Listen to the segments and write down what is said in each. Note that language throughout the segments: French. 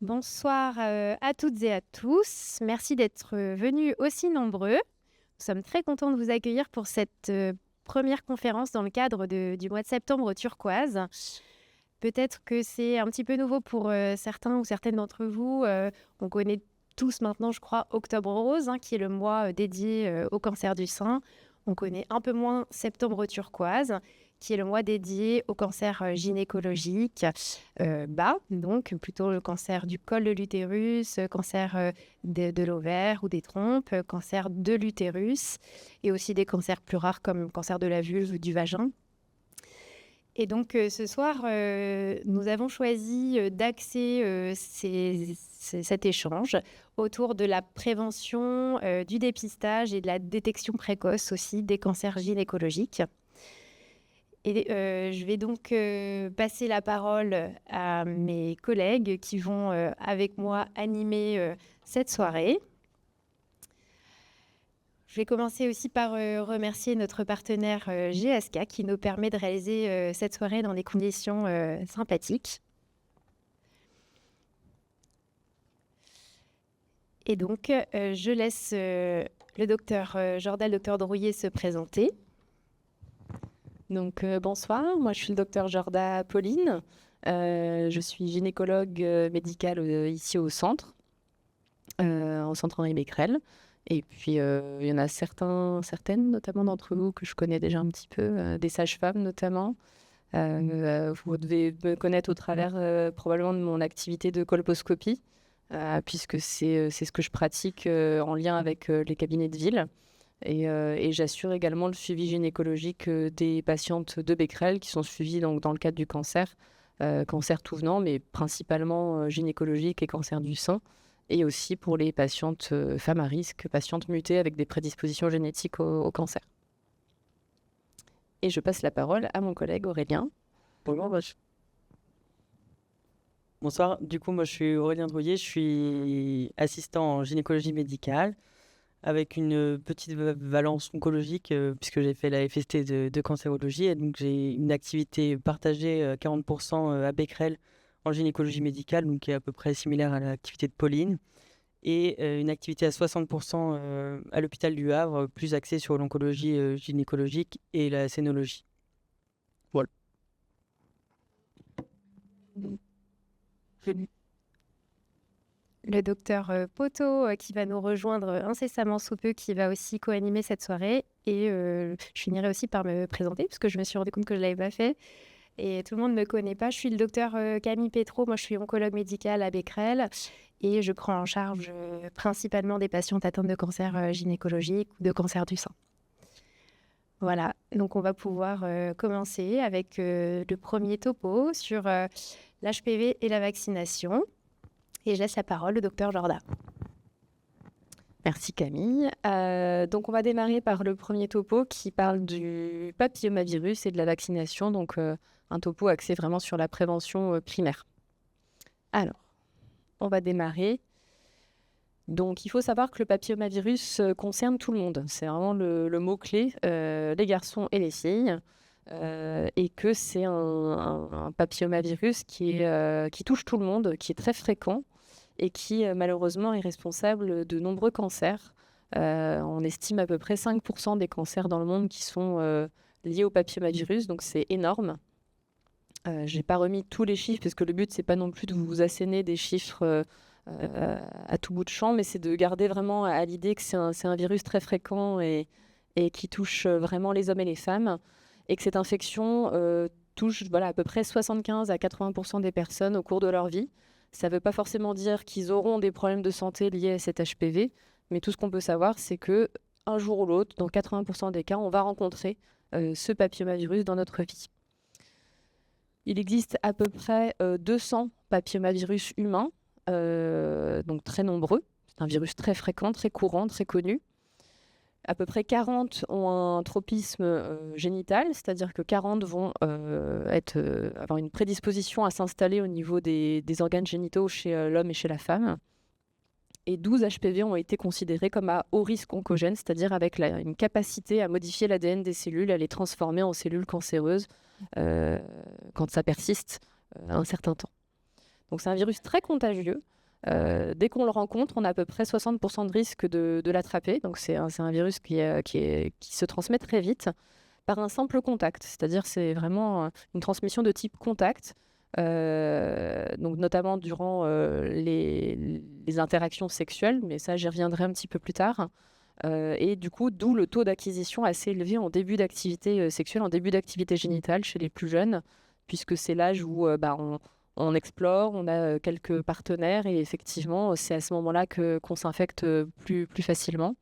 Bonsoir à toutes et à tous. Merci d'être venus aussi nombreux. Nous sommes très contents de vous accueillir pour cette première conférence dans le cadre du mois de septembre turquoise. Peut-être que c'est un petit peu nouveau pour certains ou certaines d'entre vous. On connaît tous maintenant, je crois, Octobre Rose, qui est le mois dédié au cancer du sein. On connaît un peu moins Septembre turquoise, qui est le mois dédié au cancer gynécologique bas, donc plutôt le cancer du col de l'utérus, cancer de l'ovaire ou des trompes, cancer de l'utérus, et aussi des cancers plus rares comme cancer de la vulve ou du vagin. Et donc ce soir, nous avons choisi d'axer cet échange autour de la prévention, du dépistage et de la détection précoce aussi des cancers gynécologiques. Et je vais donc passer la parole à mes collègues qui vont avec moi animer cette soirée. Je vais commencer aussi par remercier notre partenaire GSK qui nous permet de réaliser cette soirée dans des conditions sympathiques. Et donc, je laisse le docteur docteur Drouillet se présenter. Donc bonsoir, moi je suis le docteur Jorda Pauline. Je suis gynécologue médicale ici au centre Henri Becquerel. Et puis il y en a certaines notamment d'entre vous que je connais déjà un petit peu, des sages-femmes notamment. Vous devez me connaître au travers probablement de mon activité de colposcopie, puisque c'est ce que je pratique en lien avec les cabinets de ville. Et j'assure également le suivi gynécologique des patientes de Becquerel qui sont suivies donc, dans le cadre du cancer, cancer tout venant, mais principalement gynécologique et cancer du sein, et aussi pour les patientes femmes à risque, patientes mutées avec des prédispositions génétiques au cancer. Et je passe la parole à mon collègue Aurélien. Bonjour, bonsoir. Du coup, moi, je suis Aurélien Drouillet. Je suis assistant en gynécologie médicale avec une petite valence oncologique puisque j'ai fait la FST de cancérologie. Et donc, j'ai une activité partagée 40% à Becquerel en gynécologie médicale, donc qui est à peu près similaire à l'activité de Pauline. Et une activité à 60% à l'hôpital du Havre, plus axée sur l'oncologie gynécologique et la scénologie. Voilà. Le docteur Poto qui va nous rejoindre incessamment sous peu, qui va aussi co-animer cette soirée. Et je finirai aussi par me présenter, puisque je me suis rendu compte que je ne l'avais pas fait. Et tout le monde ne me connaît pas. Je suis le docteur Camille Pétro. Moi, je suis oncologue médicale à Becquerel. Et je prends en charge principalement des patientes atteintes de cancer gynécologique ou de cancer du sein. Voilà, donc on va pouvoir commencer avec le premier topo sur l'HPV et la vaccination. Et je laisse la parole au docteur Jorda. Merci Camille. Donc on va démarrer par le premier topo qui parle du papillomavirus et de la vaccination, donc un topo axé vraiment sur la prévention primaire. Alors, on va démarrer. Donc il faut savoir que le papillomavirus concerne tout le monde. C'est vraiment le mot-clé, les garçons et les filles. Et que c'est un papillomavirus qui touche tout le monde, qui est très fréquent et qui malheureusement est responsable de nombreux cancers. On estime à peu près 5% des cancers dans le monde qui sont liés au papillomavirus, donc c'est énorme. Je n'ai pas remis tous les chiffres parce que le but, c'est pas non plus de vous asséner des chiffres à tout bout de champ, mais c'est de garder vraiment à l'idée que c'est un virus très fréquent et qui touche vraiment les hommes et les femmes, et que cette infection touche à peu près 75 à 80% des personnes au cours de leur vie. Ça ne veut pas forcément dire qu'ils auront des problèmes de santé liés à cet HPV, mais tout ce qu'on peut savoir, c'est que un jour ou l'autre, dans 80% des cas, on va rencontrer ce papillomavirus dans notre vie. Il existe à peu près 200 papillomavirus humains, donc très nombreux. C'est un virus très fréquent, très courant, très connu. À peu près 40 ont un tropisme génital, c'est-à-dire que 40 vont avoir une prédisposition à s'installer au niveau des organes génitaux chez l'homme et chez la femme. Et 12 HPV ont été considérés comme à haut risque oncogène, c'est-à-dire avec une capacité à modifier l'ADN des cellules, à les transformer en cellules cancéreuses quand ça persiste un certain temps. Donc c'est un virus très contagieux. Dès qu'on le rencontre, on a à peu près 60% de risque de l'attraper. Donc c'est un virus qui se transmet très vite par un simple contact. C'est-à-dire c'est vraiment une transmission de type contact, donc notamment durant les interactions sexuelles, mais ça j'y reviendrai un petit peu plus tard. Et du coup, d'où le taux d'acquisition assez élevé en début d'activité sexuelle, en début d'activité génitale chez les plus jeunes, puisque c'est l'âge où on explore, on a quelques partenaires et effectivement, c'est à ce moment-là qu'on s'infecte plus facilement.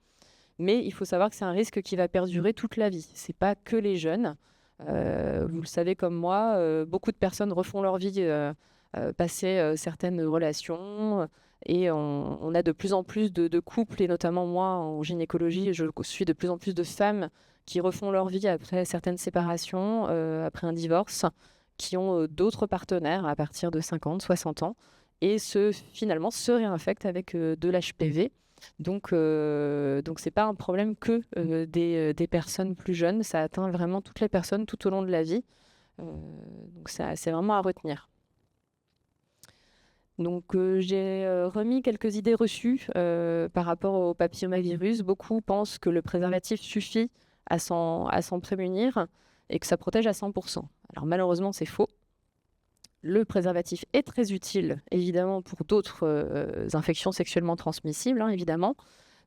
Mais il faut savoir que c'est un risque qui va perdurer toute la vie. C'est pas que les jeunes. Vous le savez comme moi, beaucoup de personnes refont leur vie passer certaines relations. Et on a de plus en plus de couples, et notamment moi en gynécologie, je suis de plus en plus de femmes qui refont leur vie après certaines séparations, après un divorce, qui ont d'autres partenaires à partir de 50, 60 ans, et finalement se réinfectent avec de l'HPV. Donc c'est pas un problème que des personnes plus jeunes, ça atteint vraiment toutes les personnes tout au long de la vie. Donc c'est vraiment à retenir. Donc j'ai remis quelques idées reçues par rapport au papillomavirus. Beaucoup pensent que le préservatif suffit à s'en prémunir et que ça protège à 100%. Alors malheureusement, c'est faux. Le préservatif est très utile, évidemment, pour d'autres infections sexuellement transmissibles, hein, évidemment.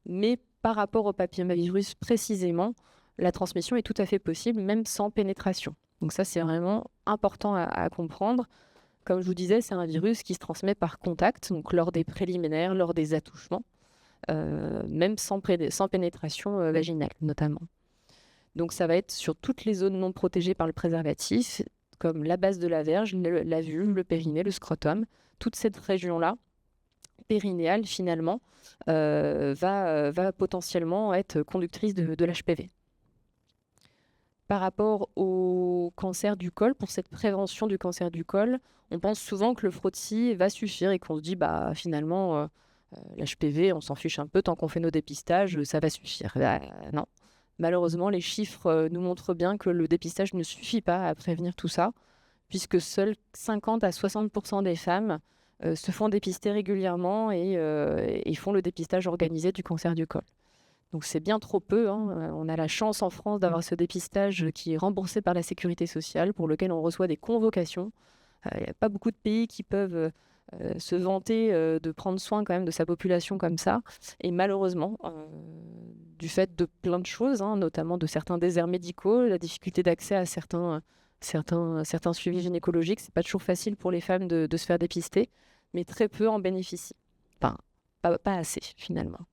Mais par rapport au papillomavirus précisément, la transmission est tout à fait possible, même sans pénétration. Donc ça, c'est vraiment important à comprendre. Comme je vous disais, c'est un virus qui se transmet par contact, donc lors des préliminaires, lors des attouchements, même sans pénétration vaginale, notamment. Donc ça va être sur toutes les zones non protégées par le préservatif, comme la base de la verge, la vulve, le périnée, le scrotum. Toute cette région-là, périnéale finalement, va potentiellement être conductrice de l'HPV. Par rapport au cancer du col, pour cette prévention du cancer du col, on pense souvent que le frottis va suffire et qu'on se dit finalement l'HPV, on s'en fiche un peu, tant qu'on fait nos dépistages, ça va suffire. Non. Malheureusement, les chiffres nous montrent bien que le dépistage ne suffit pas à prévenir tout ça, puisque seuls 50 à 60% des femmes se font dépister régulièrement et font le dépistage organisé du cancer du col. Donc c'est bien trop peu, hein. On a la chance en France d'avoir ce dépistage qui est remboursé par la Sécurité sociale, pour lequel on reçoit des convocations. Il n'y a pas beaucoup de pays qui peuvent se vanter de prendre soin quand même de sa population comme ça. Et malheureusement, du fait de plein de choses, hein, notamment de certains déserts médicaux, la difficulté d'accès à certains suivis gynécologiques, c'est pas toujours facile pour les femmes de se faire dépister, mais très peu en bénéficient. Enfin, pas assez finalement.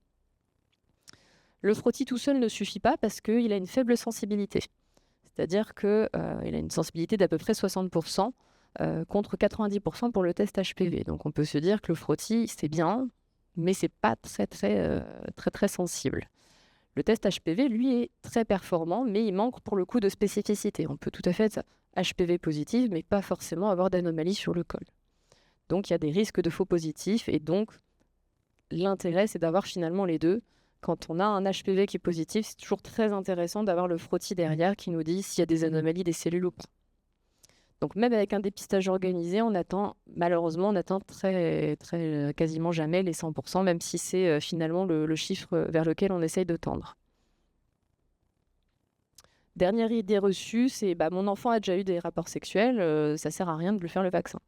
Le frottis tout seul ne suffit pas parce qu'il a une faible sensibilité. C'est-à-dire qu'il a une sensibilité d'à peu près 60%, contre 90% pour le test HPV. Donc on peut se dire que le frottis, c'est bien, mais c'est pas très sensible. Le test HPV, lui, est très performant, mais il manque pour le coup de spécificité. On peut tout à fait être HPV positif, mais pas forcément avoir d'anomalie sur le col. Donc il y a des risques de faux positifs, et donc l'intérêt, c'est d'avoir finalement les deux. Quand on a un HPV qui est positif, c'est toujours très intéressant d'avoir le frottis derrière qui nous dit s'il y a des anomalies des cellules ou pas. Donc même avec un dépistage organisé, malheureusement, on atteint quasiment jamais les 100%, même si c'est finalement le chiffre vers lequel on essaye de tendre. Dernière idée reçue, c'est mon enfant a déjà eu des rapports sexuels, ça sert à rien de lui faire le vaccin.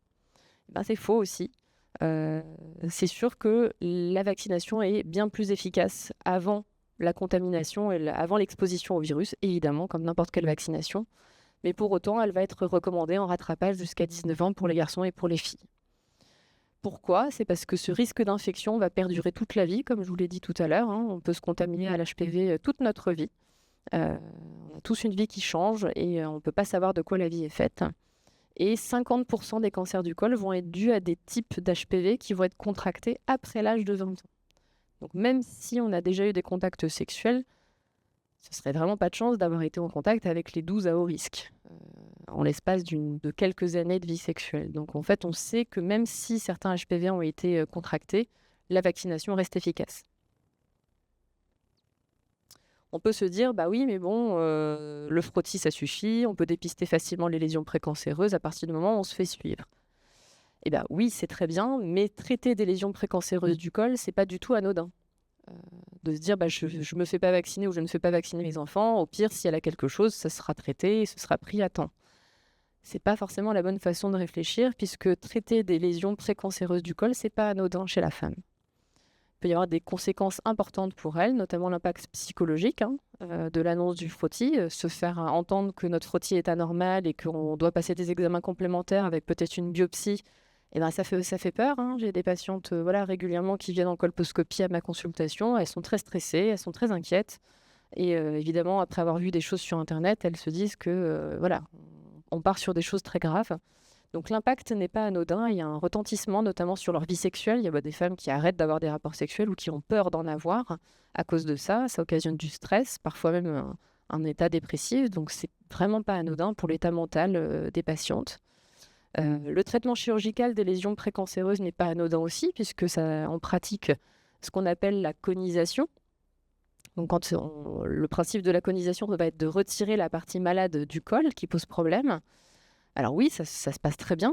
C'est faux aussi. C'est sûr que la vaccination est bien plus efficace avant la contamination et avant l'exposition au virus, évidemment, comme n'importe quelle vaccination. Mais pour autant, elle va être recommandée en rattrapage jusqu'à 19 ans pour les garçons et pour les filles. Pourquoi ? C'est parce que ce risque d'infection va perdurer toute la vie, comme je vous l'ai dit tout à l'heure. On peut se contaminer à l'HPV toute notre vie. On a tous une vie qui change et on ne peut pas savoir de quoi la vie est faite. Et 50% des cancers du col vont être dus à des types d'HPV qui vont être contractés après l'âge de 20 ans. Donc même si on a déjà eu des contacts sexuels, ce serait vraiment pas de chance d'avoir été en contact avec les 12 à haut risque en l'espace de quelques années de vie sexuelle. Donc en fait, on sait que même si certains HPV ont été contractés, la vaccination reste efficace. On peut se dire, oui, mais bon, le frottis, ça suffit, on peut dépister facilement les lésions précancéreuses à partir du moment où on se fait suivre. Eh bien oui, c'est très bien, mais traiter des lésions précancéreuses du col, c'est pas du tout anodin. De se dire je me fais pas vacciner ou je ne fais pas vacciner mes enfants, au pire, si elle a quelque chose, ça sera traité et ce sera pris à temps. C'est pas forcément la bonne façon de réfléchir, puisque traiter des lésions précancéreuses du col, c'est pas anodin chez la femme. Il peut y avoir des conséquences importantes pour elle, notamment l'impact psychologique de l'annonce du frottis, se faire entendre que notre frottis est anormal et qu'on doit passer des examens complémentaires avec peut-être une biopsie. Eh ben, ça fait peur. J'ai des patientes régulièrement qui viennent en colposcopie à ma consultation. Elles sont très stressées, elles sont très inquiètes. Et évidemment, après avoir vu des choses sur Internet, elles se disent que on part sur des choses très graves. Donc l'impact n'est pas anodin. Il y a un retentissement, notamment sur leur vie sexuelle. Il y a des femmes qui arrêtent d'avoir des rapports sexuels ou qui ont peur d'en avoir à cause de ça. Ça occasionne du stress, parfois même un état dépressif. Donc c'est vraiment pas anodin pour l'état mental des patientes. Le traitement chirurgical des lésions précancéreuses n'est pas anodin aussi, puisque on pratique ce qu'on appelle la conisation. Donc le principe de la conisation va être de retirer la partie malade du col qui pose problème. Alors oui, ça se passe très bien.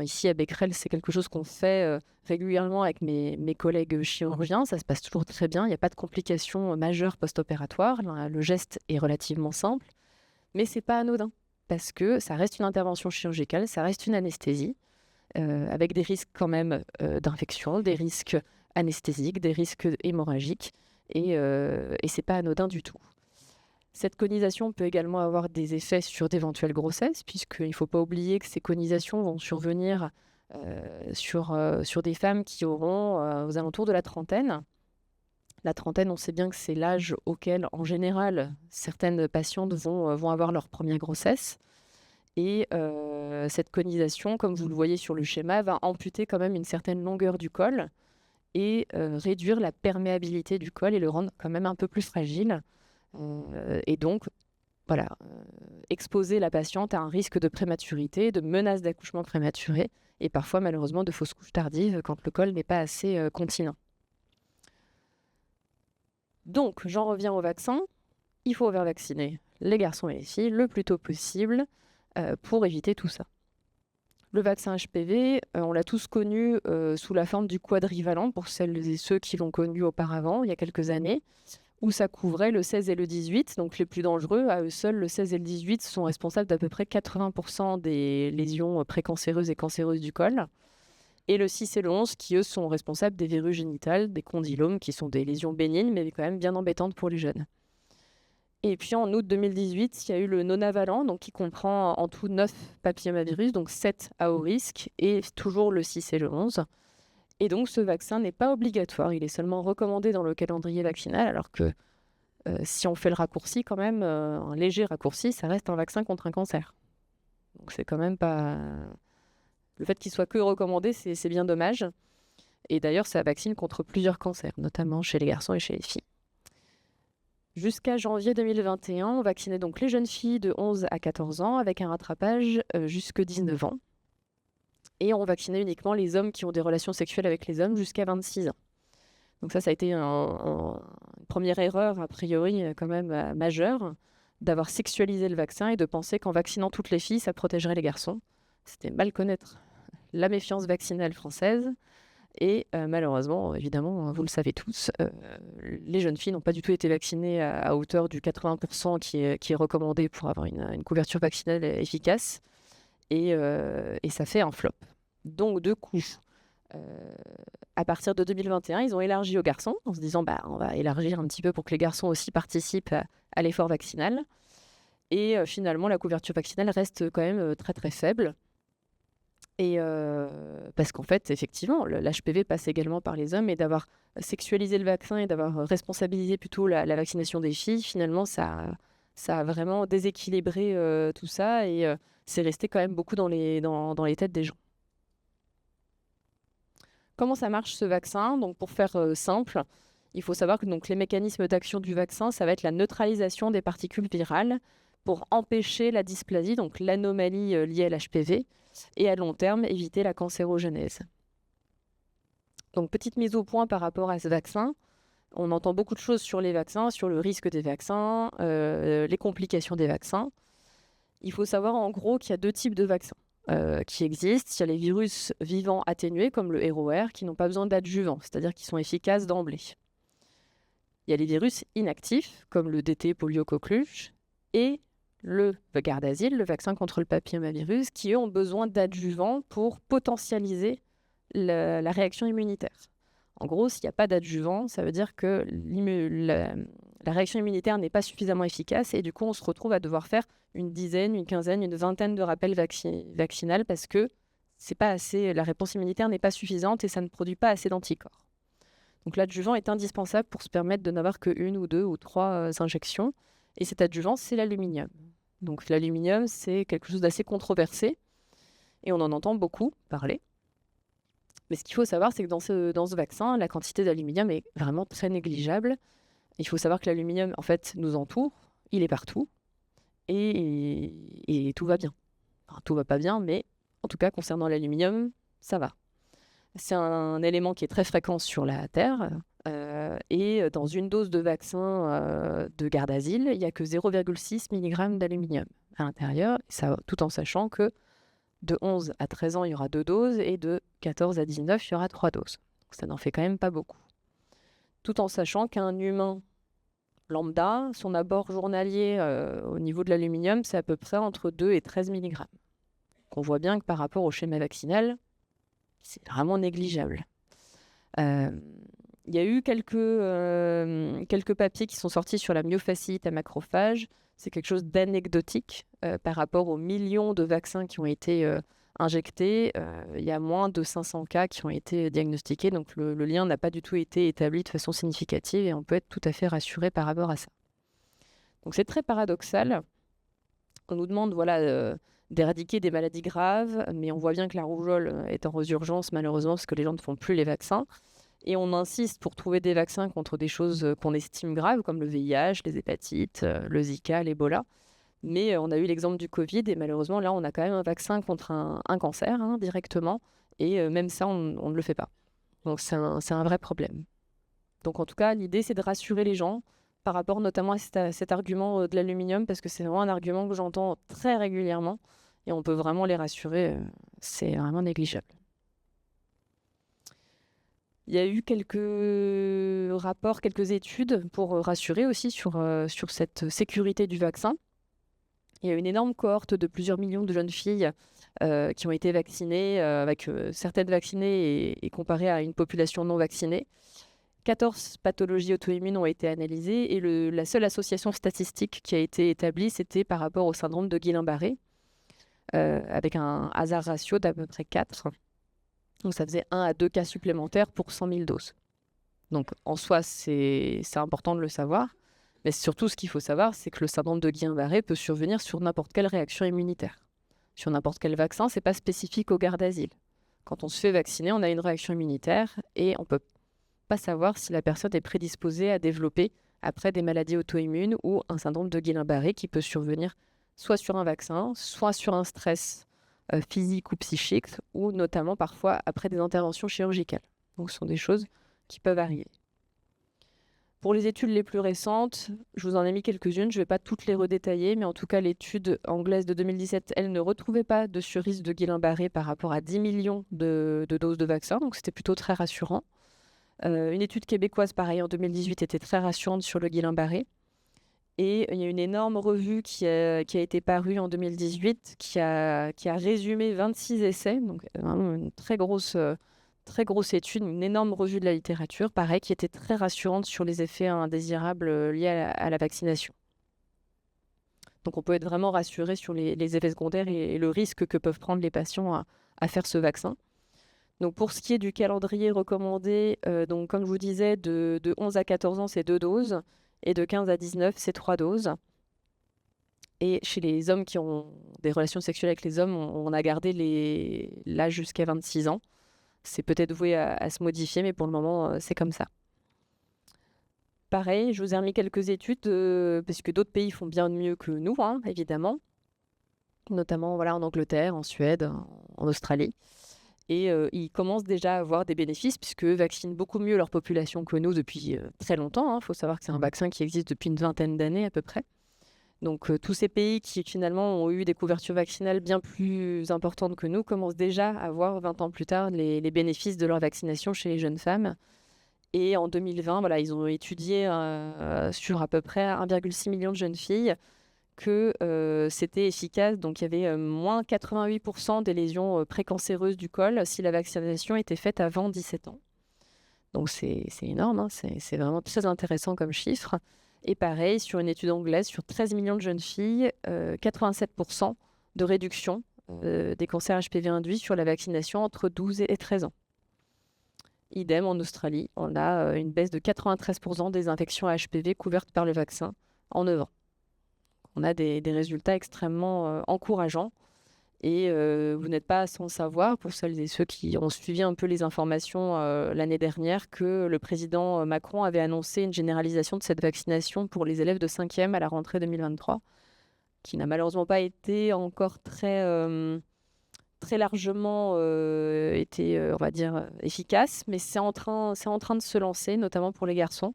Ici à Becquerel, c'est quelque chose qu'on fait régulièrement avec mes collègues chirurgiens. Ça se passe toujours très bien. Il n'y a pas de complications majeures post-opératoires. Le geste est relativement simple, mais c'est pas anodin, parce que ça reste une intervention chirurgicale, ça reste une anesthésie, avec des risques quand même d'infection, des risques anesthésiques, des risques hémorragiques, et c'est pas anodin du tout. Cette conisation peut également avoir des effets sur d'éventuelles grossesses, puisqu'il ne faut pas oublier que ces conisations vont survenir sur des femmes qui auront aux alentours de la trentaine. La trentaine, on sait bien que c'est l'âge auquel, en général, certaines patientes vont avoir leur première grossesse. Et cette conisation, comme vous le voyez sur le schéma, va amputer quand même une certaine longueur du col et réduire la perméabilité du col et le rendre quand même un peu plus fragile. Et donc, exposer la patiente à un risque de prématurité, de menace d'accouchement prématuré et parfois malheureusement de fausse couche tardive quand le col n'est pas assez continent. Donc, j'en reviens au vaccin. Il faut faire vacciner les garçons et les filles le plus tôt possible pour éviter tout ça. Le vaccin HPV, on l'a tous connu sous la forme du quadrivalent pour celles et ceux qui l'ont connu auparavant, il y a quelques années, où ça couvrait le 16 et le 18, donc les plus dangereux. À eux seuls, le 16 et le 18 sont responsables d'à peu près 80% des lésions précancéreuses et cancéreuses du col. Et le 6 et le 11, qui eux sont responsables des verrues génitales, des condylomes, qui sont des lésions bénignes, mais quand même bien embêtantes pour les jeunes. Et puis en août 2018, il y a eu le nonavalent, donc qui comprend en tout 9 papillomavirus, donc 7 à haut risque, et toujours le 6 et le 11. Et donc ce vaccin n'est pas obligatoire, il est seulement recommandé dans le calendrier vaccinal, alors que si on fait le raccourci quand même, un léger raccourci, ça reste un vaccin contre un cancer. Donc c'est quand même pas... Le fait qu'il soit que recommandé, c'est bien dommage. Et d'ailleurs, ça vaccine contre plusieurs cancers, notamment chez les garçons et chez les filles. Jusqu'à janvier 2021, on vaccinait donc les jeunes filles de 11 à 14 ans avec un rattrapage jusqu'à 19 ans. Et on vaccinait uniquement les hommes qui ont des relations sexuelles avec les hommes jusqu'à 26 ans. Donc ça a été une première erreur, a priori, quand même majeure, d'avoir sexualisé le vaccin et de penser qu'en vaccinant toutes les filles, ça protégerait les garçons. C'était mal connaître la méfiance vaccinale française. Et malheureusement, évidemment, vous le savez tous, les jeunes filles n'ont pas du tout été vaccinées à hauteur du 80% qui est recommandé pour avoir une couverture vaccinale efficace. Et ça fait un flop. Donc, de coup, à partir de 2021, ils ont élargi aux garçons, en se disant on va élargir un petit peu pour que les garçons aussi participent à l'effort vaccinal. Et finalement, la couverture vaccinale reste quand même très très faible. Et parce qu'en fait, effectivement, l'HPV passe également par les hommes, et d'avoir sexualisé le vaccin et d'avoir responsabilisé plutôt la vaccination des filles, finalement, ça a vraiment déséquilibré tout ça, et c'est resté quand même beaucoup dans les têtes des gens. Comment ça marche ce vaccin? Donc, pour faire simple, il faut savoir que donc, les mécanismes d'action du vaccin, ça va être la neutralisation des particules virales pour empêcher la dysplasie, donc l'anomalie liée à l'HPV, et à long terme, éviter la cancérogenèse. Donc, petite mise au point par rapport à ce vaccin. On entend beaucoup de choses sur les vaccins, sur le risque des vaccins, les complications des vaccins. Il faut savoir en gros qu'il y a 2 types de vaccins. qui existent. Il y a les virus vivants atténués, comme le ROR, qui n'ont pas besoin d'adjuvants, c'est-à-dire qui sont efficaces d'emblée. Il y a les virus inactifs, comme le DT polio-coqueluche, et le Gardasil, le vaccin contre le papillomavirus, qui eux ont besoin d'adjuvants pour potentialiser la réaction immunitaire. En gros, s'il n'y a pas d'adjuvant, ça veut dire que la réaction immunitaire n'est pas suffisamment efficace et du coup, on se retrouve à devoir faire une dizaine, une quinzaine, une vingtaine de rappels vaccinaux parce que c'est pas assez, la réponse immunitaire n'est pas suffisante et ça ne produit pas assez d'anticorps. Donc l'adjuvant est indispensable pour se permettre de n'avoir qu'une ou deux ou trois injections. Et cet adjuvant, c'est l'aluminium. Donc l'aluminium, c'est quelque chose d'assez controversé et on en entend beaucoup parler. Mais ce qu'il faut savoir, c'est que dans ce vaccin, la quantité d'aluminium est vraiment très négligeable. Il faut savoir que l'aluminium, en fait, nous entoure, il est partout, et tout va bien. Enfin, tout va pas bien, mais en tout cas, concernant l'aluminium, ça va. C'est un élément qui est très fréquent sur la Terre, et dans une dose de vaccin de Gardasil, il n'y a que 0,6 mg d'aluminium à l'intérieur, ça, tout en sachant que de 11 à 13 ans, il y aura 2 doses, et de 14 à 19, il y aura 3 doses. Donc ça n'en fait quand même pas beaucoup. Tout en sachant qu'un humain lambda, son apport journalier au niveau de l'aluminium, c'est à peu près entre 2 et 13 mg. Donc on voit bien que par rapport au schéma vaccinal, c'est vraiment négligeable. Il y a eu quelques papiers qui sont sortis sur la myofasciite à macrophages. C'est quelque chose d'anecdotique par rapport aux millions de vaccins qui ont été injectés. Il y a moins de 500 cas qui ont été diagnostiqués. Donc le lien n'a pas du tout été établi de façon significative et on peut être tout à fait rassuré par rapport à ça. Donc c'est très paradoxal. On nous demande d'éradiquer des maladies graves, mais on voit bien que la rougeole est en résurgence malheureusement parce que les gens ne font plus les vaccins. Et on insiste pour trouver des vaccins contre des choses qu'on estime graves, comme le VIH, les hépatites, le Zika, l'Ebola. Mais on a eu l'exemple du Covid, et malheureusement, là, on a quand même un vaccin contre un cancer, directement. Et même ça, on ne le fait pas. Donc, c'est un vrai problème. Donc, en tout cas, l'idée, c'est de rassurer les gens par rapport notamment à cet argument de l'aluminium, parce que c'est vraiment un argument que j'entends très régulièrement. Et on peut vraiment les rassurer. C'est vraiment négligeable. Il y a eu quelques rapports, quelques études pour rassurer aussi sur cette sécurité du vaccin. Il y a une énorme cohorte de plusieurs millions de jeunes filles qui ont été vaccinées, avec certaines vaccinées et comparées à une population non vaccinée. 14 pathologies auto-immunes ont été analysées et la seule association statistique qui a été établie, c'était par rapport au syndrome de Guillain-Barré, avec un hasard ratio d'à peu près 4. Donc ça faisait 1 à 2 cas supplémentaires pour 100 000 doses. Donc en soi, c'est important de le savoir. Mais surtout, ce qu'il faut savoir, c'est que le syndrome de Guillain-Barré peut survenir sur n'importe quelle réaction immunitaire. Sur n'importe quel vaccin, ce n'est pas spécifique au Gardasil. Quand on se fait vacciner, on a une réaction immunitaire et on ne peut pas savoir si la personne est prédisposée à développer après des maladies auto-immunes ou un syndrome de Guillain-Barré qui peut survenir soit sur un vaccin, soit sur un stress physique ou psychique, ou notamment parfois après des interventions chirurgicales. Donc ce sont des choses qui peuvent arriver. Pour les études les plus récentes, je vous en ai mis quelques-unes, je ne vais pas toutes les redétailler, mais en tout cas l'étude anglaise de 2017, elle ne retrouvait pas de surrisque de Guillain-Barré par rapport à 10 millions de doses de vaccins, donc c'était plutôt très rassurant. Une étude québécoise, pareil, en 2018, était très rassurante sur le Guillain-Barré. Et il y a une énorme revue qui a été parue en 2018 qui a résumé 26 essais, donc vraiment une très grosse étude, une énorme revue de la littérature, pareil, qui était très rassurante sur les effets indésirables liés à la vaccination. Donc on peut être vraiment rassuré sur les effets secondaires et le risque que peuvent prendre les patients à faire ce vaccin. Donc pour ce qui est du calendrier recommandé, donc comme je vous disais, de 11 à 14 ans, c'est 2 doses. Et de 15 à 19, c'est 3 doses. Et chez les hommes qui ont des relations sexuelles avec les hommes, on a gardé l'âge jusqu'à 26 ans. C'est peut-être voué à se modifier, mais pour le moment, c'est comme ça. Pareil, je vous ai remis quelques études, parce que d'autres pays font bien mieux que nous, évidemment. Notamment en Angleterre, en Suède, en Australie. Et ils commencent déjà à avoir des bénéfices puisqu'eux vaccinent beaucoup mieux leur population que nous depuis très longtemps. Il faut savoir que c'est un vaccin qui existe depuis une vingtaine d'années à peu près. Donc, tous ces pays qui finalement ont eu des couvertures vaccinales bien plus importantes que nous commencent déjà à voir 20 ans plus tard les bénéfices de leur vaccination chez les jeunes femmes. Et en 2020, voilà, ils ont étudié sur à peu près 1,6 million de jeunes filles que c'était efficace. Donc, il y avait moins 88% des lésions précancéreuses du col si la vaccination était faite avant 17 ans. Donc, c'est énorme, hein, c'est vraiment très intéressant comme chiffre. Et pareil, sur une étude anglaise, sur 13 millions de jeunes filles, 87% de réduction des cancers HPV induits sur la vaccination entre 12 et 13 ans. Idem, en Australie, on a une baisse de 93% des infections à HPV couvertes par le vaccin en 9 ans. On a des résultats extrêmement encourageants. Et vous n'êtes pas sans savoir, pour celles et ceux qui ont suivi un peu les informations l'année dernière, que le président Macron avait annoncé une généralisation de cette vaccination pour les élèves de 5e à la rentrée 2023, qui n'a malheureusement pas été encore très largement on va dire, efficace, mais c'est en train de se lancer, notamment pour les garçons.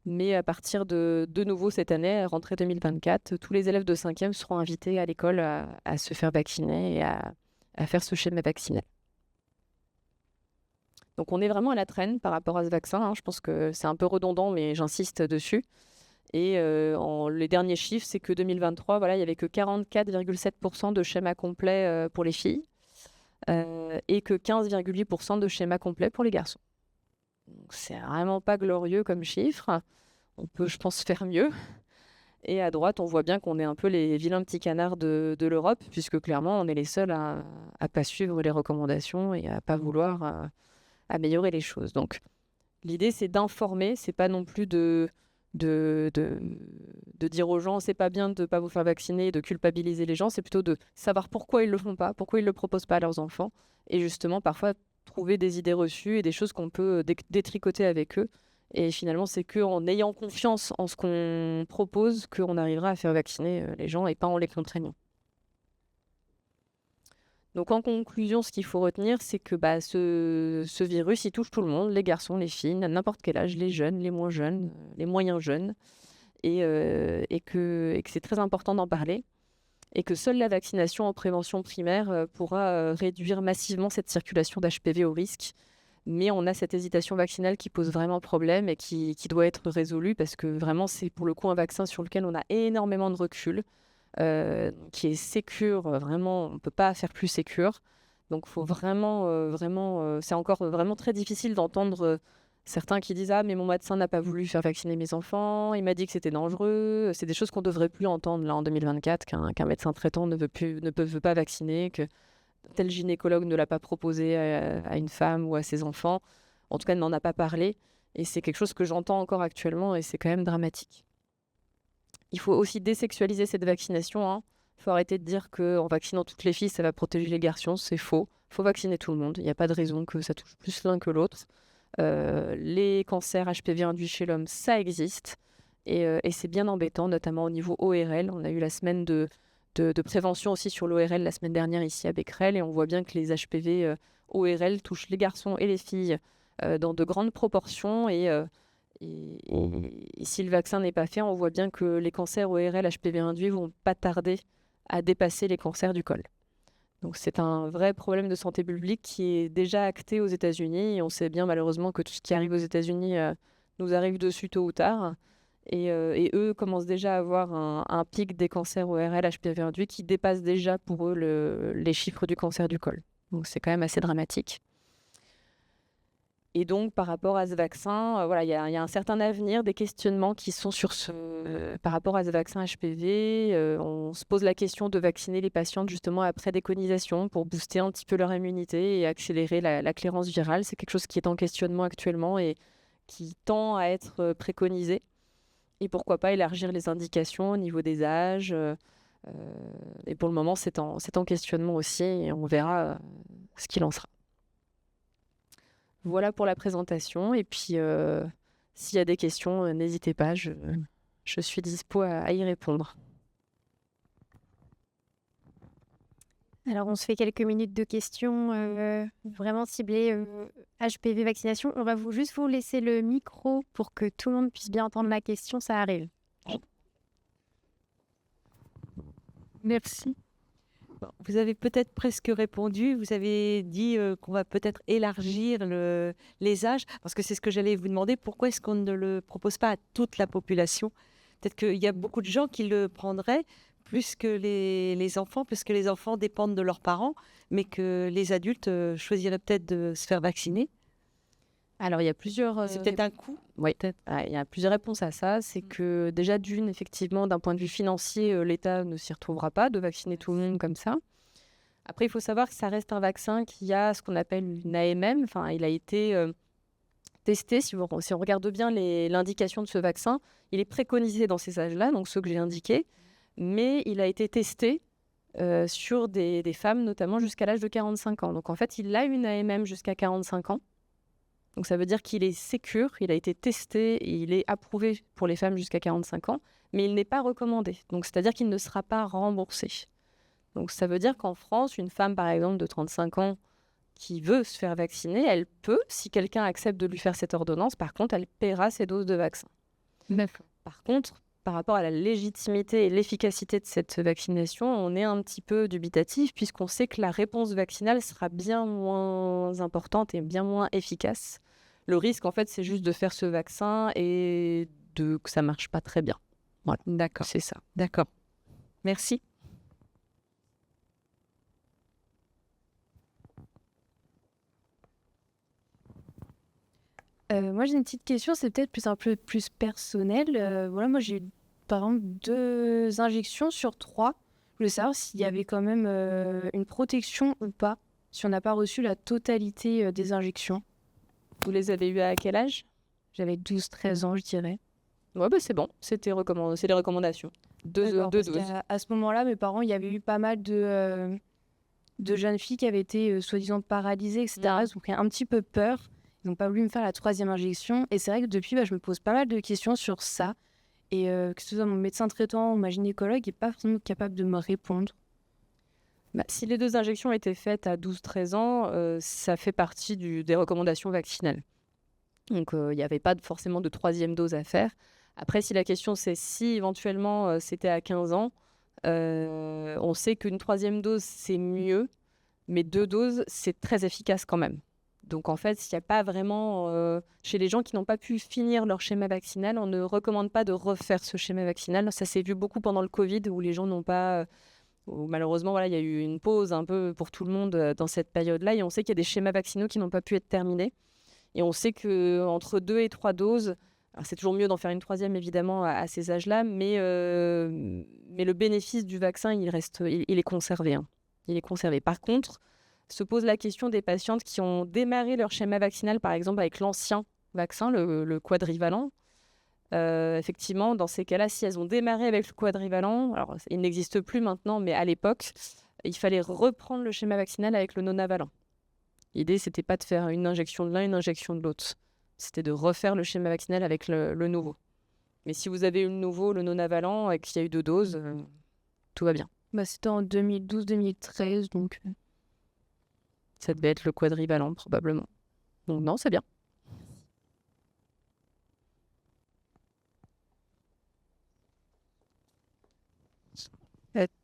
Mais à partir de nouveau cette année, rentrée 2024, tous les élèves de 5e seront invités à l'école à se faire vacciner et à faire ce schéma vaccinal. Donc on est vraiment à la traîne par rapport à ce vaccin, hein. Je pense que c'est un peu redondant, mais j'insiste dessus. Et les derniers chiffres, c'est que 2023, voilà, il n'y avait que 44,7% de schéma complet pour les filles et que 15,8% de schéma complet pour les garçons. Donc c'est vraiment pas glorieux comme chiffre. On peut, je pense, faire mieux. Et à droite, on voit bien qu'on est un peu les vilains petits canards de l'Europe, puisque clairement, on est les seuls à pas suivre les recommandations et à pas vouloir améliorer les choses. Donc, l'idée, c'est d'informer, c'est pas non plus de dire aux gens, c'est pas bien de pas vous faire vacciner, de culpabiliser les gens, c'est plutôt de savoir pourquoi ils le font pas, pourquoi ils le proposent pas à leurs enfants, et justement, parfois, trouver des idées reçues et des choses qu'on peut détricoter avec eux. Et finalement, c'est qu'en ayant confiance en ce qu'on propose qu'on arrivera à faire vacciner les gens et pas en les contraignant. Donc en conclusion, ce qu'il faut retenir, c'est que ce virus, il touche tout le monde, les garçons, les filles, à n'importe quel âge, les jeunes, les moins jeunes, les moyens jeunes, et que c'est très important d'en parler, et que seule la vaccination en prévention primaire pourra réduire massivement cette circulation d'HPV au risque. Mais on a cette hésitation vaccinale qui pose vraiment problème et qui doit être résolue parce que vraiment, c'est pour le coup un vaccin sur lequel on a énormément de recul, qui est sécure, vraiment, on ne peut pas faire plus sécure. Donc, il faut vraiment, c'est encore vraiment très difficile d'entendre certains qui disent « Ah, mais mon médecin n'a pas voulu faire vacciner mes enfants, il m'a dit que c'était dangereux ». C'est des choses qu'on ne devrait plus entendre là en 2024, qu'un médecin traitant ne veut pas vacciner, que tel gynécologue ne l'a pas proposé à une femme ou à ses enfants. En tout cas, elle n'en a pas parlé. Et c'est quelque chose que j'entends encore actuellement et c'est quand même dramatique. Il faut aussi désexualiser cette vaccination, hein. Il faut arrêter de dire qu'en vaccinant toutes les filles, ça va protéger les garçons. C'est faux. Il faut vacciner tout le monde. Il n'y a pas de raison que ça touche plus l'un que l'autre. Les cancers HPV induits chez l'homme, ça existe. Et c'est bien embêtant, notamment au niveau ORL. On a eu la semaine de prévention aussi sur l'ORL la semaine dernière ici à Becquerel, et on voit bien que les HPV ORL touchent les garçons et les filles dans de grandes proportions, et si le vaccin n'est pas fait, on voit bien que les cancers ORL HPV induits vont pas tarder à dépasser les cancers du col. Donc c'est un vrai problème de santé publique qui est déjà acté aux États-Unis, et on sait bien malheureusement que tout ce qui arrive aux États-Unis nous arrive dessus tôt ou tard. Et eux commencent déjà à avoir un pic des cancers ORL HPV induits qui dépasse déjà pour eux les chiffres du cancer du col. Donc c'est quand même assez dramatique. Et donc par rapport à ce vaccin, voilà, il y a un certain avenir, des questionnements qui sont par rapport à ce vaccin HPV. On se pose la question de vacciner les patientes justement après déconisation pour booster un petit peu leur immunité et accélérer la clairance virale. C'est quelque chose qui est en questionnement actuellement et qui tend à être préconisé. Et pourquoi pas élargir les indications au niveau des âges. Et pour le moment, c'est en questionnement aussi, et on verra ce qu'il en sera. Voilà pour la présentation. Et puis, s'il y a des questions, n'hésitez pas, je suis dispo à y répondre. Alors, on se fait quelques minutes de questions vraiment ciblées HPV vaccination. On va juste vous laisser le micro pour que tout le monde puisse bien entendre la question. Ça arrive. Merci. Bon, vous avez peut-être presque répondu. Vous avez dit qu'on va peut-être élargir les âges, parce que c'est ce que j'allais vous demander. Pourquoi est-ce qu'on ne le propose pas à toute la population? Peut-être qu'il y a beaucoup de gens qui le prendraient plus que les enfants, parce que les enfants dépendent de leurs parents, mais que les adultes choisiraient peut-être de se faire vacciner. Alors, il y a plusieurs... C'est peut-être un coût. Oui, il y a plusieurs réponses à ça. C'est que déjà, d'une, effectivement, d'un point de vue financier, l'État ne s'y retrouvera pas de vacciner tout le monde comme ça. Après, il faut savoir que ça reste un vaccin qui a ce qu'on appelle une AMM. Enfin, il a été testé. Si on regarde bien l'indication de ce vaccin, il est préconisé dans ces âges-là, donc ceux que j'ai indiqués. Mais il a été testé sur des femmes, notamment jusqu'à l'âge de 45 ans. Donc, en fait, il a une AMM jusqu'à 45 ans. Donc ça veut dire qu'il est sécure, il a été testé et il est approuvé pour les femmes jusqu'à 45 ans, mais il n'est pas recommandé. Donc c'est-à-dire qu'il ne sera pas remboursé. Donc ça veut dire qu'en France, une femme par exemple de 35 ans qui veut se faire vacciner, elle peut, si quelqu'un accepte de lui faire cette ordonnance, par contre, elle paiera ses doses de vaccin. D'accord. Par contre, par rapport à la légitimité et l'efficacité de cette vaccination, on est un petit peu dubitatif puisqu'on sait que la réponse vaccinale sera bien moins importante et bien moins efficace. Le risque, en fait, c'est juste de faire ce vaccin et que ça ne marche pas très bien. Voilà, D'accord. c'est ça. D'accord. Merci. Moi, j'ai une petite question, c'est peut-être un peu plus personnel. Voilà, moi, j'ai eu, par exemple, 2 injections sur 3. Je voulais savoir s'il y avait quand même une protection ou pas, si on n'a pas reçu la totalité des injections. Vous les avez eus à quel âge? J'avais 12-13 ans, je dirais. Ouais, bah c'est bon, c'est les recommandations. Deux D'accord, parce doses. qu'à ce moment-là, mes parents, il y avait eu pas mal de jeunes filles qui avaient été soi-disant paralysées, etc. Ils ont pris un petit peu peur. Ils n'ont pas voulu me faire la 3e injection. Et c'est vrai que depuis, je me pose pas mal de questions sur ça. Et que ce soit mon médecin traitant ou ma gynécologue n'est pas forcément capable de me répondre. Bah, si les 2 injections étaient faites à 12-13 ans, ça fait partie des recommandations vaccinales. Donc, il n'y avait pas forcément de 3e dose à faire. Après, si la question c'est si éventuellement c'était à 15 ans, on sait qu'une 3e dose c'est mieux, mais 2 doses c'est très efficace quand même. Donc en fait, s'il n'y a pas vraiment... chez les gens qui n'ont pas pu finir leur schéma vaccinal, on ne recommande pas de refaire ce schéma vaccinal. Ça s'est vu beaucoup pendant le Covid où les gens n'ont pas... où malheureusement, voilà, il y a eu une pause un peu pour tout le monde dans cette période-là. Et on sait qu'il y a des schémas vaccinaux qui n'ont pas pu être terminés. Et on sait qu'entre 2 et 3 doses, alors c'est toujours mieux d'en faire une 3e évidemment à ces âges-là, mais le bénéfice du vaccin, il est conservé. Hein. Il est conservé. Par contre, se pose la question des patientes qui ont démarré leur schéma vaccinal, par exemple avec l'ancien vaccin, le quadrivalent. Effectivement, dans ces cas-là, si elles ont démarré avec le quadrivalent, alors il n'existe plus maintenant, mais à l'époque, il fallait reprendre le schéma vaccinal avec le nonavalent. L'idée, c'était pas de faire une injection de l'un, une injection de l'autre. C'était de refaire le schéma vaccinal avec le nouveau. Mais si vous avez eu le nouveau, le nonavalent, et qu'il y a eu 2 doses, tout va bien. C'était en 2012-2013, donc... Ça devait être le quadrivalent, probablement. Donc non, c'est bien.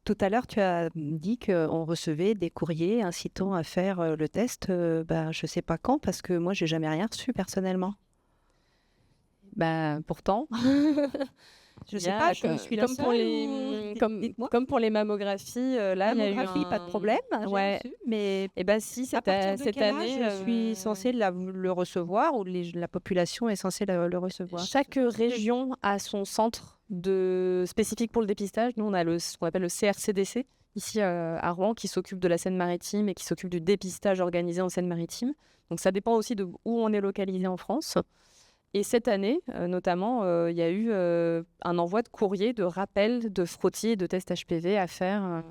Tout à l'heure, tu as dit qu'on recevait des courriers incitant à faire le test. Je ne sais pas quand, parce que moi, j'ai jamais rien reçu personnellement. Pourtant, je sais pas, je suis la comme seule pour dites-moi. comme pour les mammographies, là, il y a eu Mammographie, pas de problème, j'ai Ouais. reçu, mais Et bah si, à partir de cette quel année, âge je suis censée le recevoir, ou la population est censée le recevoir? chaque région a son centre spécifique pour le dépistage. Nous, on a ce qu'on appelle le CRCDC, ici à Rouen, qui s'occupe de la Seine-Maritime et qui s'occupe du dépistage organisé en Seine-Maritime. Donc ça dépend aussi de où on est localisé en France. Et cette année, notamment, il y a eu un envoi de courrier de rappel de frottis et de tests HPV à faire.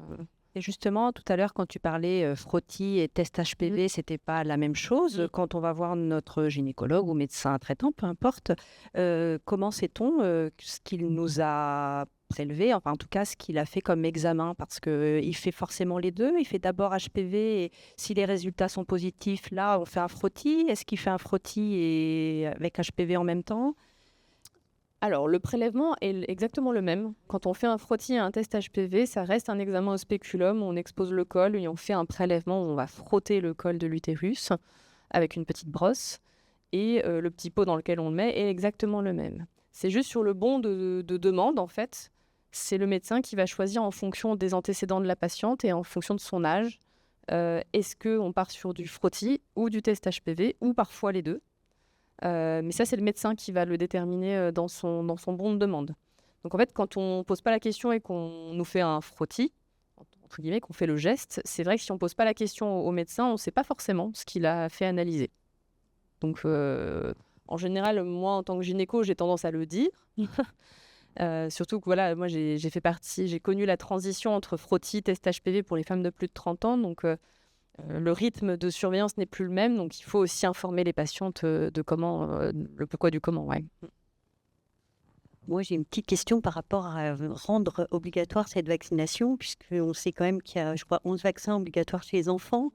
Et justement, tout à l'heure, quand tu parlais frottis et test HPV, c'était pas la même chose. Quand on va voir notre gynécologue ou médecin traitant, peu importe, comment sait-on ce qu'il nous a prélevé, enfin en tout cas ce qu'il a fait comme examen, parce qu'il fait forcément les deux. Il fait d'abord HPV et si les résultats sont positifs, là on fait un frottis. Est-ce qu'il fait un frottis et avec HPV en même temps? Alors, le prélèvement est exactement le même. Quand on fait un frottis et un test HPV, ça reste un examen au spéculum. On expose le col et on fait un prélèvement où on va frotter le col de l'utérus avec une petite brosse. Et le petit pot dans lequel on le met est exactement le même. C'est juste sur le bon de demande, en fait. C'est le médecin qui va choisir en fonction des antécédents de la patiente et en fonction de son âge. Est-ce qu'on part sur du frottis ou du test HPV ou parfois les deux. Mais ça, c'est le médecin qui va le déterminer dans son bon de demande. Donc en fait, quand on ne pose pas la question et qu'on nous fait un frottis, entre guillemets, qu'on fait le geste, c'est vrai que si on ne pose pas la question au médecin, on ne sait pas forcément ce qu'il a fait analyser. Donc en général, moi, en tant que gynéco, j'ai tendance à le dire. Surtout que voilà, moi, j'ai connu la transition entre frottis, test HPV pour les femmes de plus de 30 ans. Donc le rythme de surveillance n'est plus le même, donc il faut aussi informer les patientes de comment, le pourquoi du comment. Ouais. Moi, j'ai une petite question par rapport à rendre obligatoire cette vaccination, puisqu'on sait quand même qu'il y a, je crois, 11 vaccins obligatoires chez les enfants.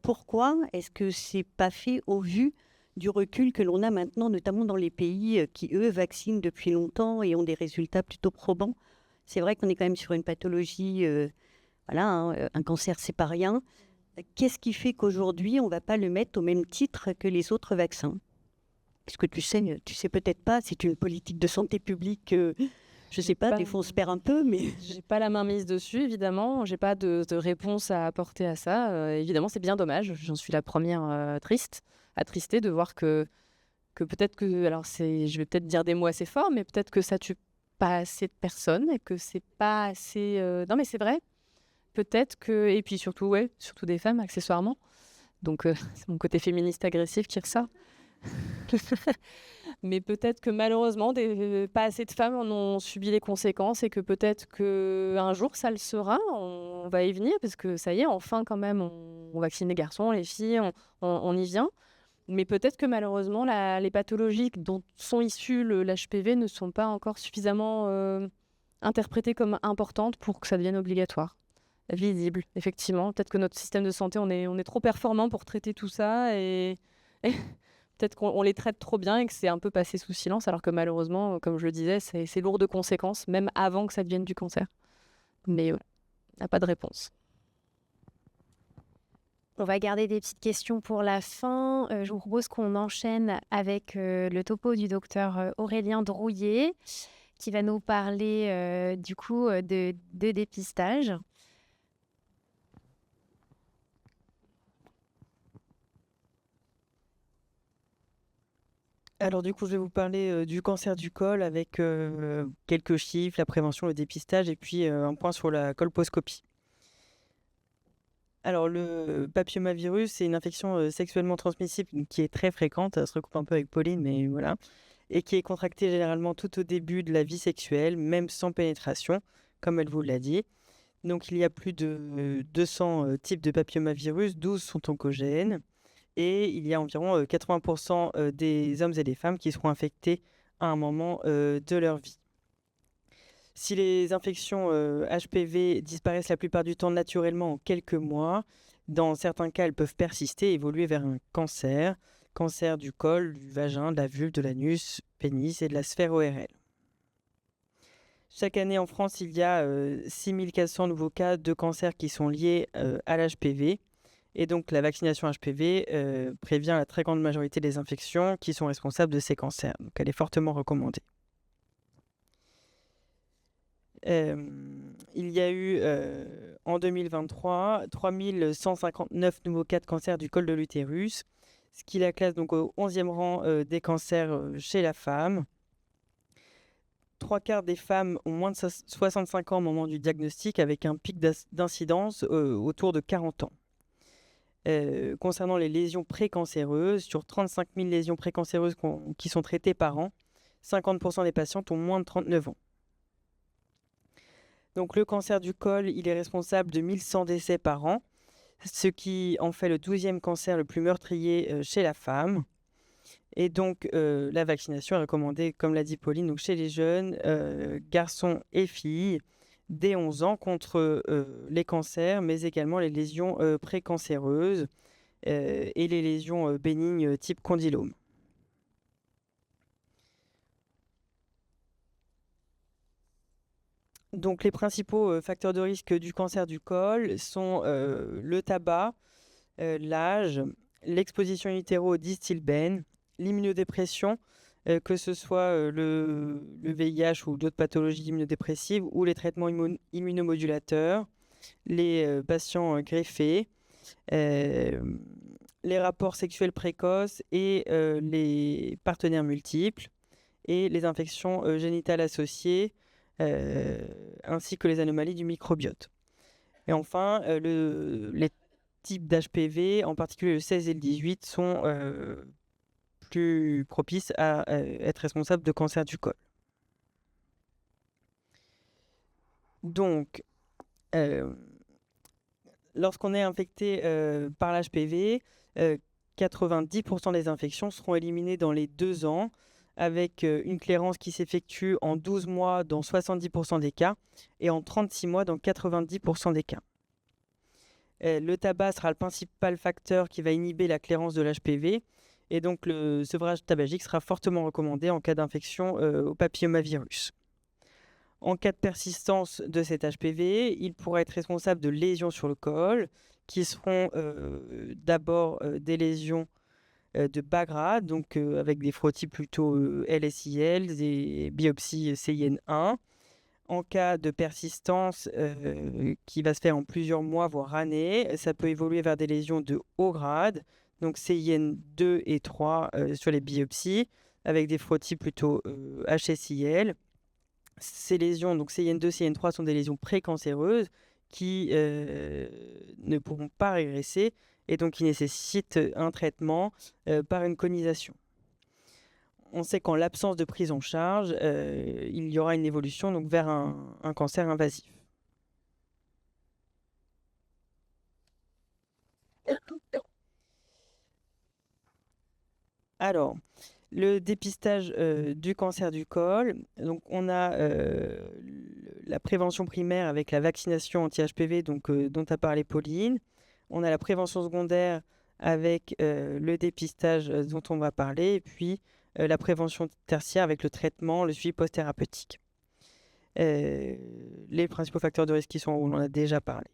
Pourquoi est-ce que ce n'est pas fait au vu du recul que l'on a maintenant, notamment dans les pays qui, eux, vaccinent depuis longtemps et ont des résultats plutôt probants? C'est vrai qu'on est quand même sur une pathologie, un cancer, c'est pas rien. Qu'est-ce qui fait qu'aujourd'hui, on ne va pas le mettre au même titre que les autres vaccins? Est-ce que tu sais peut-être pas, c'est une politique de santé publique, je ne sais pas, des fois on se perd un peu, mais... J'ai pas la main mise dessus, évidemment. J'ai pas de réponse à apporter à ça. Évidemment, c'est bien dommage. J'en suis la première attristée de voir que peut-être que... Alors, je vais peut-être dire des mots assez forts, mais peut-être que ça tue pas assez de personnes et que c'est pas assez... Non, mais c'est vrai. Peut-être que... Et puis surtout des femmes, accessoirement. Donc, c'est mon côté féministe agressif qui ressort. Mais peut-être que malheureusement, pas assez de femmes en ont subi les conséquences et que peut-être qu'un jour, ça le sera. On va y venir parce que ça y est, enfin quand même, on vaccine les garçons, les filles, on y vient. Mais peut-être que malheureusement, les pathologies dont sont issues l'HPV ne sont pas encore suffisamment interprétées comme importantes pour que ça devienne obligatoire. Visible, effectivement. Peut-être que notre système de santé, on est trop performant pour traiter tout ça et peut-être qu'on les traite trop bien et que c'est un peu passé sous silence, alors que malheureusement, comme je le disais, c'est lourd de conséquences, même avant que ça devienne du cancer. Mais il n'y a pas de réponse. On va garder des petites questions pour la fin. Je vous propose qu'on enchaîne avec le topo du docteur Aurélien Drouillet, qui va nous parler du coup de dépistage. Alors du coup, je vais vous parler du cancer du col avec quelques chiffres, la prévention, le dépistage et puis un point sur la colposcopie. Alors le papillomavirus, c'est une infection sexuellement transmissible qui est très fréquente, ça se recoupe un peu avec Pauline, mais voilà, et qui est contractée généralement tout au début de la vie sexuelle, même sans pénétration, comme elle vous l'a dit. Donc il y a plus de 200 types de papillomavirus, 12 sont oncogènes. Et il y a environ 80% des hommes et des femmes qui seront infectés à un moment de leur vie. Si les infections HPV disparaissent la plupart du temps naturellement en quelques mois, dans certains cas, elles peuvent persister et évoluer vers un cancer du col, du vagin, de la vulve, de l'anus, pénis et de la sphère ORL. Chaque année en France, il y a 6400 nouveaux cas de cancer qui sont liés à l'HPV. Et donc, la vaccination HPV prévient la très grande majorité des infections qui sont responsables de ces cancers. Donc, elle est fortement recommandée. Il y a eu, en 2023, 3159 nouveaux cas de cancer du col de l'utérus, ce qui la classe donc au 11e rang des cancers chez la femme. 3/4 des femmes ont moins de 65 ans au moment du diagnostic, avec un pic d'incidence autour de 40 ans. Concernant les lésions précancéreuses, sur 35 000 lésions précancéreuses qui sont traitées par an, 50% des patientes ont moins de 39 ans. Donc le cancer du col, il est responsable de 1100 décès par an, ce qui en fait le 12e cancer le plus meurtrier chez la femme. Et donc la vaccination est recommandée, comme l'a dit Pauline, donc chez les jeunes, garçons et filles, dès 11 ans contre les cancers, mais également les lésions précancéreuses et les lésions bénignes type condylome. Donc, les principaux facteurs de risque du cancer du col sont le tabac, l'âge, l'exposition in utero au distilbène, l'immunodépression, que ce soit le VIH ou d'autres pathologies immunodépressives, ou les traitements immunomodulateurs, les patients greffés, les rapports sexuels précoces et les partenaires multiples, et les infections génitales associées, ainsi que les anomalies du microbiote. Et enfin, les types d'HPV, en particulier le 16 et le 18, sont plus propices à être responsables de cancer du col. Donc, lorsqu'on est infecté par l'HPV, 90% des infections seront éliminées dans les 2 ans, avec une clairance qui s'effectue en 12 mois dans 70% des cas et en 36 mois dans 90% des cas. Le tabac sera le principal facteur qui va inhiber la clairance de l'HPV, et donc le sevrage tabagique sera fortement recommandé en cas d'infection au papillomavirus. En cas de persistance de cet HPV, il pourra être responsable de lésions sur le col, qui seront d'abord des lésions de bas grade, donc avec des frottis plutôt LSIL, des biopsies CIN1. En cas de persistance qui va se faire en plusieurs mois, voire années, ça peut évoluer vers des lésions de haut grade, donc CIN2 et 3 sur les biopsies, avec des frottis plutôt HSIL. Ces lésions, donc CIN2, CIN3, sont des lésions précancéreuses qui ne pourront pas régresser et donc qui nécessitent un traitement par une conisation. On sait qu'en l'absence de prise en charge, il y aura une évolution donc, vers un cancer invasif. Alors, le dépistage du cancer du col. Donc, on a la prévention primaire avec la vaccination anti-HPV dont a parlé Pauline. On a la prévention secondaire avec le dépistage dont on va parler. Et puis, la prévention tertiaire avec le traitement, le suivi post-thérapeutique. Les principaux facteurs de risque qui sont où on en a déjà parlé.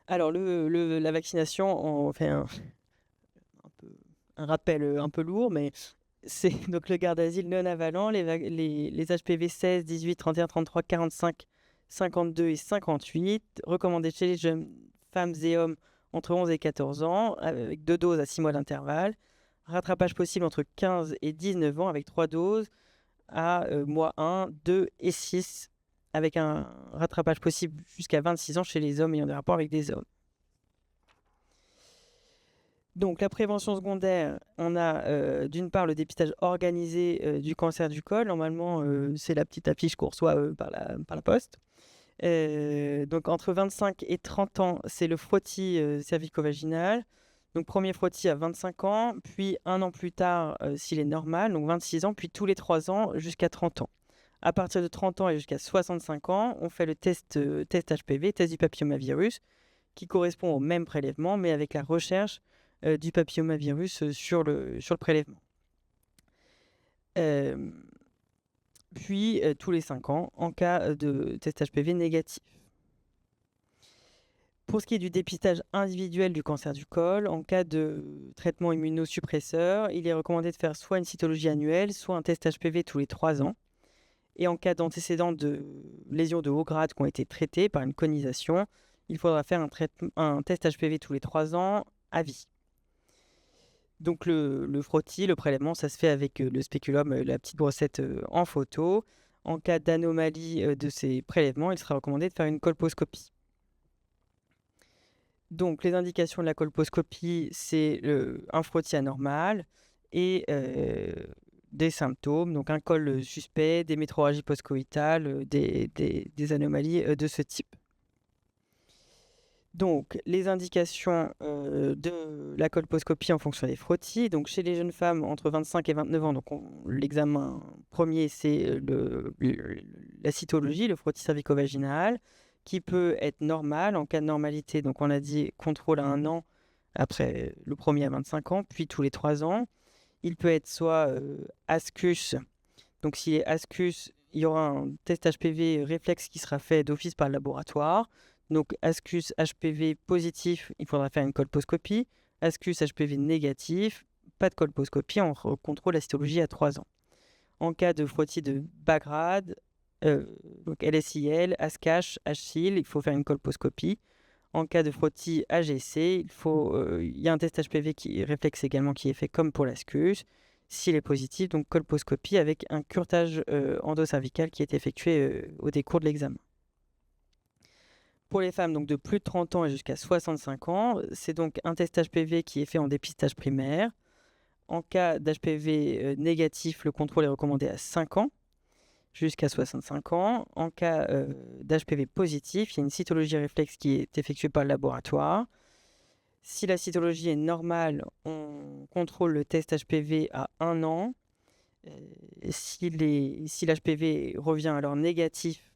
Alors, la vaccination, on fait un rappel un peu lourd, mais c'est donc le Gardasil non avalent, les HPV 16, 18, 31, 33, 45, 52 et 58, recommandés chez les jeunes femmes et hommes entre 11 et 14 ans, avec 2 doses à 6 mois d'intervalle. Rattrapage possible entre 15 et 19 ans, avec 3 doses à mois 1, 2 et 6, avec un rattrapage possible jusqu'à 26 ans chez les hommes ayant des rapports avec des hommes. Donc, la prévention secondaire, on a d'une part le dépistage organisé du cancer du col. Normalement, c'est la petite affiche qu'on reçoit par la poste. Donc, entre 25 et 30 ans, c'est le frottis cervico-vaginal. Donc, premier frottis à 25 ans, puis 1 an plus tard, s'il est normal, donc 26 ans, puis tous les 3 ans jusqu'à 30 ans. À partir de 30 ans et jusqu'à 65 ans, on fait le test HPV, test du papillomavirus, qui correspond au même prélèvement, mais avec la recherche du papillomavirus sur le prélèvement. Puis, tous les 5 ans, en cas de test HPV négatif. Pour ce qui est du dépistage individuel du cancer du col, en cas de traitement immunosuppresseur, il est recommandé de faire soit une cytologie annuelle, soit un test HPV tous les 3 ans. Et en cas d'antécédent de lésions de haut grade qui ont été traitées par une conisation, il faudra faire un test HPV tous les 3 ans à vie. Donc le frottis, le prélèvement, ça se fait avec le spéculum, la petite brossette en photo. En cas d'anomalie de ces prélèvements, il sera recommandé de faire une colposcopie. Donc les indications de la colposcopie, c'est un frottis anormal et des symptômes, donc un col suspect, des métrorragies post-coïtales, des anomalies de ce type. Donc, les indications de la colposcopie en fonction des frottis. Donc, chez les jeunes femmes entre 25 et 29 ans, donc l'examen premier, c'est la cytologie, le frottis cervico-vaginal, qui peut être normal en cas de normalité. Donc, on a dit contrôle à 1 an, après le premier à 25 ans, puis tous les 3 ans. Il peut être soit ascus. Donc, s'il est ascus, il y aura un test HPV réflexe qui sera fait d'office par le laboratoire. Donc, ASCUS HPV positif, il faudra faire une colposcopie. ASCUS HPV négatif, pas de colposcopie, on contrôle la cytologie à 3 ans. En cas de frottis de bas grade, donc LSIL, ASCASH, HSIL, il faut faire une colposcopie. En cas de frottis AGC, il y a un test HPV réflexe également qui est fait comme pour l'ASCUS. S'il est positif, donc colposcopie avec un curetage endocervical qui est effectué au décours de l'examen. Pour les femmes donc de plus de 30 ans et jusqu'à 65 ans, c'est donc un test HPV qui est fait en dépistage primaire. En cas d'HPV négatif, le contrôle est recommandé à 5 ans jusqu'à 65 ans. En cas d'HPV positif, il y a une cytologie réflexe qui est effectuée par le laboratoire. Si la cytologie est normale, on contrôle le test HPV à 1 an. Si l'HPV revient alors négatif,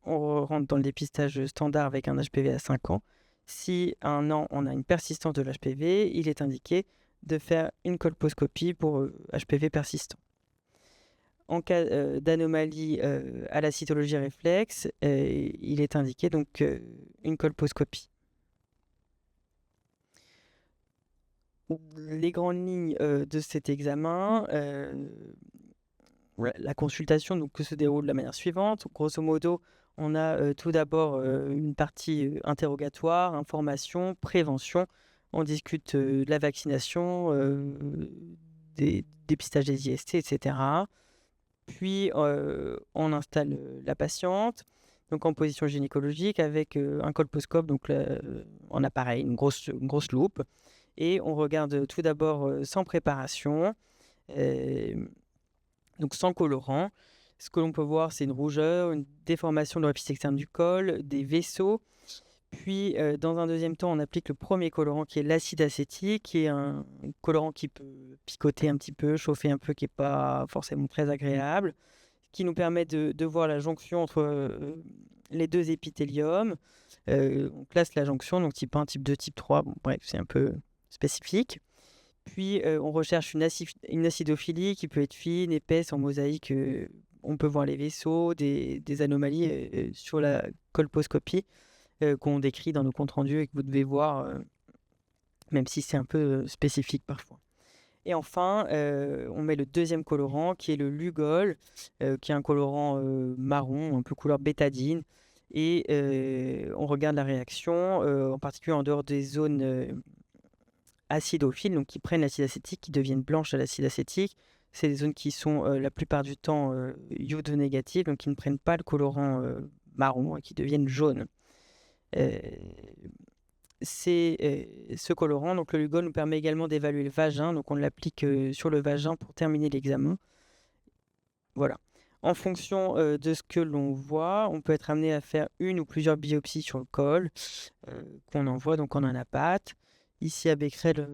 on rentre dans le dépistage standard avec un HPV à 5 ans. Si à 1 an, on a une persistance de l'HPV, il est indiqué de faire une colposcopie pour HPV persistant. En cas d'anomalie à la cytologie réflexe, il est indiqué donc une colposcopie. Les grandes lignes de cet examen, la consultation donc, se déroule de la manière suivante. Grosso modo, on a tout d'abord une partie interrogatoire, information, prévention. On discute de la vaccination, des dépistages des IST, etc. Puis, on installe la patiente donc en position gynécologique avec un colposcope, donc en appareil, une grosse loupe. Et on regarde tout d'abord sans préparation, donc sans colorant. Ce que l'on peut voir, c'est une rougeur, une déformation de l'orifice externe du col, des vaisseaux. Puis, dans un deuxième temps, on applique le premier colorant qui est l'acide acétique, qui est un colorant qui peut picoter un petit peu, chauffer un peu, qui n'est pas forcément très agréable, qui nous permet de voir la jonction entre les deux épithéliums. On classe la jonction, donc type 1, type 2, type 3. Bon, bref, c'est un peu spécifique. Puis, on recherche une acidophilie qui peut être fine, épaisse, en mosaïque. On peut voir les vaisseaux, des anomalies sur la colposcopie qu'on décrit dans nos comptes rendus et que vous devez voir, même si c'est un peu spécifique parfois. Et enfin, on met le deuxième colorant qui est le Lugol, qui est un colorant marron, un peu couleur bétadine. Et on regarde la réaction, en particulier en dehors des zones acidophiles, donc qui prennent l'acide acétique, qui deviennent blanches à l'acide acétique. C'est des zones qui sont la plupart du temps iodo-négatives, donc qui ne prennent pas le colorant marron et qui deviennent jaunes. Ce colorant, donc le Lugol, nous permet également d'évaluer le vagin, donc on l'applique sur le vagin pour terminer l'examen. Voilà. En fonction de ce que l'on voit, on peut être amené à faire une ou plusieurs biopsies sur le col qu'on envoie donc en anapathe. Ici à Becquerel,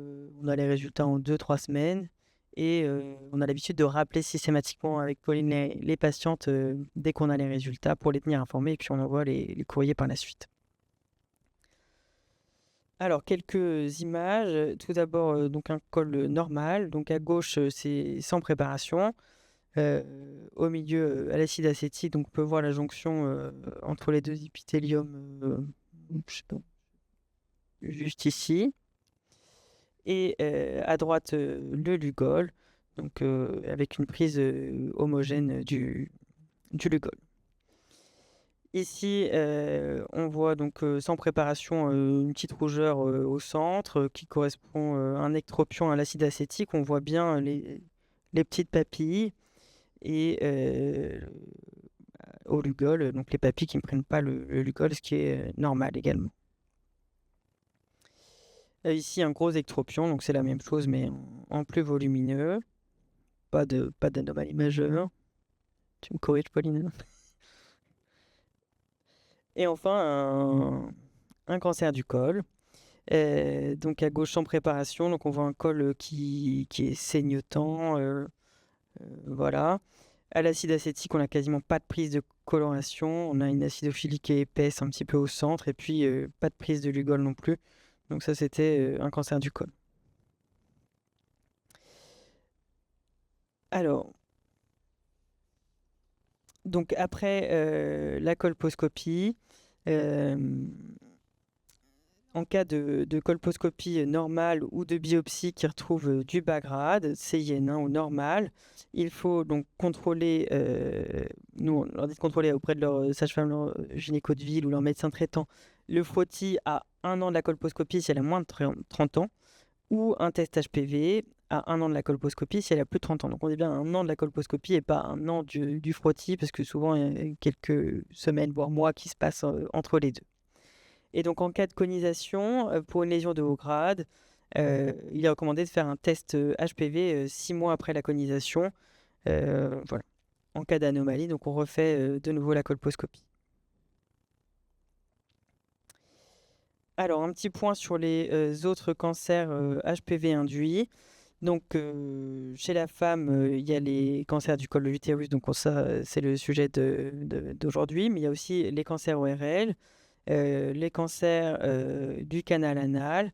on a les résultats en 2-3 semaines et on a l'habitude de rappeler systématiquement avec Pauline les patientes dès qu'on a les résultats pour les tenir informées et puis on envoie les courriers par la suite. Alors, quelques images. Tout d'abord, donc un col normal. Donc à gauche, c'est sans préparation. Au milieu, à l'acide acétique, donc on peut voir la jonction entre les deux épithéliums, je sais pas, juste ici. Et à droite, le Lugol, donc avec une prise homogène du Lugol. Ici, on voit donc sans préparation une petite rougeur au centre qui correspond à un ectropion à l'acide acétique. On voit bien les petites papilles et au Lugol, donc les papilles qui ne prennent pas le Lugol, ce qui est normal également. Ici, un gros ectropion, donc c'est la même chose mais en plus volumineux. Pas d'anomalie majeure. Tu me corriges, Pauline? Et enfin, un cancer du col. Donc à gauche sans préparation, donc on voit un col qui est saignotant. Voilà. À l'acide acétique, on n'a quasiment pas de prise de coloration. On a une acidophilie qui est épaisse un petit peu au centre et puis pas de prise de Lugol non plus. Donc ça, c'était un cancer du col. Alors, Donc après la colposcopie, euh, en cas de colposcopie normale ou de biopsie qui retrouve du bas grade, CIN1 ou normal, il faut donc contrôler, nous on leur dit de contrôler auprès de leur sage-femme, leur gynéco de ville ou leur médecin traitant, le frottis à 1 an de la colposcopie si elle a moins de 30 ans, ou un test HPV à 1 an de la colposcopie si elle a plus de 30 ans. Donc on dit bien 1 an de la colposcopie et pas 1 an du frottis, parce que souvent il y a quelques semaines, voire mois qui se passent entre les deux. Et donc, en cas de conisation, pour une lésion de haut grade, il est recommandé de faire un test HPV 6 mois après la conisation. Voilà. En cas d'anomalie, donc on refait de nouveau la colposcopie. Alors, un petit point sur les autres cancers HPV induits. Donc, chez la femme, il y a les cancers du col de l'utérus, donc ça, c'est le sujet d'aujourd'hui, mais il y a aussi les cancers ORL, les cancers du canal anal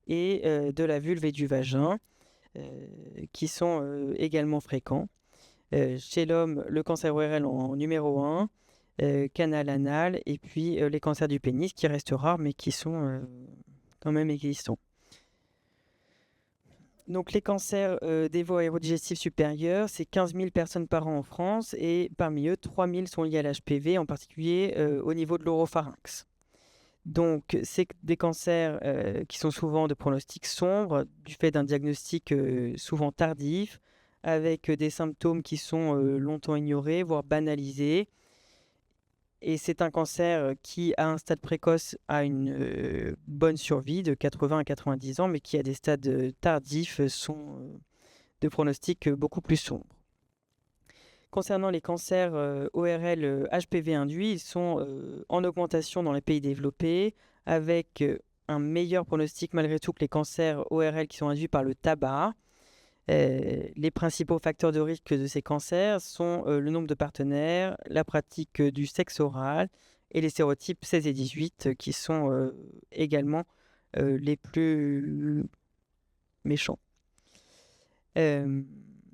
et de la vulve et du vagin, qui sont également fréquents. Chez l'homme, le cancer ORL en numéro 1, canal anal, et puis les cancers du pénis, qui restent rares, mais qui sont quand même existants. Donc les cancers des voies aérodigestives supérieures, c'est 15 000 personnes par an en France, et parmi eux, 3 000 sont liés à l'HPV, en particulier au niveau de l'oropharynx. Donc, c'est des cancers qui sont souvent de pronostic sombre, du fait d'un diagnostic souvent tardif, avec des symptômes qui sont longtemps ignorés, voire banalisés. Et c'est un cancer qui, à un stade précoce, a une bonne survie de 80 à 90 ans, mais qui, à des stades tardifs, sont de pronostic beaucoup plus sombre. Concernant les cancers ORL HPV induits, ils sont en augmentation dans les pays développés, avec un meilleur pronostic malgré tout que les cancers ORL qui sont induits par le tabac. Les principaux facteurs de risque de ces cancers sont le nombre de partenaires, la pratique du sexe oral et les sérotypes 16 et 18 qui sont également les plus méchants.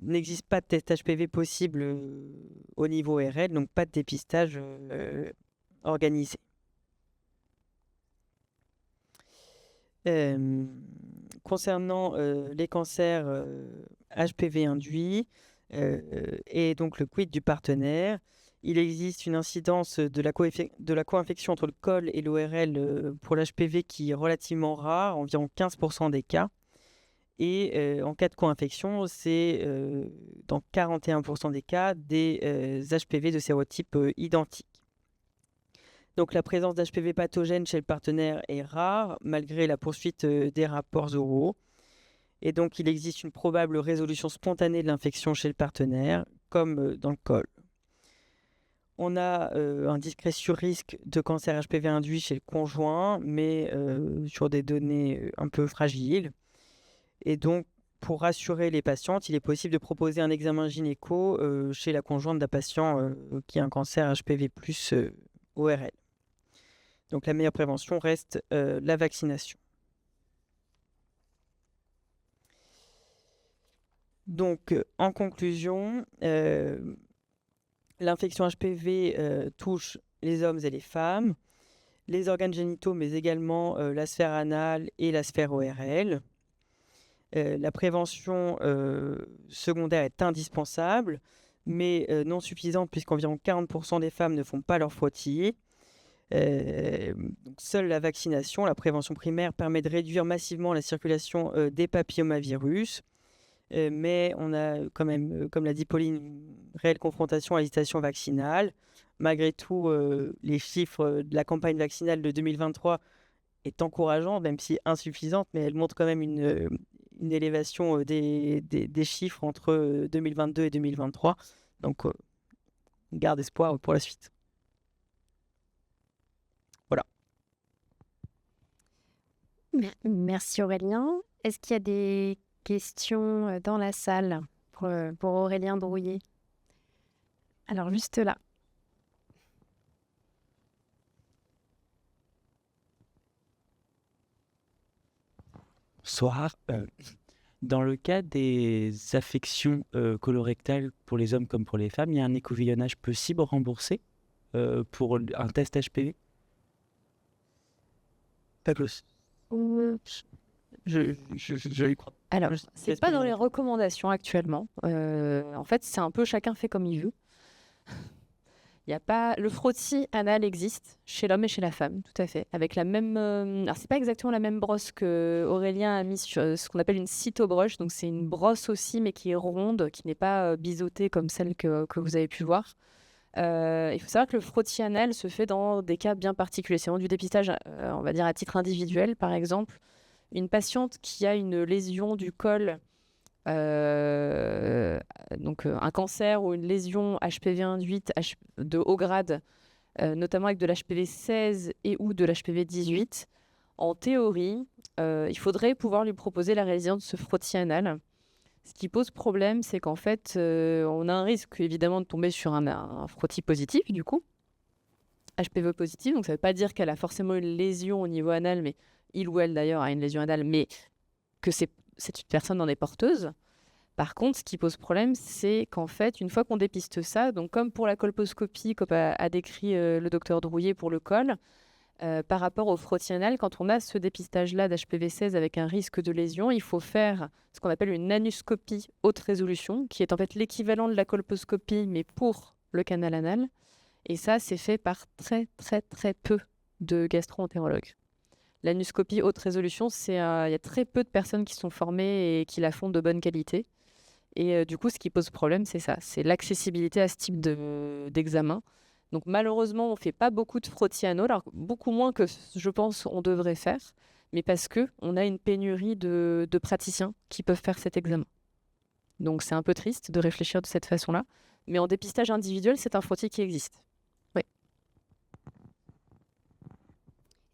N'existe pas de test HPV possible au niveau ORL, donc pas de dépistage organisé. Concernant les cancers HPV induits et donc le quid du partenaire, il existe une incidence de la co-infection entre le col et l'ORL pour l'HPV qui est relativement rare, environ 15% des cas. Et en cas de co-infection, c'est dans 41% des cas des HPV de sérotype identique. Donc la présence d'HPV pathogène chez le partenaire est rare, malgré la poursuite des rapports oraux. Et donc il existe une probable résolution spontanée de l'infection chez le partenaire, comme dans le col. On a un discret sur-risque de cancer HPV induit chez le conjoint, mais sur des données un peu fragiles. Et donc, pour rassurer les patientes, il est possible de proposer un examen gynéco chez la conjointe d'un patient qui a un cancer HPV plus ORL. Donc, la meilleure prévention reste la vaccination. Donc, en conclusion, l'infection HPV touche les hommes et les femmes, les organes génitaux, mais également la sphère anale et la sphère ORL. La prévention secondaire est indispensable, mais non suffisante puisqu'environ 40% des femmes ne font pas leur frottis. Donc seule la vaccination, la prévention primaire, permet de réduire massivement la circulation des papillomavirus. Mais on a quand même, comme l'a dit Pauline, une réelle confrontation à l'hésitation vaccinale. Malgré tout, les chiffres de la campagne vaccinale de 2023 est encourageante, même si insuffisante, mais elle montre quand même une élévation des chiffres entre 2022 et 2023. Donc, on garde espoir pour la suite. Voilà. Merci Aurélien. Est-ce qu'il y a des questions dans la salle pour Aurélien Drouillet? Alors, juste là. Bonsoir. Dans le cas des affections colorectales pour les hommes comme pour les femmes, il y a un écouvillonnage possible remboursé pour un test HPV? Pablos. Je y crois. Alors, Je c'est laisse pas pas dans les les recommandations actuellement. En fait, c'est un peu chacun fait comme il veut. Il y a pas le frottis anal existe chez l'homme et chez la femme, tout à fait, avec la même. Alors, c'est pas exactement la même brosse que Aurélien a mis sur ce qu'on appelle une cytobrush. Donc, c'est une brosse aussi, mais qui est ronde, qui n'est pas biseautée comme celle que vous avez pu voir. Il faut savoir que le frottis anal se fait dans des cas bien particuliers. C'est vraiment du dépistage, on va dire à titre individuel, par exemple. Une patiente qui a une lésion du col, donc un cancer ou une lésion HPV induite de haut grade, notamment avec de l'HPV 16 et ou de l'HPV 18, en théorie, il faudrait pouvoir lui proposer la réalisation de ce frottis anal. Ce qui pose problème, c'est qu'en fait, on a un risque évidemment de tomber sur un frottis positif, du coup, HPV positif. Donc ça ne veut pas dire qu'elle a forcément une lésion au niveau anal, mais il ou elle d'ailleurs a une lésion anale, mais que cette personne en est porteuse. Par contre, ce qui pose problème, c'est qu'en fait, une fois qu'on dépiste ça, donc comme pour la colposcopie, comme a décrit le docteur Drouillet pour le col, par rapport au frottis anal, quand on a ce dépistage-là d'HPV 16 avec un risque de lésion, il faut faire ce qu'on appelle une anuscopie haute résolution, qui est en fait l'équivalent de la colposcopie, mais pour le canal anal. Et ça, c'est fait par très, très, très peu de gastro-entérologues. L'anuscopie haute résolution, il y a très peu de personnes qui sont formées et qui la font de bonne qualité. Et du coup, ce qui pose problème, c'est ça, c'est l'accessibilité à ce type d'examen. Donc malheureusement, on ne fait pas beaucoup de frottis anal, alors beaucoup moins que je pense on devrait faire, mais parce qu'on a une pénurie de praticiens qui peuvent faire cet examen. Donc c'est un peu triste de réfléchir de cette façon-là, mais en dépistage individuel, c'est un frottis qui existe.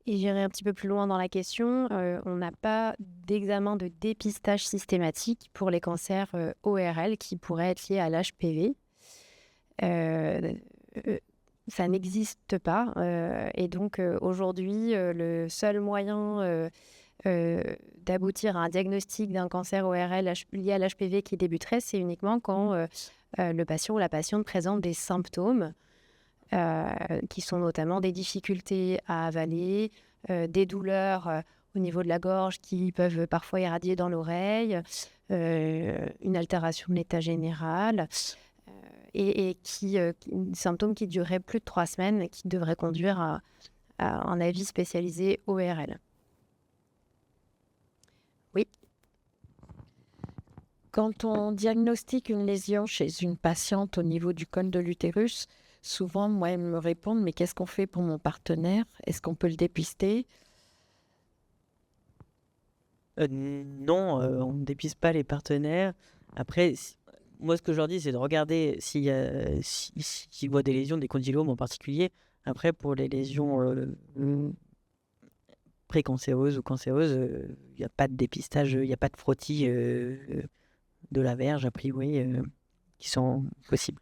Et j'irai un petit peu plus loin dans la question. On n'a pas d'examen de dépistage systématique pour les cancers ORL qui pourraient être liés à l'HPV. Ça n'existe pas. Et donc aujourd'hui, le seul moyen d'aboutir à un diagnostic d'un cancer ORL lié à l'HPV qui débuterait, c'est uniquement quand le patient ou la patiente présente des symptômes qui sont notamment des difficultés à avaler, des douleurs au niveau de la gorge qui peuvent parfois irradier dans l'oreille, une altération de l'état général, et symptômes qui dureraient plus de 3 semaines et qui devraient conduire à un avis spécialisé ORL. Oui. Quand on diagnostique une lésion chez une patiente au niveau du col de l'utérus, souvent, moi, elles me répondent « Mais qu'est-ce qu'on fait pour mon partenaire? Est-ce qu'on peut le dépister ?» Non, on ne dépiste pas les partenaires. Après, moi, ce que je leur dis, c'est de regarder s'ils voient des lésions, des condylomes en particulier. Après, pour les lésions précancéreuses ou cancéreuses, il n'y a pas de dépistage, il n'y a pas de frottis de la verge, a priori, qui sont possibles.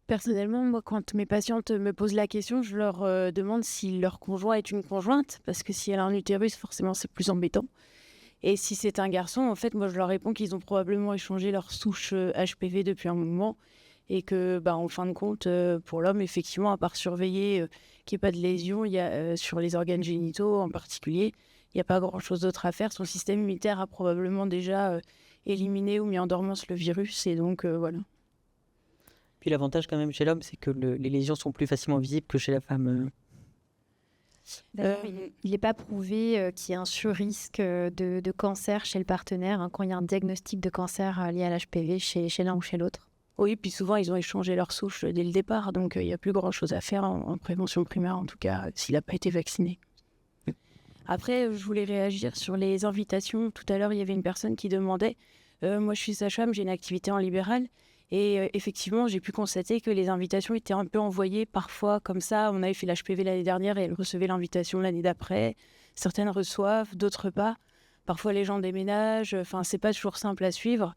Personnellement, moi, quand mes patientes me posent la question, je leur demande si leur conjoint est une conjointe, parce que si elle a un utérus, forcément, c'est plus embêtant. Et si c'est un garçon, en fait, moi, je leur réponds qu'ils ont probablement échangé leur souche HPV depuis un moment, et que, en fin de compte, pour l'homme, effectivement, à part surveiller qu'il n'y ait pas de lésion, il y a, sur les organes génitaux en particulier, il n'y a pas grand-chose d'autre à faire. Son système immunitaire a probablement déjà éliminé ou mis en dormance le virus, et donc, voilà. Puis l'avantage quand même chez l'homme, c'est que les lésions sont plus facilement visibles que chez la femme. Il n'est pas prouvé qu'il y ait un surrisque de cancer chez le partenaire quand il y a un diagnostic de cancer lié à l'HPV chez l'un ou chez l'autre. Oui, puis souvent, ils ont échangé leur souche dès le départ, donc il n'y a plus grand-chose à faire en prévention primaire, en tout cas, s'il n'a pas été vacciné. Après, je voulais réagir sur les invitations. Tout à l'heure, il y avait une personne qui demandait moi, je suis sage-femme, j'ai une activité en libéral. Et effectivement, j'ai pu constater que les invitations étaient un peu envoyées parfois comme ça. On avait fait l'HPV l'année dernière et elle recevait l'invitation l'année d'après. Certaines reçoivent, d'autres pas. Parfois, les gens déménagent. Enfin, c'est pas toujours simple à suivre.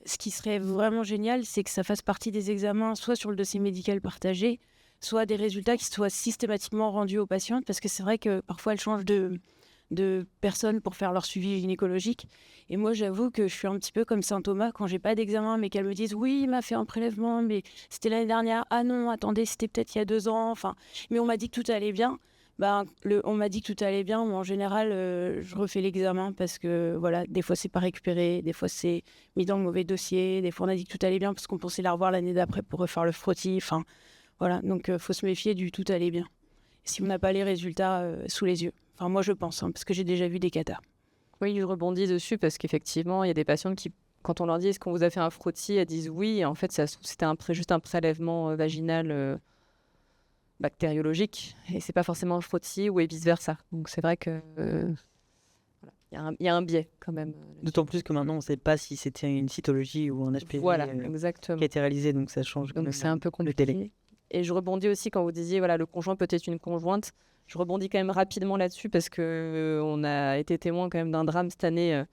Ce qui serait vraiment génial, c'est que ça fasse partie des examens, soit sur le dossier médical partagé, soit des résultats qui soient systématiquement rendus aux patientes, parce que c'est vrai que parfois elles changent de personnes pour faire leur suivi gynécologique. Et moi, j'avoue que je suis un petit peu comme Saint Thomas quand j'ai pas d'examen, mais qu'elles me disent oui, il m'a fait un prélèvement, mais c'était l'année dernière. Ah non, attendez, c'était peut-être il y a 2 ans. Enfin, mais on m'a dit que tout allait bien. On m'a dit que tout allait bien, mais en général, je refais l'examen parce que voilà, des fois c'est pas récupéré, des fois c'est mis dans le mauvais dossier, des fois on a dit que tout allait bien parce qu'on pensait la revoir l'année d'après pour refaire le frottis. Enfin, voilà, donc faut se méfier du tout allait bien. Si on n'a pas les résultats sous les yeux. Enfin, moi je pense, parce que j'ai déjà vu des catas. Oui, je rebondis dessus parce qu'effectivement, il y a des patientes qui, quand on leur dit est-ce qu'on vous a fait un frottis, elles disent oui. Et en fait, ça se trouve, c'était juste un prélèvement vaginal bactériologique et c'est pas forcément un frottis ou et vice-versa. Donc c'est vrai que voilà, il y a un biais quand même. D'autant plus que maintenant, on ne sait pas si c'était une cytologie ou un HPV Voilà, qui exactement. a été réalisé, donc ça change quand Donc même c'est un peu le délai. compliqué. Et je rebondis aussi quand vous disiez voilà, le conjoint peut être une conjointe. Je rebondis quand même rapidement là-dessus parce que on a été témoin quand même d'un drame cette année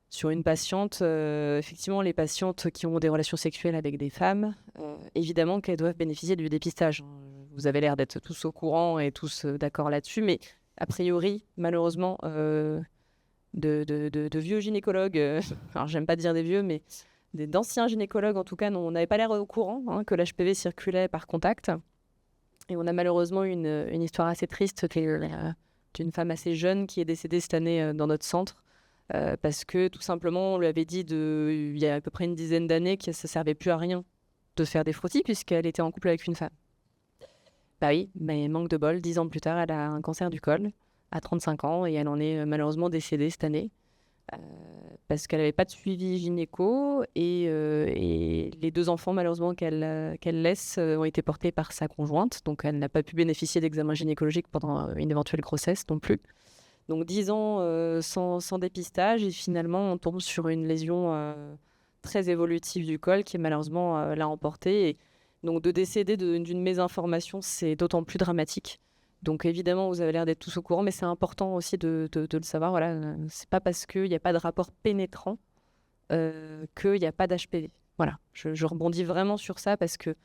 sur une patiente. Effectivement, les patientes qui ont des relations sexuelles avec des femmes, évidemment qu'elles doivent bénéficier du dépistage. Vous avez l'air d'être tous au courant et tous d'accord là-dessus, mais a priori, malheureusement, de vieux gynécologues, alors j'aime pas dire des vieux, mais d'anciens gynécologues en tout cas, on n'avait pas l'air au courant que l'HPV circulait par contact. Et on a malheureusement une histoire assez triste d'une femme assez jeune qui est décédée cette année dans notre centre. Parce que tout simplement, on lui avait dit il y a à peu près une dizaine d'années que ça ne servait plus à rien de faire des frottis puisqu'elle était en couple avec une femme. Bah oui, mais manque de bol, 10 ans plus tard, elle a un cancer du col à 35 ans et elle en est malheureusement décédée cette année. Parce qu'elle n'avait pas de suivi gynéco et les 2 enfants malheureusement qu'elle laisse ont été portés par sa conjointe, donc elle n'a pas pu bénéficier d'examen gynécologique pendant une éventuelle grossesse non plus. Donc 10 ans sans dépistage et finalement on tombe sur une lésion très évolutive du col qui malheureusement l'a emportée. Et donc de décéder d'une mésinformation, c'est d'autant plus dramatique. Donc évidemment, vous avez l'air d'être tous au courant, mais c'est important aussi de le savoir. Voilà, c'est pas parce qu'il n'y a pas de rapport pénétrant qu'il n'y a pas d'HPV. Voilà, je rebondis vraiment sur ça parce que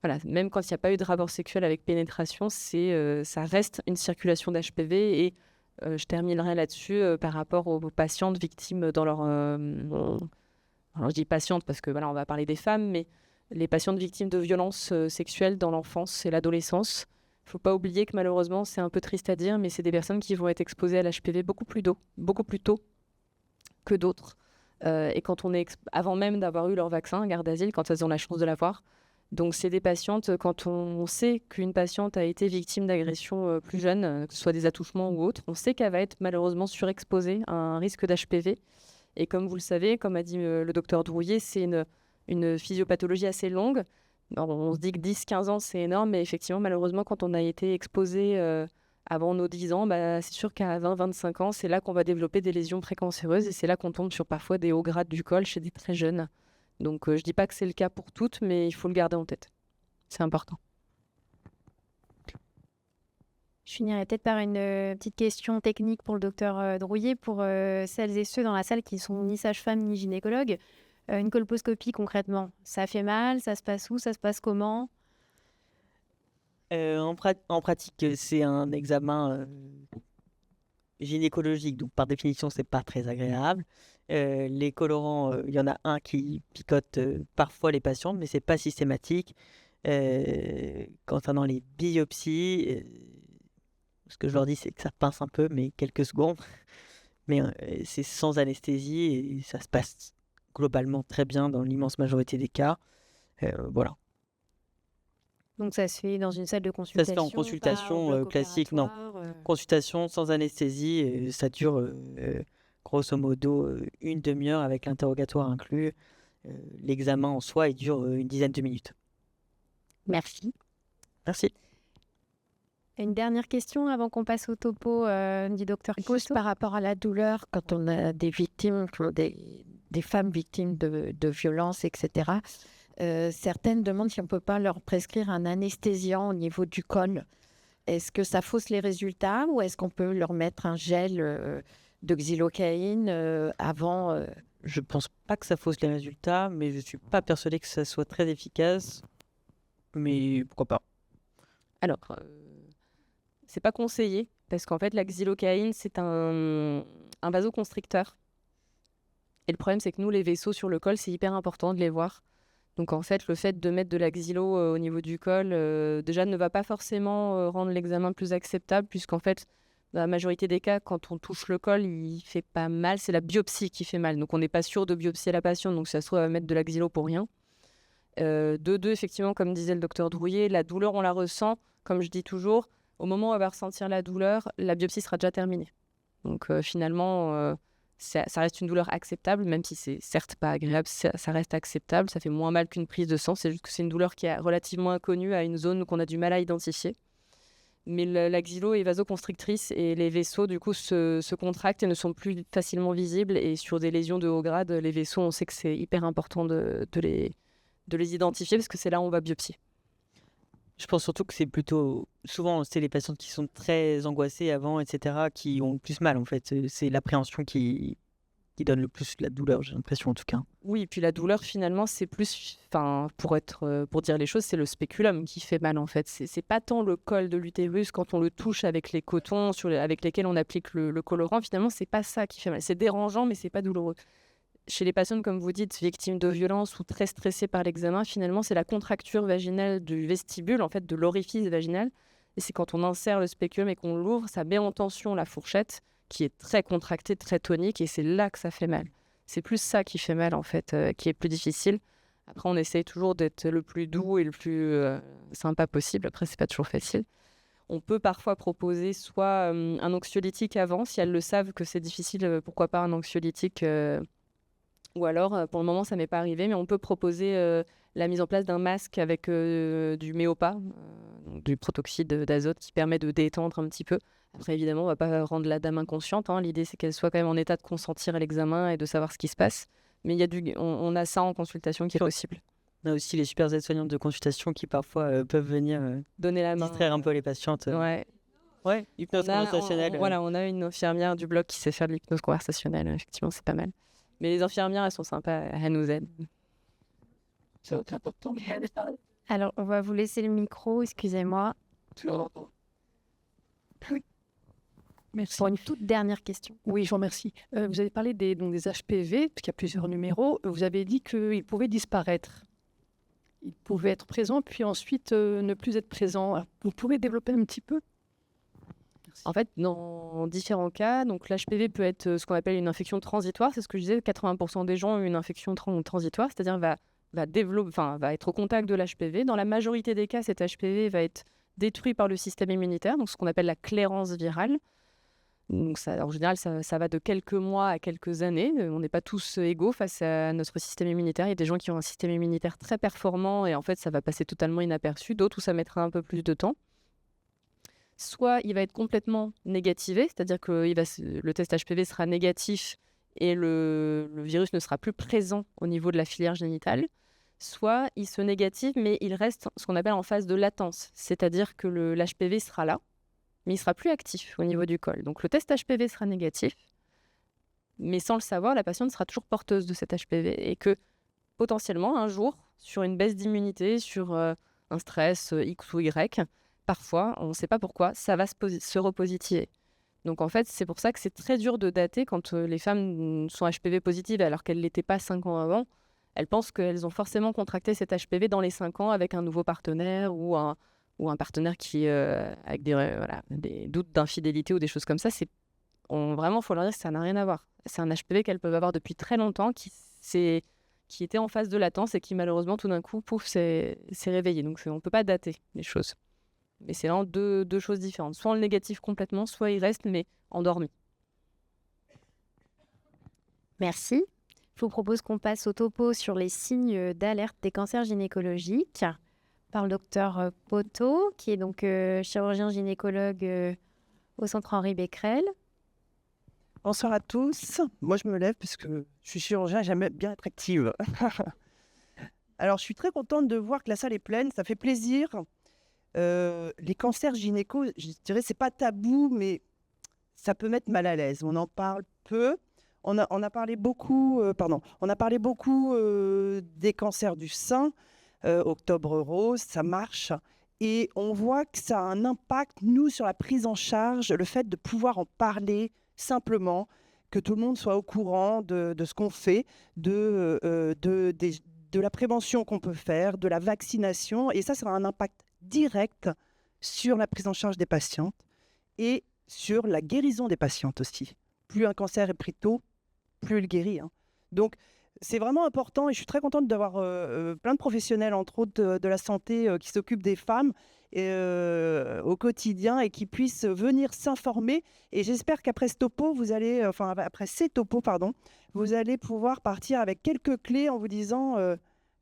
voilà, même quand il n'y a pas eu de rapport sexuel avec pénétration, ça reste une circulation d'HPV. Et je terminerai là-dessus par rapport aux patientes victimes dans leur... alors je dis patientes parce que voilà, on va parler des femmes, mais les patientes victimes de violences sexuelles dans l'enfance et l'adolescence. Il ne faut pas oublier que malheureusement, c'est un peu triste à dire, mais c'est des personnes qui vont être exposées à l'HPV beaucoup plus tôt que d'autres. Et quand on est avant même d'avoir eu leur vaccin, garde d'asile, quand elles ont la chance de l'avoir. Donc c'est des patientes, quand on sait qu'une patiente a été victime d'agression plus jeune, que ce soit des attouchements ou autres, on sait qu'elle va être malheureusement surexposée à un risque d'HPV. Et comme vous le savez, comme a dit le docteur Drouillet, c'est une physiopathologie assez longue. Alors, on se dit que 10-15 ans, c'est énorme, mais effectivement, malheureusement, quand on a été exposé avant nos 10 ans, c'est sûr qu'à 20-25 ans, c'est là qu'on va développer des lésions précancéreuses et c'est là qu'on tombe sur parfois des hauts grades du col chez des très jeunes. Donc, je ne dis pas que c'est le cas pour toutes, mais il faut le garder en tête. C'est important. Je finirai peut-être par une petite question technique pour le docteur Drouillet, pour celles et ceux dans la salle qui sont ni sage-femme ni gynécologue. Une colposcopie, concrètement, ça fait mal? Ça se passe où? Ça se passe comment? En pratique, c'est un examen gynécologique, donc par définition, c'est pas très agréable. Les colorants, il y en a un qui picote parfois les patientes, mais c'est pas systématique. Concernant les biopsies, ce que je leur dis, c'est que ça pince un peu, mais quelques secondes. Mais c'est sans anesthésie et ça se passe globalement très bien dans l'immense majorité des cas. Voilà. Donc ça se fait dans une salle de Ça se consultation? fait en consultation bloc classique, non. opératoire, Consultation sans anesthésie, et ça dure grosso modo une demi-heure avec l'interrogatoire inclus. L'examen en soi, il dure une dizaine de minutes. Merci. Merci. Une dernière question avant qu'on passe au topo du docteur Juste Costo. par rapport à la douleur, quand on a des victimes, des femmes victimes de violences, etc., certaines demandent si on ne peut pas leur prescrire un anesthésiant au niveau du col. Est-ce que ça fausse les résultats ou est-ce qu'on peut leur mettre un gel de xylocaïne avant Je pense pas que ça fausse les résultats, mais je suis pas persuadé que ça soit très efficace. Mais pourquoi pas. Alors, c'est pas conseillé parce qu'en fait, la xylocaïne, c'est un vasoconstricteur. Et le problème, c'est que nous, les vaisseaux sur le col, c'est hyper important de les voir. Donc, en fait, le fait de mettre de la xylo au niveau du col, déjà, ne va pas forcément rendre l'examen plus acceptable, puisqu'en fait, dans la majorité des cas, quand on touche le col, il fait pas mal. C'est la biopsie qui fait mal. Donc, on n'est pas sûr de biopsier la patiente. Donc, ça se trouve, on va mettre de la xylo pour rien. Deux, effectivement, comme disait le docteur Drouillet, la douleur, on la ressent, comme je dis toujours, au moment où on va ressentir la douleur, la biopsie sera déjà terminée. Donc finalement, ça reste une douleur acceptable, même si c'est certes pas agréable, ça reste acceptable, ça fait moins mal qu'une prise de sang, c'est juste que c'est une douleur qui est relativement inconnue à une zone qu'on a du mal à identifier. Mais la xylo est vasoconstrictrice et les vaisseaux, du coup, se contractent et ne sont plus facilement visibles. Et sur des lésions de haut grade, les vaisseaux, on sait que c'est hyper important de les identifier parce que c'est là où on va biopsier. Je pense surtout que c'est plutôt... Souvent, c'est les patientes qui sont très angoissées avant, etc., qui ont le plus mal, en fait. C'est l'appréhension qui donne le plus la douleur, j'ai l'impression, en tout cas. Oui, et puis la douleur, finalement, c'est plus... Enfin, pour dire les choses, c'est le spéculum qui fait mal, en fait. C'est pas tant le col de l'utérus, quand on le touche avec les cotons avec lesquels on applique le colorant, finalement, c'est pas ça qui fait mal. C'est dérangeant, mais c'est pas douloureux. Chez les patientes, comme vous dites, victimes de violences ou très stressées par l'examen, finalement, c'est la contracture vaginale du vestibule, en fait, de l'orifice vaginal. Et c'est quand on insère le spéculum et qu'on l'ouvre, ça met en tension la fourchette, qui est très contractée, très tonique, et c'est là que ça fait mal. C'est plus ça qui fait mal, en fait, qui est plus difficile. Après, on essaye toujours d'être le plus doux et le plus sympa possible. Après, c'est pas toujours facile. On peut parfois proposer soit un anxiolytique avant, si elles le savent que c'est difficile, pourquoi pas un anxiolytique ou alors, pour le moment, ça m'est pas arrivé, mais on peut proposer la mise en place d'un masque avec du méopa, donc du protoxyde d'azote qui permet de détendre un petit peu. Après, évidemment, on va pas rendre la dame inconsciente. L'idée, c'est qu'elle soit quand même en état de consentir à l'examen et de savoir ce qui se passe. Mais on a ça en consultation qui est possible. On a aussi les super aides-soignantes de consultation qui parfois peuvent venir donner la main, distraire un peu les patientes. Ouais, hypnose conversationnelle. Voilà, on a une infirmière du bloc qui sait faire de l'hypnose conversationnelle. Effectivement, c'est pas mal. Mais les infirmières, elles sont sympas, elles nous aident. Alors, on va vous laisser le micro, excusez-moi. Merci. Pour une toute dernière question. Oui, je vous remercie. Vous avez parlé des HPV, parce qu'il y a plusieurs numéros. Vous avez dit qu'ils pouvaient disparaître. Ils pouvaient être présents, puis ensuite ne plus être présents. Alors, vous pourrez développer un petit peu ? En fait, dans différents cas, donc l'HPV peut être ce qu'on appelle une infection transitoire. C'est ce que je disais, 80% des gens ont une infection transitoire, c'est-à-dire va être au contact de l'HPV. Dans la majorité des cas, cet HPV va être détruit par le système immunitaire, donc ce qu'on appelle la clairance virale. Donc ça, en général, ça va de quelques mois à quelques années. On n'est pas tous égaux face à notre système immunitaire. Il y a des gens qui ont un système immunitaire très performant et en fait, ça va passer totalement inaperçu. D'autres où ça mettra un peu plus de temps. Soit il va être complètement négativé, c'est-à-dire que le test HPV sera négatif et le virus ne sera plus présent au niveau de la filière génitale. Soit il se négative, mais il reste ce qu'on appelle en phase de latence, c'est-à-dire que l'HPV sera là, mais il ne sera plus actif au niveau du col. Donc le test HPV sera négatif, mais sans le savoir, la patiente sera toujours porteuse de cet HPV et que potentiellement, un jour, sur une baisse d'immunité, sur un stress X ou Y, parfois, on ne sait pas pourquoi, ça va se repositiver. Donc en fait, c'est pour ça que c'est très dur de dater quand les femmes sont HPV positives alors qu'elles ne l'étaient pas 5 ans avant. Elles pensent qu'elles ont forcément contracté cet HPV dans les 5 ans avec un nouveau partenaire ou un partenaire qui, avec des doutes d'infidélité ou des choses comme ça. Vraiment, il faut leur dire que ça n'a rien à voir. C'est un HPV qu'elles peuvent avoir depuis très longtemps qui était en phase de latence et qui malheureusement, tout d'un coup, s'est réveillé. Donc on ne peut pas dater les choses. Mais c'est vraiment deux choses différentes. Soit on le négative complètement, soit il reste, mais endormi. Merci. Je vous propose qu'on passe au topo sur les signes d'alerte des cancers gynécologiques par le docteur Poteau, qui est donc chirurgien gynécologue au centre Henri Becquerel. Bonsoir à tous. Moi, je me lève parce que je suis chirurgien et j'aime bien être active. Alors, je suis très contente de voir que la salle est pleine. Ça fait plaisir. Les cancers gynéco, je dirais, c'est pas tabou, mais ça peut mettre mal à l'aise. On en parle peu. On a parlé beaucoup, des cancers du sein. Octobre Rose, ça marche. Et on voit que ça a un impact, nous, sur la prise en charge, le fait de pouvoir en parler simplement, que tout le monde soit au courant de ce qu'on fait, de la prévention qu'on peut faire, de la vaccination. Et ça a un impact direct sur la prise en charge des patientes et sur la guérison des patientes aussi. Plus un cancer est pris tôt, plus il guérit. Donc, c'est vraiment important et je suis très contente d'avoir plein de professionnels, entre autres de la santé, qui s'occupent des femmes au quotidien et qui puissent venir s'informer. Et j'espère qu'après ce topo, après ces topos, vous allez pouvoir partir avec quelques clés en vous disant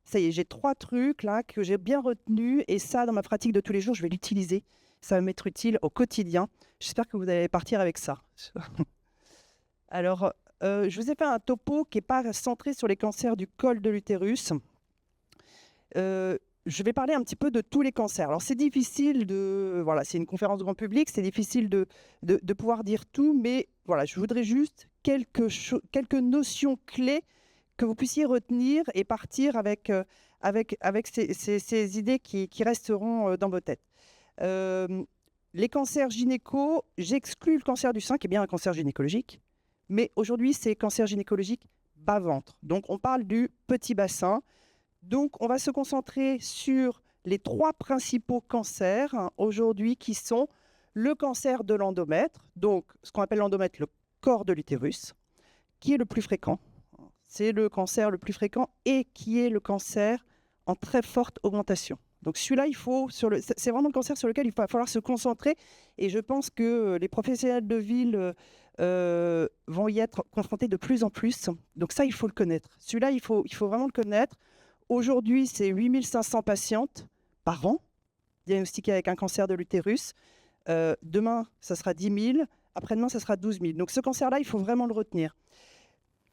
ça y est, j'ai 3 trucs là que j'ai bien retenus et ça, dans ma pratique de tous les jours, je vais l'utiliser. Ça va m'être utile au quotidien. J'espère que vous allez partir avec ça. Alors, je vous ai fait un topo qui n'est pas centré sur les cancers du col de l'utérus. Je vais parler un petit peu de tous les cancers. Alors, c'est difficile c'est une conférence grand public, c'est difficile de pouvoir dire tout, mais voilà, je voudrais juste quelques notions clés que vous puissiez retenir et partir avec ces idées qui resteront dans vos têtes. Les cancers gynéco, j'exclus le cancer du sein, qui est bien un cancer gynécologique, mais aujourd'hui, c'est cancer gynécologique bas-ventre. Donc, on parle du petit bassin. Donc, on va se concentrer sur les 3 principaux cancers aujourd'hui, qui sont le cancer de l'endomètre, donc ce qu'on appelle l'endomètre, le corps de l'utérus, qui est le plus fréquent. C'est le cancer le plus fréquent et qui est le cancer en très forte augmentation. Donc celui-là, c'est vraiment le cancer sur lequel il va falloir se concentrer. Et je pense que les professionnels de ville vont y être confrontés de plus en plus. Donc ça, il faut le connaître. Celui-là, il faut vraiment le connaître. Aujourd'hui, c'est 8500 patientes par an diagnostiquées avec un cancer de l'utérus. Demain, ça sera 10 000. Après-demain, ça sera 12 000. Donc ce cancer-là, il faut vraiment le retenir.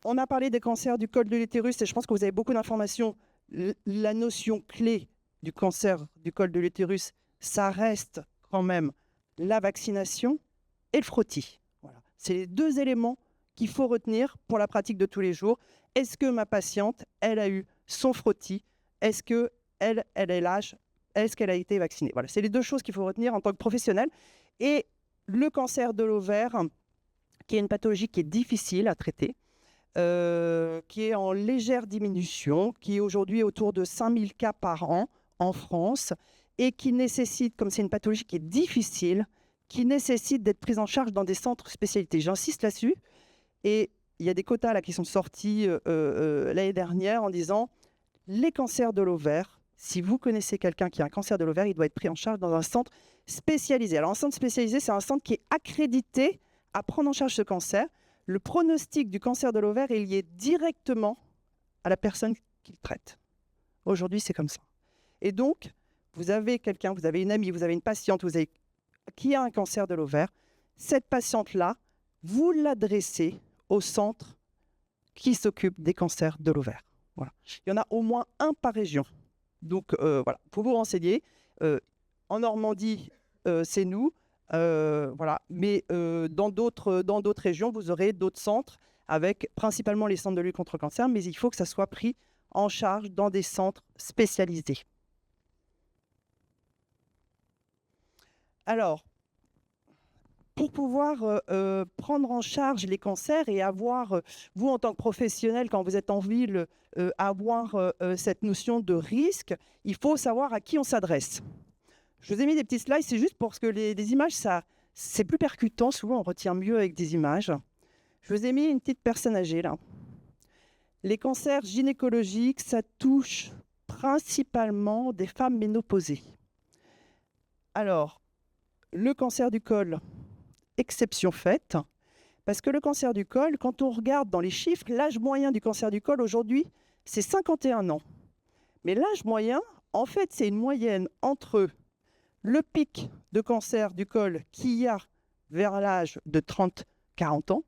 On a parlé des cancers du col de l'utérus et je pense que vous avez beaucoup d'informations. La notion clé du cancer du col de l'utérus, ça reste quand même la vaccination et le frottis. Voilà. C'est les 2 éléments qu'il faut retenir pour la pratique de tous les jours. Est-ce que ma patiente, elle a eu son frottis? Est-ce qu'elle est l'âge? Est-ce qu'elle a été vaccinée? Voilà, c'est les 2 choses qu'il faut retenir en tant que professionnel. Et le cancer de l'ovaire, qui est une pathologie qui est difficile à traiter, qui est en légère diminution, qui est aujourd'hui autour de 5000 cas par an en France et qui nécessite, comme c'est une pathologie qui est difficile, qui nécessite d'être prise en charge dans des centres spécialisés. J'insiste là-dessus. Et il y a des quotas là, qui sont sortis l'année dernière en disant les cancers de l'ovaire, si vous connaissez quelqu'un qui a un cancer de l'ovaire, il doit être pris en charge dans un centre spécialisé. Alors un centre spécialisé, c'est un centre qui est accrédité à prendre en charge ce cancer. Le pronostic du cancer de l'ovaire est lié directement à la personne qui le traite. Aujourd'hui, c'est comme ça. Et donc, vous avez quelqu'un, vous avez une amie, vous avez une patiente qui a un cancer de l'ovaire. Cette patiente-là, vous l'adressez au centre qui s'occupe des cancers de l'ovaire. Voilà. Il y en a au moins un par région. Donc, voilà, pour vous renseigner, en Normandie, c'est nous. Voilà. Mais dans d'autres régions, vous aurez d'autres centres avec principalement les centres de lutte contre le cancer, mais il faut que ça soit pris en charge dans des centres spécialisés. Alors, pour pouvoir prendre en charge les cancers et avoir, vous en tant que professionnel, quand vous êtes en ville, avoir cette notion de risque, il faut savoir à qui on s'adresse. Je vous ai mis des petits slides, c'est juste parce que les images, c'est plus percutant. Souvent, on retient mieux avec des images. Je vous ai mis une petite personne âgée, là. Les cancers gynécologiques, ça touche principalement des femmes ménopausées. Alors, le cancer du col, exception faite, parce que le cancer du col, quand on regarde dans les chiffres, l'âge moyen du cancer du col aujourd'hui, c'est 51 ans. Mais l'âge moyen, en fait, c'est une moyenne entre le pic de cancer du col qu'il y a vers l'âge de 30-40 ans,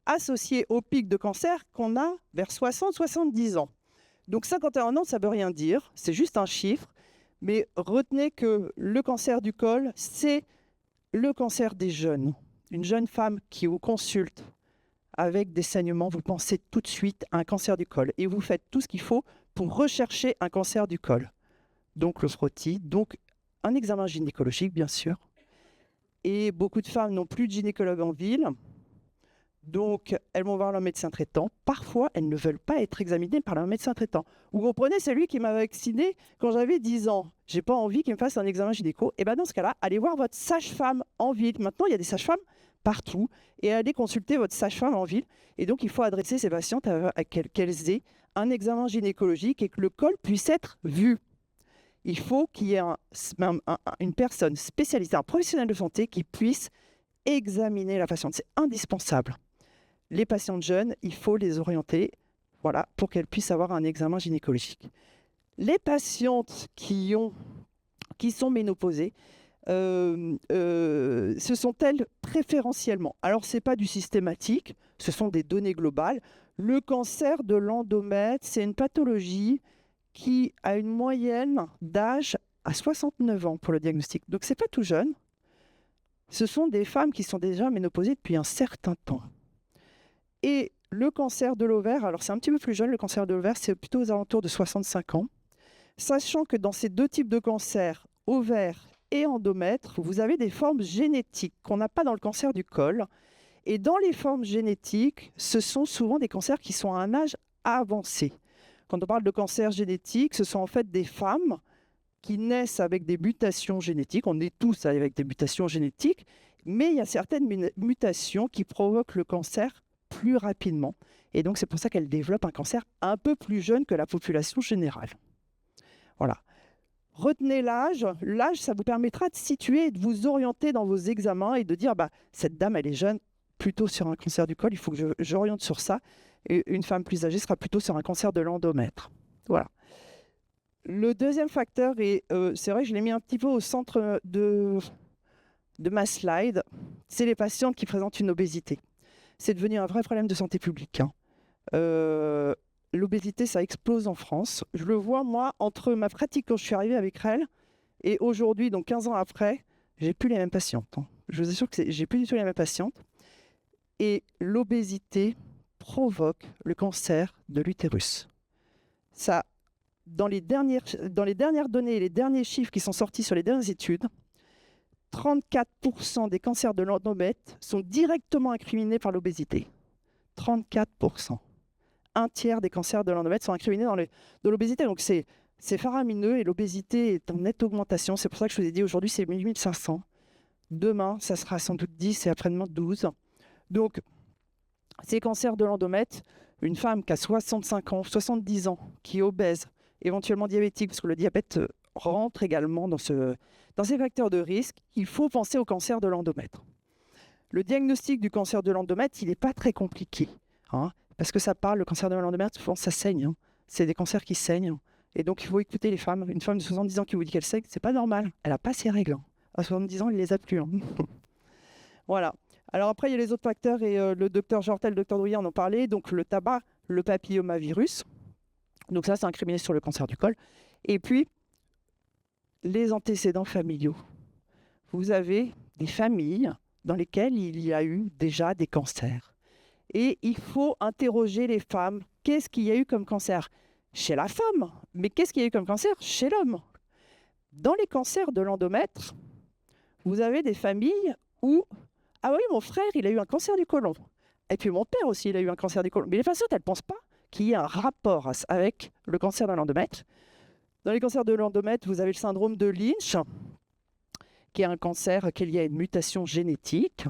associé au pic de cancer qu'on a vers 60-70 ans. Donc 51 ans, ça ne veut rien dire, c'est juste un chiffre, mais retenez que le cancer du col, c'est le cancer des jeunes. Une jeune femme qui vous consulte avec des saignements, vous pensez tout de suite à un cancer du col et vous faites tout ce qu'il faut pour rechercher un cancer du col. Donc le frottis, donc un examen gynécologique, bien sûr. Et beaucoup de femmes n'ont plus de gynécologue en ville. Donc, elles vont voir leur médecin traitant. Parfois, elles ne veulent pas être examinées par leur médecin traitant. Vous comprenez, c'est lui qui m'a vacciné quand j'avais 10 ans. Je n'ai pas envie qu'il me fasse un examen gynéco. Et bien, dans ce cas-là, allez voir votre sage-femme en ville. Maintenant, il y a des sages-femmes partout. Et allez consulter votre sage-femme en ville. Et donc, il faut adresser ces patientes à qu'elles aient un examen gynécologique et que le col puisse être vu. Il faut qu'il y ait une personne spécialisée, un professionnel de santé qui puisse examiner la patiente. C'est indispensable. Les patientes jeunes, il faut les orienter, voilà, pour qu'elles puissent avoir un examen gynécologique. Les patientes qui sont ménopausées, ce sont elles préférentiellement. Alors, ce n'est pas du systématique, ce sont des données globales. Le cancer de l'endomètre, c'est une pathologie qui a une moyenne d'âge à 69 ans pour le diagnostic. Donc, ce n'est pas tout jeune. Ce sont des femmes qui sont déjà ménopausées depuis un certain temps. Et le cancer de l'ovaire, alors c'est un petit peu plus jeune, le cancer de l'ovaire, c'est plutôt aux alentours de 65 ans. Sachant que dans ces deux types de cancers, ovaire et endomètre, vous avez des formes génétiques qu'on n'a pas dans le cancer du col. Et dans les formes génétiques, ce sont souvent des cancers qui sont à un âge avancé. Quand on parle de cancer génétique, ce sont en fait des femmes qui naissent avec des mutations génétiques. On est tous avec des mutations génétiques, mais il y a certaines mutations qui provoquent le cancer plus rapidement. Et donc, c'est pour ça qu'elles développent un cancer un peu plus jeune que la population générale. Voilà. Retenez l'âge. L'âge, ça vous permettra de situer et de vous orienter dans vos examens et de dire, cette dame, elle est jeune, plutôt sur un cancer du col, il faut que j'oriente sur ça. Et une femme plus âgée sera plutôt sur un cancer de l'endomètre. Voilà. Le deuxième facteur, et c'est vrai que je l'ai mis un petit peu au centre de ma slide, c'est les patientes qui présentent une obésité. C'est devenu un vrai problème de santé publique. L'obésité, ça explose en France. Je le vois, moi, entre ma pratique quand je suis arrivée avec elle et aujourd'hui, donc 15 ans après, j'ai plus les mêmes patientes. Je vous assure que j'ai plus du tout les mêmes patientes. Et l'obésité provoque le cancer de l'utérus. Ça, dans les dernières données et les derniers chiffres qui sont sortis sur les dernières études, 34% des cancers de l'endomètre sont directement incriminés par l'obésité. 34%. Un tiers des cancers de l'endomètre sont incriminés dans l'obésité. Donc c'est faramineux et l'obésité est en nette augmentation. C'est pour ça que je vous ai dit aujourd'hui c'est 8500. Demain, ça sera sans doute 10 et après-demain 12. Donc, ces cancers de l'endomètre, une femme qui a 65 ans, 70 ans, qui est obèse, éventuellement diabétique, parce que le diabète rentre également dans ces facteurs de risque, il faut penser au cancer de l'endomètre. Le diagnostic du cancer de l'endomètre, il n'est pas très compliqué, parce que ça parle, le cancer de l'endomètre, souvent ça saigne, c'est des cancers qui saignent, et donc il faut écouter les femmes. Une femme de 70 ans qui vous dit qu'elle saigne, c'est pas normal, elle n'a pas ses règles. À 70 ans, elle ne les a plus. Voilà. Alors après, il y a les autres facteurs, et le docteur Jortel, le docteur Drouillet en ont parlé, donc le tabac, le papillomavirus, donc ça c'est incriminé sur le cancer du col, et puis les antécédents familiaux. Vous avez des familles dans lesquelles il y a eu déjà des cancers. Et il faut interroger les femmes. Qu'est-ce qu'il y a eu comme cancer chez la femme? Mais qu'est-ce qu'il y a eu comme cancer chez l'homme? Dans les cancers de l'endomètre, vous avez des familles où « Ah oui, mon frère, il a eu un cancer du côlon. Et puis mon père aussi, il a eu un cancer du côlon. » Mais les patientes, elles ne pensent pas qu'il y ait un rapport avec le cancer de l'endomètre. Dans les cancers de l'endomètre, vous avez le syndrome de Lynch, qui est un cancer qui est lié à une mutation génétique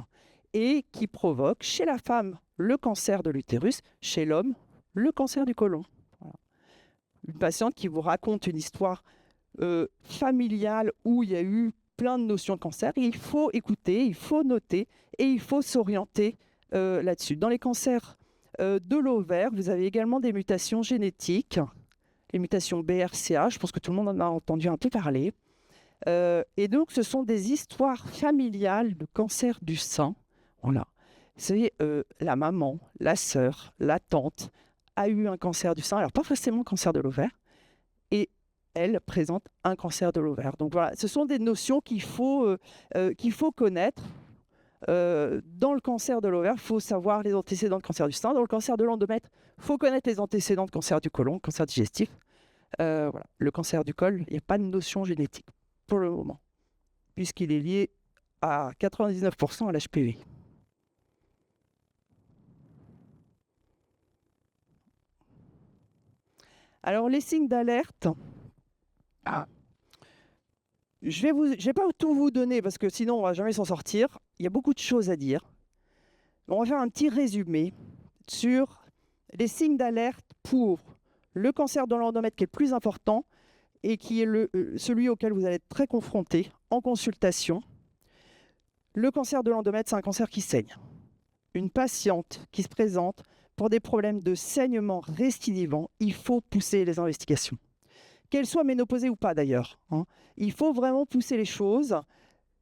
et qui provoque chez la femme le cancer de l'utérus, chez l'homme le cancer du côlon. Voilà. Une patiente qui vous raconte une histoire familiale où il y a eu plein de notions de cancer. Et il faut écouter, il faut noter et il faut s'orienter là-dessus. Dans les cancers de l'ovaire, vous avez également des mutations génétiques, les mutations BRCA, je pense que tout le monde en a entendu un peu parler. Et donc, ce sont des histoires familiales de cancer du sein. Voilà. C'est la maman, la sœur, la tante a eu un cancer du sein, alors pas forcément cancer de l'ovaire, et elle présente un cancer de l'ovaire. Donc voilà, ce sont des notions qu'il faut connaître. Dans le cancer de l'ovaire, il faut savoir les antécédents de cancer du sein. Dans le cancer de l'endomètre, il faut connaître les antécédents de cancer du côlon, cancer digestif. Voilà. Le cancer du col, il n'y a pas de notion génétique pour le moment, puisqu'il est lié à 99% à l'HPV. Alors, les signes d'alerte, je vais pas tout vous donner parce que sinon on va jamais s'en sortir. Il y a beaucoup de choses à dire. On va faire un petit résumé sur les signes d'alerte pour le cancer de l'endomètre qui est le plus important et qui est celui auquel vous allez être très confronté en consultation. Le cancer de l'endomètre, c'est un cancer qui saigne. Une patiente qui se présente pour des problèmes de saignement récidivant, il faut pousser les investigations. Qu'elle soit ménopausée ou pas d'ailleurs, hein. Il faut vraiment pousser les choses.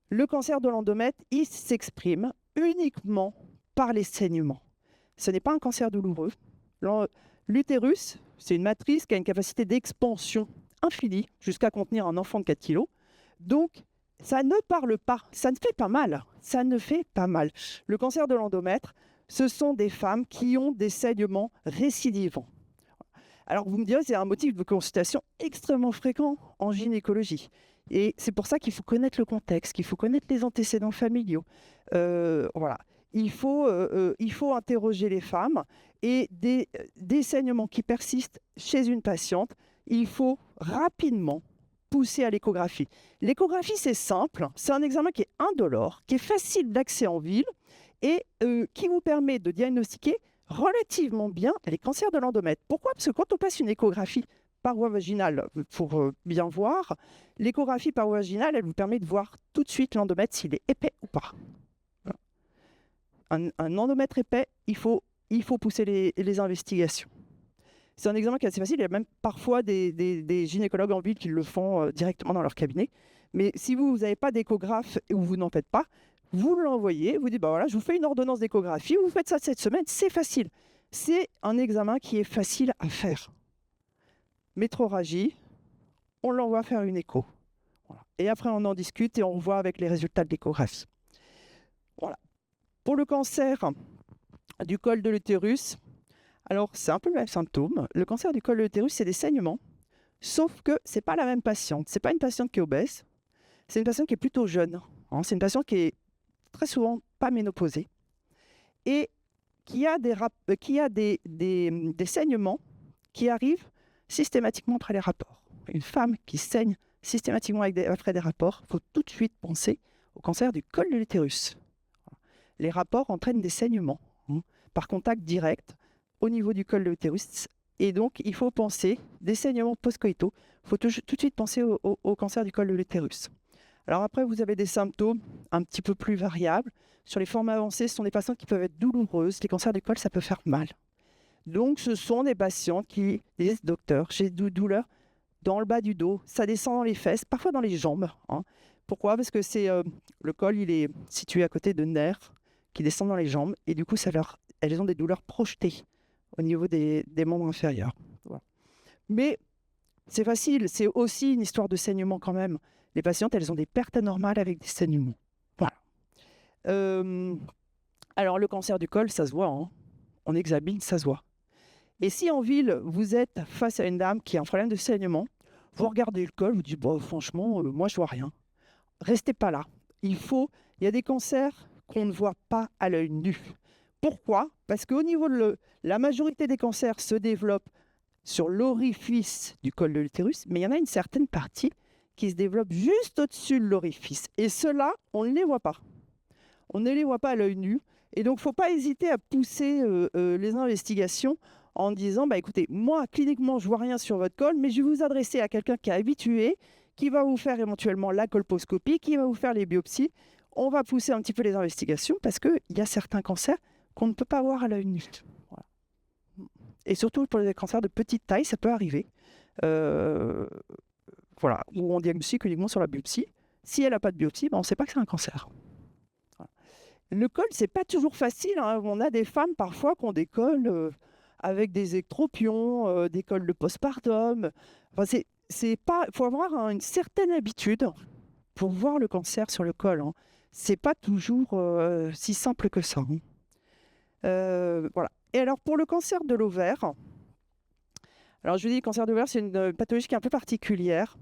Le cancer de l'endomètre, il s'exprime uniquement par les saignements. Ce n'est pas un cancer douloureux. L'utérus, c'est une matrice qui a une capacité d'expansion infinie jusqu'à contenir un enfant de 4 kg. Donc, ça ne parle pas, ça ne fait pas mal. Ça ne fait pas mal. Le cancer de l'endomètre, ce sont des femmes qui ont des saignements récidivants. Alors, vous me direz, c'est un motif de consultation extrêmement fréquent en gynécologie. Et c'est pour ça qu'il faut connaître le contexte, qu'il faut connaître les antécédents familiaux. Voilà. Il faut interroger les femmes et des saignements qui persistent chez une patiente, il faut rapidement pousser à l'échographie. L'échographie, c'est simple, c'est un examen qui est indolore, qui est facile d'accès en ville et qui vous permet de diagnostiquer relativement bien les cancers de l'endomètre. Pourquoi ? Parce que quand on passe une échographie par voie vaginale pour bien voir, l'échographie par voie vaginale, elle vous permet de voir tout de suite l'endomètre s'il est épais ou pas. Un endomètre épais, il faut pousser les investigations. C'est un examen qui est assez facile. Il y a même parfois des gynécologues en ville qui le font directement dans leur cabinet. Mais si vous n'avez pas d'échographe ou vous n'en faites pas, vous l'envoyez, vous dites, bah voilà, je vous fais une ordonnance d'échographie, vous faites ça cette semaine, c'est facile. C'est un examen qui est facile à faire. Métrorragie, on l'envoie faire une écho. Voilà. Et après, on en discute et on voit avec les résultats de l'échographie. Voilà. Pour le cancer du col de l'utérus, alors c'est un peu le même symptôme. Le cancer du col de l'utérus, c'est des saignements, sauf que ce n'est pas la même patiente. Ce n'est pas une patiente qui est obèse, c'est une patiente qui est plutôt jeune. Hein. C'est une patiente qui est très souvent pas ménopausée et qui a des saignements qui arrivent systématiquement après les rapports. Une femme qui saigne systématiquement après des rapports, il faut tout de suite penser au cancer du col de l'utérus. Les rapports entraînent des saignements par contact direct au niveau du col de l'utérus. Et donc, il faut penser des saignements post-coïtaux. Il faut tout de suite penser au cancer du col de l'utérus. Alors après, vous avez des symptômes un petit peu plus variables. Sur les formes avancées, ce sont des patientes qui peuvent être douloureuses. Les cancers du col, ça peut faire mal. Donc, ce sont des patientes qui disent, docteur, j'ai des douleurs dans le bas du dos, ça descend dans les fesses, parfois dans les jambes. Hein. Pourquoi ? Parce que le col, il est situé à côté de nerfs qui descendent dans les jambes et du coup, elles ont des douleurs projetées au niveau des membres inférieurs. Voilà. Mais c'est facile, c'est aussi une histoire de saignement quand même. Les patientes, elles ont des pertes anormales avec des saignements. Voilà. Alors, le cancer du col, ça se voit. Hein. On examine, ça se voit. Et si en ville, vous êtes face à une dame qui a un problème de saignement, vous regardez le col, vous dites, bon, franchement, moi, je vois rien. Restez pas là. Il y a des cancers qu'on ne voit pas à l'œil nu. Pourquoi ? Parce qu'au niveau de la majorité des cancers se développent sur l'orifice du col de l'utérus, mais il y en a une certaine partie qui se développe juste au-dessus de l'orifice. Et ceux-là, on ne les voit pas. On ne les voit pas à l'œil nu. Et donc, il ne faut pas hésiter à pousser les investigations en disant, bah, écoutez, moi, cliniquement, je ne vois rien sur votre col, mais je vais vous adresser à quelqu'un qui est habitué, qui va vous faire éventuellement la colposcopie, qui va vous faire les biopsies. On va pousser un petit peu les investigations parce qu'il y a certains cancers qu'on ne peut pas voir à l'œil nu. Voilà. Et surtout pour les cancers de petite taille, ça peut arriver. Voilà, où on diagnostique uniquement sur la biopsie. Si elle n'a pas de biopsie, on ne sait pas que c'est un cancer. Voilà. Le col, c'est pas toujours facile. Hein. On a des femmes parfois qui ont des cols avec des ectropions, des cols de postpartum. Enfin, faut avoir une certaine habitude pour voir le cancer sur le col. Hein. C'est pas toujours si simple que ça. Hein. Voilà. Et alors pour le cancer de l'ovaire, alors je vous dis, le cancer de l'ovaire, c'est une pathologie qui est un peu particulière.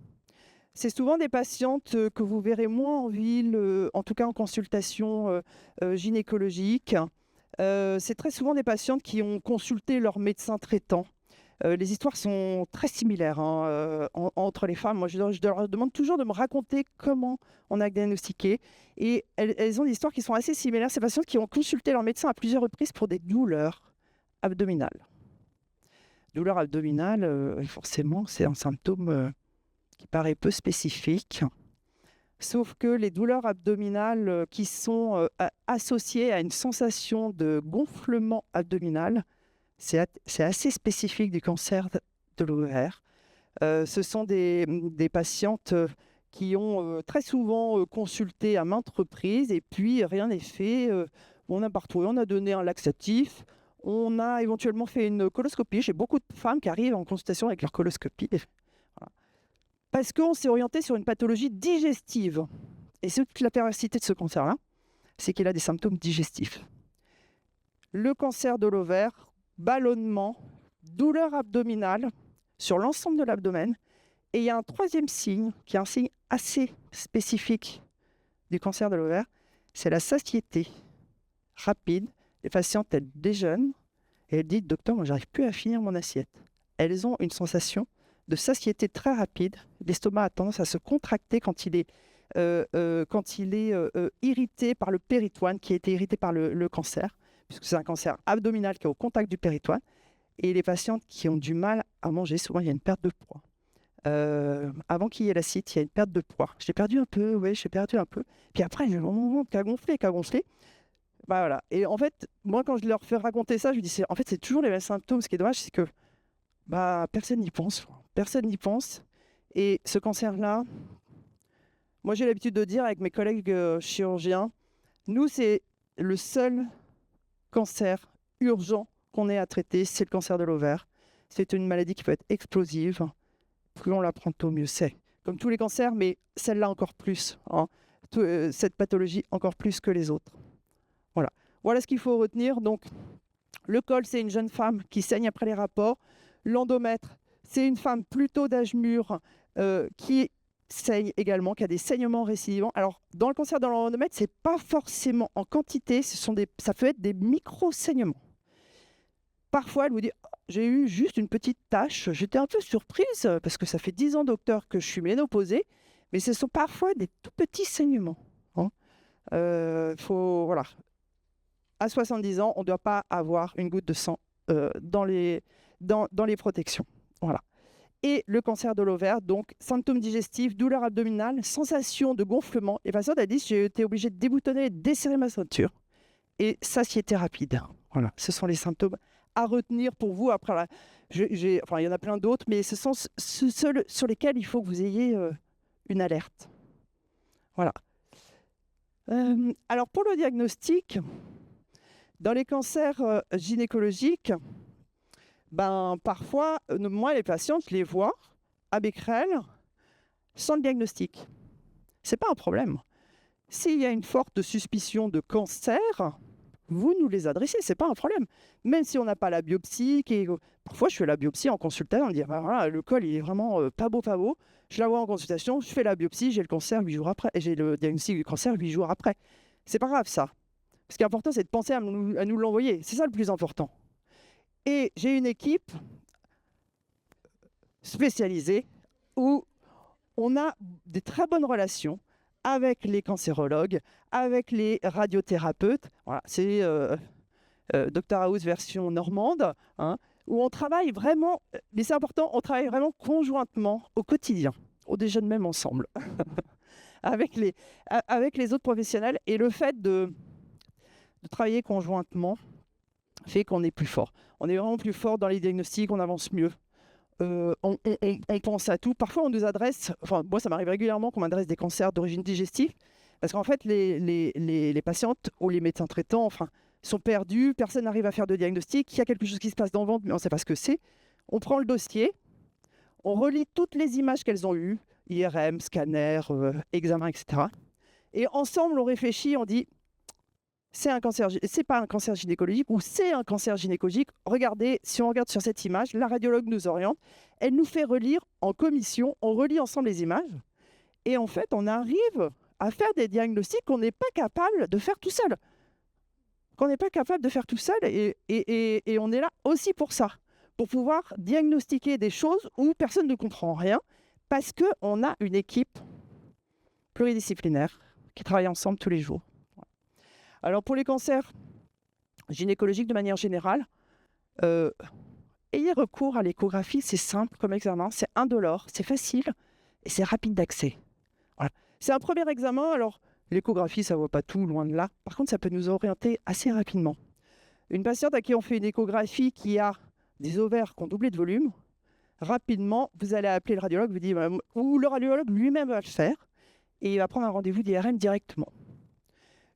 C'est souvent des patientes que vous verrez moins en ville, en tout cas en consultation gynécologique. C'est très souvent des patientes qui ont consulté leur médecin traitant. Les histoires sont très similaires entre les femmes. Moi, je leur demande toujours de me raconter comment on a diagnostiqué. Et elles ont des histoires qui sont assez similaires. Ces patientes qui ont consulté leur médecin à plusieurs reprises pour des douleurs abdominales. Douleurs abdominales, forcément, c'est un symptôme qui paraît peu spécifique. Sauf que les douleurs abdominales qui sont associées à une sensation de gonflement abdominal, c'est assez spécifique du cancer de l'ovaire. Ce sont des patientes qui ont très souvent consulté à maintes reprises et puis rien n'est fait. On a partout, on a donné un laxatif, on a éventuellement fait une coloscopie. J'ai beaucoup de femmes qui arrivent en consultation avec leur coloscopie. Voilà. Parce qu'on s'est orienté sur une pathologie digestive. Et c'est toute la perversité de ce cancer-là, c'est qu'il a des symptômes digestifs. Le cancer de l'ovaire, ballonnement, douleur abdominale sur l'ensemble de l'abdomen. Et il y a un troisième signe, qui est un signe assez spécifique du cancer de l'ovaire, c'est la satiété rapide. Les patientes, elles déjeunent et elles disent « Docteur, moi, j'arrive plus à finir mon assiette ». Elles ont une sensation de satiété très rapide. L'estomac a tendance à se contracter quand il est irrité par le péritoine, qui a été irrité par le cancer, puisque c'est un cancer abdominal qui est au contact du péritoine. Et les patientes qui ont du mal à manger, souvent, il y a une perte de poids. Avant qu'il y ait l'acide, il y a une perte de poids. J'ai perdu un peu, oui, j'ai perdu un peu. Puis après, j'ai mon ventre qui a gonflé. Bah voilà. Et en fait, moi, quand je leur fais raconter ça, je dis, en fait, c'est toujours les mêmes symptômes. Ce qui est dommage, c'est que personne n'y pense. Personne n'y pense. Et ce cancer-là, moi, j'ai l'habitude de dire avec mes collègues chirurgiens, nous, c'est le seul cancer urgent qu'on ait à traiter, c'est le cancer de l'ovaire. C'est une maladie qui peut être explosive. Plus on la prend tôt, mieux c'est. Comme tous les cancers, mais celle-là encore plus. Cette pathologie encore plus que les autres. Voilà ce qu'il faut retenir. Donc, le col, c'est une jeune femme qui saigne après les rapports. L'endomètre, c'est une femme plutôt d'âge mûr qui saigne également, qui a des saignements récidivants. Alors, dans le cancer de l'endomètre, ce n'est pas forcément en quantité, ça peut être des micro-saignements. Parfois, elle vous dit « J'ai eu juste une petite tache, j'étais un peu surprise parce que ça fait 10 ans, docteur, que je suis ménopausée, mais ce sont parfois des tout petits saignements. » Voilà. À 70 ans, on ne doit pas avoir une goutte de sang dans les protections. Voilà. Et le cancer de l'ovaire, donc symptômes digestifs, douleur abdominale, sensation de gonflement. Les patientes, elles disent j'ai été obligée de déboutonner et de desserrer ma ceinture. Et satiété rapide. Voilà, ce sont les symptômes à retenir pour vous. Après, il y en a plein d'autres, mais ce sont ceux sur lesquels il faut que vous ayez une alerte. Voilà. Alors, pour le diagnostic, dans les cancers gynécologiques, parfois, moi, les patientes, je les vois à Becquerel sans le diagnostic. Ce n'est pas un problème. S'il y a une forte suspicion de cancer, vous nous les adressez, ce n'est pas un problème. Même si on n'a pas la biopsie, parfois je fais la biopsie en consultation, on me dit voilà, le col il est vraiment pas beau. Je la vois en consultation, je fais la biopsie, j'ai le cancer 8 jours après, et j'ai le diagnostic du cancer 8 jours après. C'est pas grave ça. Ce qui est important, c'est de penser à nous l'envoyer. C'est ça le plus important. Et j'ai une équipe spécialisée où on a des très bonnes relations avec les cancérologues, avec les radiothérapeutes. Voilà, c'est Dr House version normande, où on travaille vraiment, mais c'est important, on travaille vraiment conjointement au quotidien. On déjeune même ensemble avec les autres professionnels. Et le fait de travailler conjointement fait qu'on est plus fort. On est vraiment plus fort dans les diagnostics, on avance mieux. On pense à tout. Parfois, on nous adresse, moi, ça m'arrive régulièrement qu'on m'adresse des cancers d'origine digestive, parce qu'en fait, les patientes ou les médecins traitants, sont perdus, personne n'arrive à faire de diagnostic, il y a quelque chose qui se passe dans le ventre, mais on ne sait pas ce que c'est. On prend le dossier, on relit toutes les images qu'elles ont eues, IRM, scanner, examen, etc. Et ensemble, on réfléchit, on dit, c'est pas un cancer gynécologique ou c'est un cancer gynécologique. Regardez, si on regarde sur cette image, la radiologue nous oriente, elle nous fait relire en commission, on relit ensemble les images Et en fait, on arrive à faire des diagnostics qu'on n'est pas capable de faire tout seul. Et on est là aussi pour ça, pour pouvoir diagnostiquer des choses où personne ne comprend rien, parce qu'on a une équipe pluridisciplinaire qui travaille ensemble tous les jours. Alors pour les cancers gynécologiques de manière générale, ayez recours à l'échographie, c'est simple comme examen, c'est indolore, c'est facile et c'est rapide d'accès. Voilà. C'est un premier examen, alors l'échographie, ça ne voit pas tout, loin de là. Par contre, ça peut nous orienter assez rapidement. Une patiente à qui on fait une échographie qui a des ovaires qui ont doublé de volume, rapidement, vous allez appeler le radiologue, vous dites, ou le radiologue lui-même va le faire, et il va prendre un rendez-vous d'IRM directement.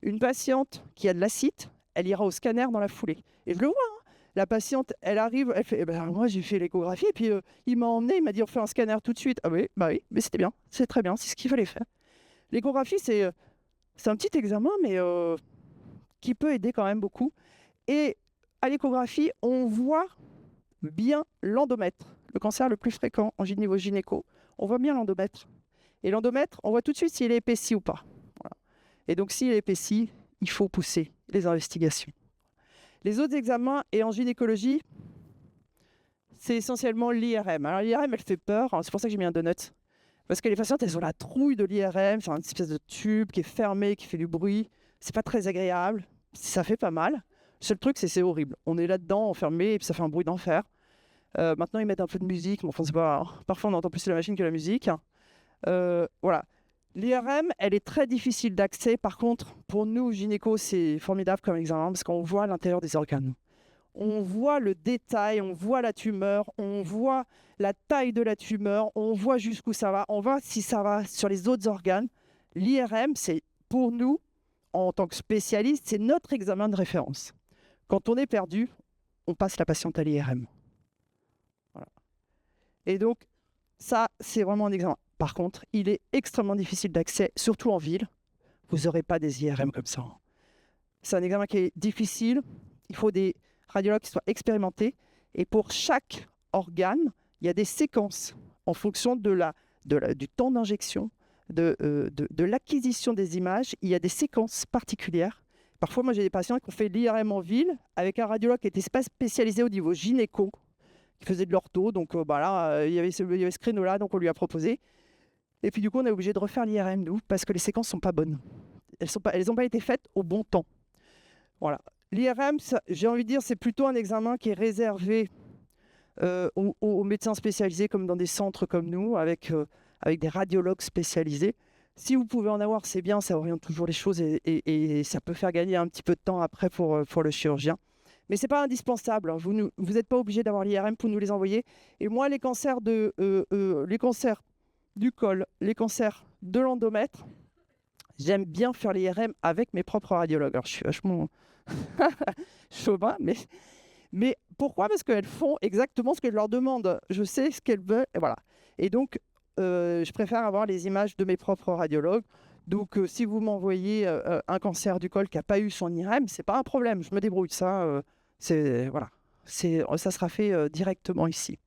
Une patiente qui a de l'acide, elle ira au scanner dans la foulée. Et je le vois, hein. La patiente, elle arrive, elle fait, moi j'ai fait l'échographie, et puis il m'a emmené, il m'a dit, on fait un scanner tout de suite. Ah oui, bah oui, mais c'était bien, c'est très bien, c'est ce qu'il fallait faire. L'échographie, c'est un petit examen, mais qui peut aider quand même beaucoup. Et à l'échographie, on voit bien l'endomètre, le cancer le plus fréquent en niveau gynéco. On voit bien l'endomètre. Et l'endomètre, on voit tout de suite s'il est épaissi ou pas. Voilà. Et donc, s'il est épaissi, il faut pousser les investigations. Les autres examens, et en gynécologie, c'est essentiellement l'IRM. Alors, l'IRM, elle fait peur. C'est pour ça que j'ai mis un donut. Parce que les patientes, elles ont la trouille de l'IRM. C'est une espèce de tube qui est fermé, qui fait du bruit. C'est pas très agréable. Ça fait pas mal. Le seul truc, c'est horrible. On est là-dedans, enfermé, et puis ça fait un bruit d'enfer. Maintenant, ils mettent un peu de musique. Mais enfin, c'est pas... Parfois, on entend plus la machine que la musique. Voilà. L'IRM, elle est très difficile d'accès. Par contre, pour nous, gynéco, c'est formidable comme examen parce qu'on voit l'intérieur des organes. On voit le détail, on voit la tumeur, on voit la taille de la tumeur, on voit jusqu'où ça va, on voit si ça va sur les autres organes. L'IRM, c'est pour nous, en tant que spécialiste, c'est notre examen de référence. Quand on est perdu, on passe la patiente à l'IRM. Voilà. Et donc, ça, c'est vraiment un examen. Par contre, il est extrêmement difficile d'accès, surtout en ville. Vous n'aurez pas des IRM comme ça. C'est un examen qui est difficile. Il faut des radiologues qui soient expérimentés. Et pour chaque organe, il y a des séquences en fonction du temps d'injection, de l'acquisition des images. Il y a des séquences particulières. Parfois, moi, j'ai des patients qui ont fait l'IRM en ville avec un radiologue qui était spécialisé au niveau gynéco, qui faisait de l'ortho. Donc là, il y avait ce créneau-là, donc on lui a proposé. Et puis du coup, on est obligé de refaire l'IRM, nous, parce que les séquences ne sont pas bonnes. Elles n'ont pas été faites au bon temps. Voilà. L'IRM, j'ai envie de dire, c'est plutôt un examen qui est réservé aux médecins spécialisés, comme dans des centres comme nous, avec des radiologues spécialisés. Si vous pouvez en avoir, c'est bien, ça oriente toujours les choses et ça peut faire gagner un petit peu de temps après pour le chirurgien. Mais ce n'est pas indispensable. Vous n'êtes pas obligé d'avoir l'IRM pour nous les envoyer. Et moi, les cancers du col, les cancers de l'endomètre, j'aime bien faire l'IRM avec mes propres radiologues. Alors, je suis vachement chauvin, mais pourquoi ? Parce qu'elles font exactement ce que je leur demande. Je sais ce qu'elles veulent, et voilà. Et donc, je préfère avoir les images de mes propres radiologues. Donc, si vous m'envoyez un cancer du col qui n'a pas eu son IRM, c'est pas un problème. Je me débrouille. Ça, voilà. Ça sera fait directement ici.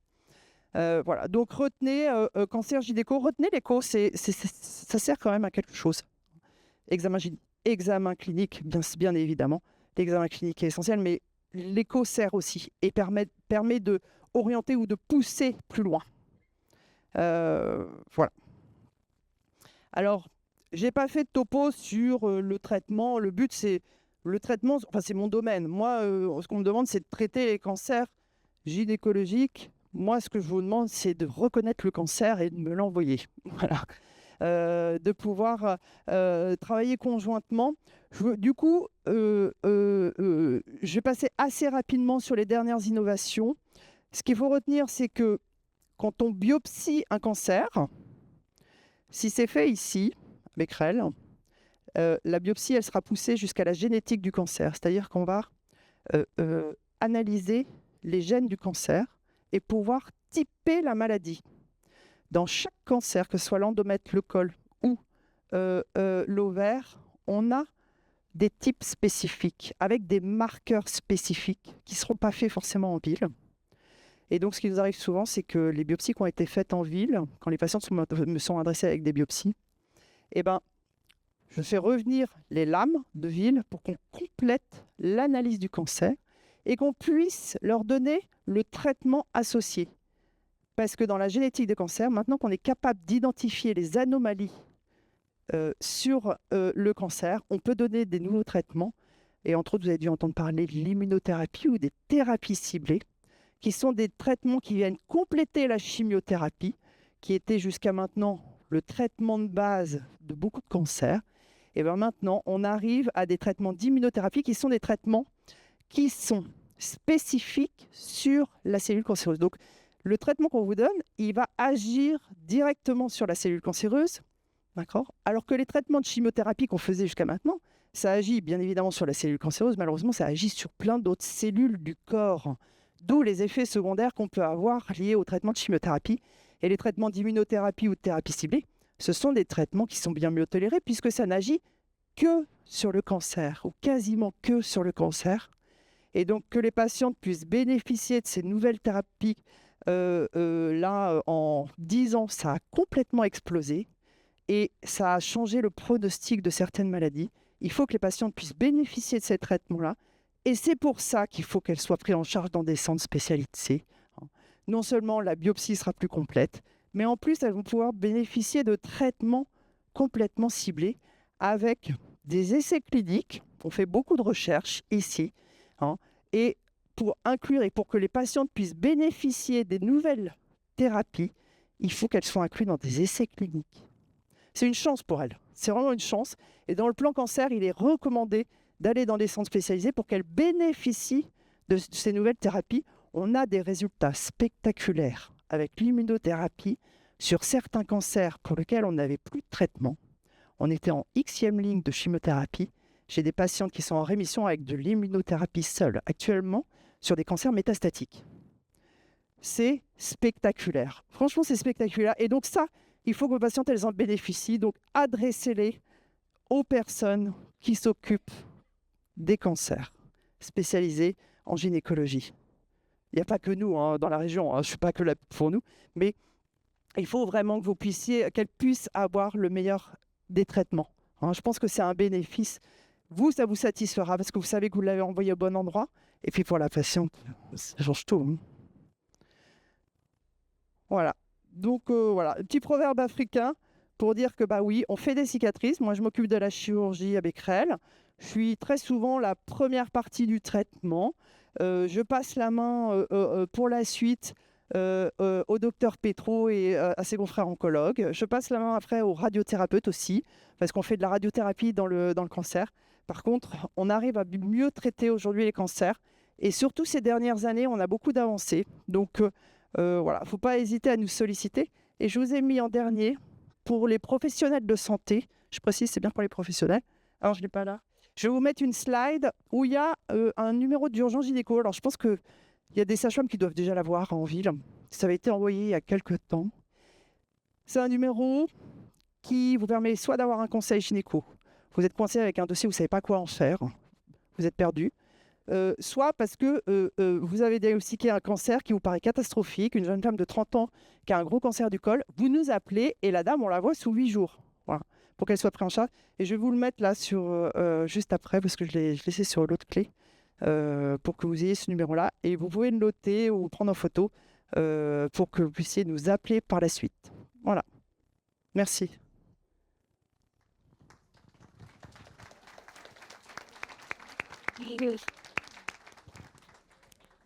Voilà, donc retenez cancer gynéco, retenez l'écho, ça sert quand même à quelque chose. Examen clinique, bien évidemment, l'examen clinique est essentiel, mais l'écho sert aussi et permet de orienter ou de pousser plus loin. Voilà. Alors, j'ai pas fait de topo sur le traitement. Le but, c'est le traitement, enfin c'est mon domaine. Moi, ce qu'on me demande, c'est de traiter les cancers gynécologiques. Moi, ce que je vous demande, c'est de reconnaître le cancer et de me l'envoyer. Voilà. De pouvoir travailler conjointement. Du coup, je vais passer assez rapidement sur les dernières innovations. Ce qu'il faut retenir, c'est que quand on biopsie un cancer, si c'est fait ici, Becquerel, la biopsie, elle sera poussée jusqu'à la génétique du cancer. C'est-à-dire qu'on va analyser les gènes du cancer et pouvoir typer la maladie. Dans chaque cancer, que ce soit l'endomètre, le col ou l'ovaire, on a des types spécifiques avec des marqueurs spécifiques qui ne seront pas faits forcément en ville. Et donc, ce qui nous arrive souvent, c'est que les biopsies qui ont été faites en ville, quand les patients me sont adressés avec des biopsies, eh ben, je fais revenir les lames de Ville pour qu'on complète l'analyse du cancer et qu'on puisse leur donner le traitement associé. Parce que dans la génétique des cancers, maintenant qu'on est capable d'identifier les anomalies sur le cancer, on peut donner des nouveaux traitements. Et entre autres, vous avez dû entendre parler de l'immunothérapie ou des thérapies ciblées, qui sont des traitements qui viennent compléter la chimiothérapie, qui était jusqu'à maintenant le traitement de base de beaucoup de cancers. Et bien maintenant, on arrive à des traitements d'immunothérapie qui sont des traitements qui sont spécifiques sur la cellule cancéreuse. Donc, le traitement qu'on vous donne, il va agir directement sur la cellule cancéreuse, d'accord ? Alors que les traitements de chimiothérapie qu'on faisait jusqu'à maintenant, ça agit bien évidemment sur la cellule cancéreuse, malheureusement, ça agit sur plein d'autres cellules du corps, d'où les effets secondaires qu'on peut avoir liés au traitement de chimiothérapie. Et les traitements d'immunothérapie ou de thérapie ciblée, ce sont des traitements qui sont bien mieux tolérés puisque ça n'agit que sur le cancer, ou quasiment que sur le cancer. Et donc que les patientes puissent bénéficier de ces nouvelles thérapies, là, en 10 ans, ça a complètement explosé et ça a changé le pronostic de certaines maladies. Il faut que les patientes puissent bénéficier de ces traitements-là. Et c'est pour ça qu'il faut qu'elles soient prises en charge dans des centres spécialisés. Non seulement la biopsie sera plus complète, mais en plus, elles vont pouvoir bénéficier de traitements complètement ciblés avec des essais cliniques. On fait beaucoup de recherches ici. Et pour inclure et pour que les patientes puissent bénéficier des nouvelles thérapies, il faut qu'elles soient incluses dans des essais cliniques. C'est une chance pour elles. C'est vraiment une chance. Et dans le plan cancer, il est recommandé d'aller dans des centres spécialisés pour qu'elles bénéficient de ces nouvelles thérapies. On a des résultats spectaculaires avec l'immunothérapie sur certains cancers pour lesquels on n'avait plus de traitement. On était en Xème ligne de chimiothérapie. J'ai des patientes qui sont en rémission avec de l'immunothérapie seule actuellement sur des cancers métastatiques. C'est spectaculaire. Franchement, c'est spectaculaire. Et donc ça, il faut que vos patientes, elles en bénéficient. Donc adressez-les aux personnes qui s'occupent des cancers spécialisés en gynécologie. Il n'y a pas que nous dans la région, je ne suis pas que là pour nous, mais il faut vraiment que qu'elles puissent avoir le meilleur des traitements. Je pense que c'est un bénéfice. Vous, ça vous satisfera parce que vous savez que vous l'avez envoyé au bon endroit. Et puis pour la patiente, ça change tout. Voilà. Donc voilà, un petit proverbe africain pour dire que bah oui, on fait des cicatrices. Moi, je m'occupe de la chirurgie avec REL. Je suis très souvent la première partie du traitement. Je passe la main pour la suite au docteur Petro et à ses confrères oncologues. Je passe la main après aux radiothérapeutes aussi, parce qu'on fait de la radiothérapie dans le cancer. Par contre, on arrive à mieux traiter aujourd'hui les cancers. Et surtout ces dernières années, on a beaucoup d'avancées. Donc voilà, il ne faut pas hésiter à nous solliciter. Et je vous ai mis en dernier, pour les professionnels de santé, je précise, c'est bien pour les professionnels. Alors, je ne l'ai pas là. Je vais vous mettre une slide où il y a un numéro d'urgence gynéco. Alors, je pense qu'il y a des sages-femmes qui doivent déjà l'avoir en ville. Ça avait été envoyé il y a quelques temps. C'est un numéro qui vous permet soit d'avoir un conseil gynéco. Vous êtes coincé avec un dossier, vous ne savez pas quoi en faire. Vous êtes perdu. Soit parce que vous avez diagnostiqué un cancer qui vous paraît catastrophique, une jeune femme de 30 ans qui a un gros cancer du col, vous nous appelez et la dame, on la voit sous 8 jours. Voilà, pour qu'elle soit prise en charge. Et je vais vous le mettre là juste après, parce que je l'ai laissé sur l'autre clé, pour que vous ayez ce numéro-là. Et vous pouvez le noter ou prendre en photo pour que vous puissiez nous appeler par la suite. Voilà. Merci.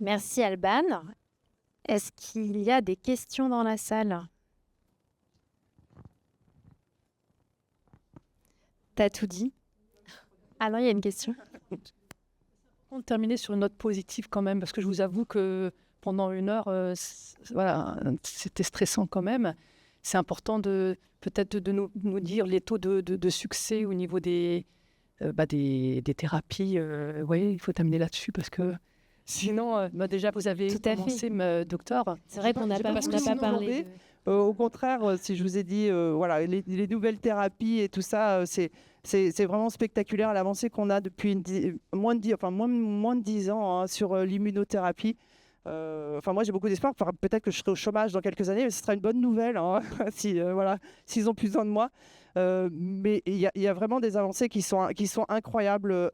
Merci Alban. Est-ce qu'il y a des questions dans la salle? T'as tout dit? Ah non, il y a une question. On terminer sur une note positive quand même, parce que je vous avoue que pendant 1 heure, voilà, c'était stressant quand même. C'est important peut-être de nous dire les taux de succès au niveau des thérapies. Oui, il faut terminer là-dessus parce que sinon, déjà, vous avez commencé, docteur. C'est vrai qu'on n'a pas parlé. Au contraire, si je vous ai dit, voilà, les nouvelles thérapies et tout ça, c'est vraiment spectaculaire l'avancée qu'on a depuis moins de 10 ans sur l'immunothérapie. Moi, j'ai beaucoup d'espoir. Peut-être que je serai au chômage dans quelques années, mais ce sera une bonne nouvelle s'ils ont plus besoin de moi. Mais il y a vraiment des avancées qui sont incroyables.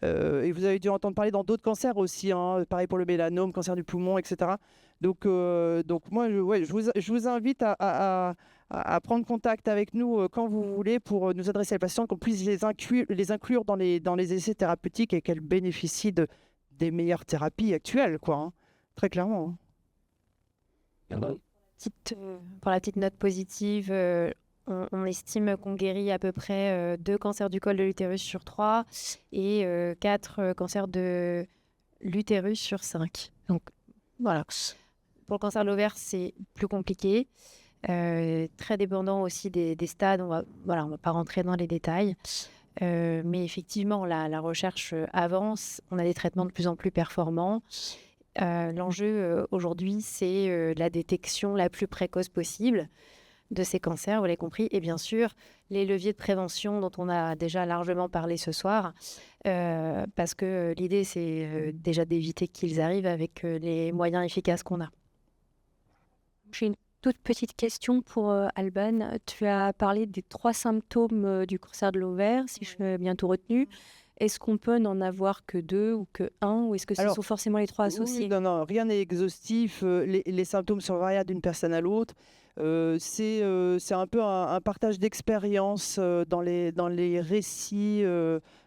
Et vous avez dû entendre parler dans d'autres cancers aussi, hein, pareil pour le mélanome, cancer du poumon, etc. Donc moi, je vous invite à prendre contact avec nous quand vous voulez pour nous adresser à les patients, qu'on puisse les inclure dans les essais thérapeutiques et qu'elles bénéficient des meilleures thérapies actuelles, quoi, hein, très clairement. Hein. Pour la petite note positive, on estime qu'on guérit à peu près 2 cancers du col de l'utérus sur 3 et 4 cancers de l'utérus sur 5. Donc voilà. Pour le cancer de l'ovaire, c'est plus compliqué, très dépendant aussi des stades. On va pas rentrer dans les détails. Mais effectivement, la recherche avance. On a des traitements de plus en plus performants. L'enjeu aujourd'hui, c'est la détection la plus précoce possible de ces cancers, vous l'avez compris, et bien sûr, les leviers de prévention dont on a déjà largement parlé ce soir, parce que l'idée, c'est déjà d'éviter qu'ils arrivent avec les moyens efficaces qu'on a. J'ai une toute petite question pour Alban. Tu as parlé des 3 symptômes du cancer de l'ovaire, si je l'ai bien tout retenu. Est-ce qu'on peut n'en avoir que 2 ou que 1, ou est-ce que ce sont forcément les 3 associés? Oui, non, rien n'est exhaustif. Les symptômes sont variables d'une personne à l'autre. C'est un peu un partage d'expérience dans les récits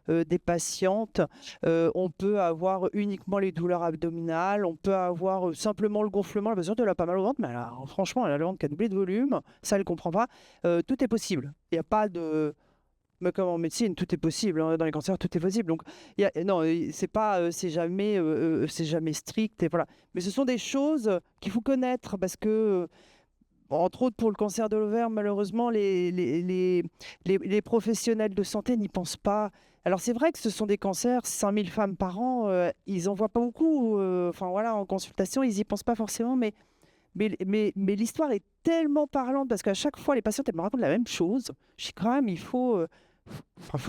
des patientes. On peut avoir uniquement les douleurs abdominales, on peut avoir simplement le gonflement. La patiente, elle a pas mal au ventre, mais franchement, elle a le ventre qui a doublé de volume. Ça, elle ne comprend pas. Tout est possible. Il n'y a pas de... Mais comme en médecine, tout est possible. Hein. Dans les cancers, tout est possible. Donc, non, c'est jamais strict. Et voilà. Mais ce sont des choses qu'il faut connaître parce que, entre autres, pour le cancer de l'ovaire, malheureusement, les professionnels de santé n'y pensent pas. Alors, c'est vrai que ce sont des cancers, 5000 femmes par an, ils n'en voient pas beaucoup. En consultation, ils n'y pensent pas forcément. Mais l'histoire est tellement parlante parce qu'à chaque fois, les patientes, elles me racontent la même chose. Je dis quand même, il faut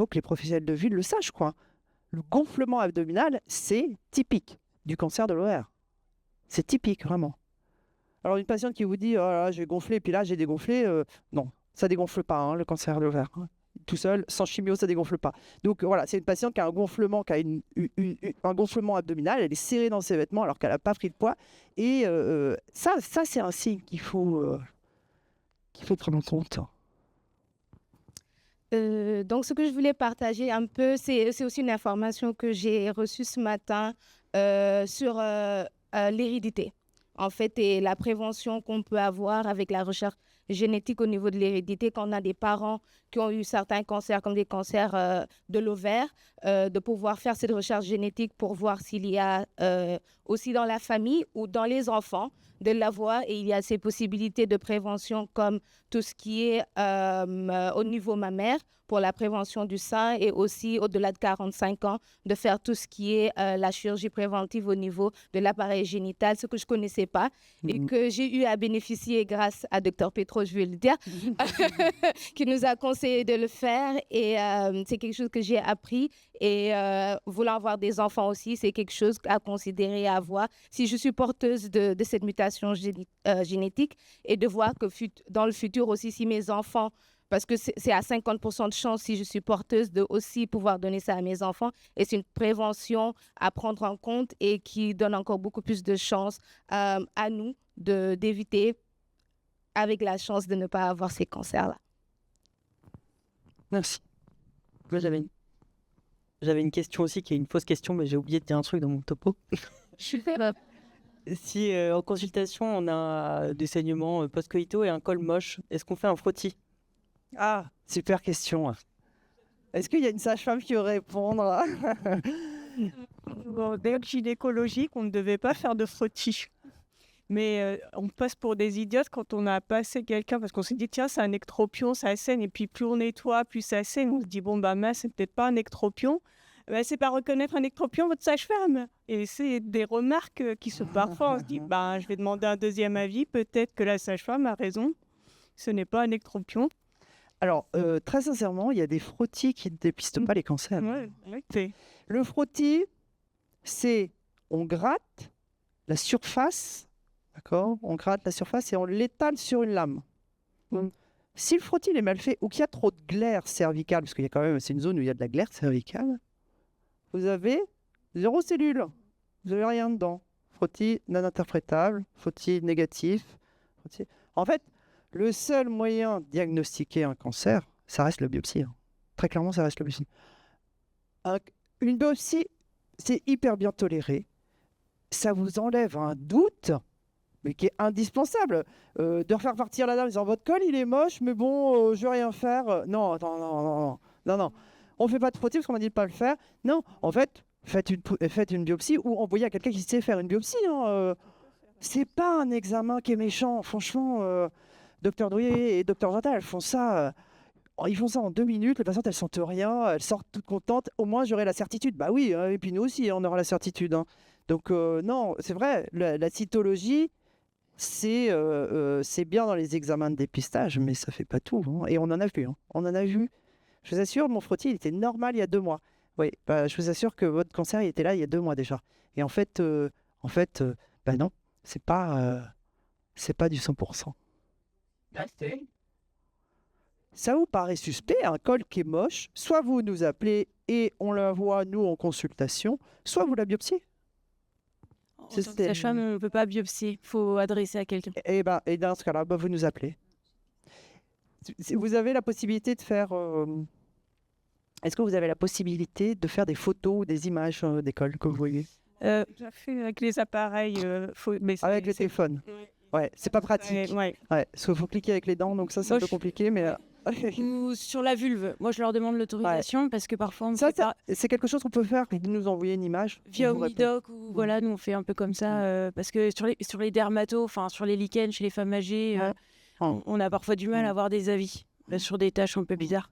que les professionnels de ville le sachent, quoi. Le gonflement abdominal, c'est typique du cancer de l'ovaire. C'est typique, vraiment. Alors, une patiente qui vous dit « Oh là là, j'ai gonflé, puis là, j'ai dégonflé », non, ça ne dégonfle pas, hein, le cancer de l'ovaire. Hein. Tout seul, sans chimio, ça ne dégonfle pas. Donc, voilà, c'est une patiente qui a un gonflement, un gonflement abdominal, elle est serrée dans ses vêtements alors qu'elle n'a pas pris de poids. Et ça, c'est un signe qu'il faut prendre en compte. Donc, ce que je voulais partager un peu, c'est aussi une information que j'ai reçue ce matin sur l'hérédité. En fait, et la prévention qu'on peut avoir avec la recherche génétique au niveau de l'hérédité, quand on a des parents qui ont eu certains cancers, comme des cancers de l'ovaire, de pouvoir faire cette recherche génétique pour voir s'il y a aussi dans la famille ou dans les enfants de l'avoir. Et il y a ces possibilités de prévention comme tout ce qui est au niveau mammaire pour la prévention du sein et aussi au-delà de 45 ans de faire tout ce qui est la chirurgie préventive au niveau de l'appareil génital, ce que je ne connaissais pas et que j'ai eu à bénéficier grâce à Dr Petro, je vais le dire, qui nous a conseillé de le faire et c'est quelque chose que j'ai appris et vouloir avoir des enfants aussi, c'est quelque chose à considérer, à avoir. Si je suis porteuse de cette mutation génétique et de voir que dans le futur aussi, si mes enfants, parce que c'est à 50% de chance si je suis porteuse de aussi pouvoir donner ça à mes enfants. Et c'est une prévention à prendre en compte et qui donne encore beaucoup plus de chance à nous d'éviter avec la chance de ne pas avoir ces cancers-là. Merci. Moi, j'avais une question aussi qui est une fausse question, mais j'ai oublié de dire un truc dans mon topo. Si en consultation, on a des saignements post-coïtaux et un col moche, est-ce qu'on fait un frottis? Ah, super question. Est-ce qu'il y a une sage-femme qui veut répondre? Bon, dès gynécologique, on ne devait pas faire de frottis. Mais on passe pour des idiotes quand on a passé quelqu'un, parce qu'on s'est dit, tiens, c'est un ectropion, ça saigne, et puis plus on nettoie, plus ça saigne. On se dit, bon, bah, mince, c'est peut-être pas un ectropion. Bah, c'est pas reconnaître un ectropion, votre sage-femme. Et c'est des remarques qui se parfois, on se dit, bah, je vais demander un deuxième avis, peut-être que la sage-femme a raison, ce n'est pas un ectropion. Alors, très sincèrement, il y a des frottis qui ne dépistent pas les cancers. Ouais. Le frottis, c'est on gratte la surface, d'accord? On gratte la surface et on l'étale sur une lame. Si le frottis est mal fait ou qu'il y a trop de glaire cervicale, parce qu'il y a quand même, c'est une zone où il y a de la glaire cervicale, vous avez 0 cellule. Vous n'avez rien dedans. Frottis non interprétable, frottis négatif. En fait, le seul moyen de diagnostiquer un cancer, ça reste la biopsie. Très clairement, ça reste la biopsie. Une biopsie, c'est hyper bien toléré. Ça vous enlève un doute, mais qui est indispensable. De refaire partir la dame en disant votre col, il est moche, mais bon, je vais rien faire. Non, non. On ne fait pas de frottis parce qu'on m'a dit de ne pas le faire. Non, en fait, faites une biopsie ou envoyez à quelqu'un qui sait faire une biopsie. C'est pas un examen qui est méchant. Franchement, Dr Douillet et Dr Jantal, elles font ça. Ils font ça en 2 minutes. Les patientes, elles sentent rien. Elles sortent toutes contentes. Au moins, j'aurai la certitude. Bah oui, et puis nous aussi, on aura la certitude. Donc, non, c'est vrai. La cytologie, c'est bien dans les examens de dépistage, mais ça fait pas tout. Et on en a vu. On en a vu. Je vous assure, mon frottis, il était normal il y a 2 mois. Oui, je vous assure que votre cancer, il était là il y a 2 mois déjà. Et en fait, non, c'est pas du 100%. Ça vous paraît suspect, un col qui est moche, soit vous nous appelez et on l'envoie, nous, en consultation, soit vous la biopsiez. En tant que sage-femme, on ne peut pas biopsier, il faut adresser à quelqu'un. Et dans ce cas-là, vous nous appelez. Vous avez la possibilité de faire... Est-ce que vous avez la possibilité de faire des photos ou des images des cols que vous voyez? J'ai fait avec les appareils. Avec le téléphone. Ouais, c'est pas pratique. Ouais, parce qu'il faut cliquer avec les dents, donc ça c'est un peu compliqué, mais... Ou sur la vulve. Moi, je leur demande l'autorisation parce que parfois on c'est quelque chose qu'on peut faire. Vous nous envoyez une image via Omidoc ou voilà, nous on fait un peu comme ça parce que sur les dermatos, enfin sur les lichens chez les femmes âgées, on a parfois du mal à avoir des avis sur des tâches un peu bizarres.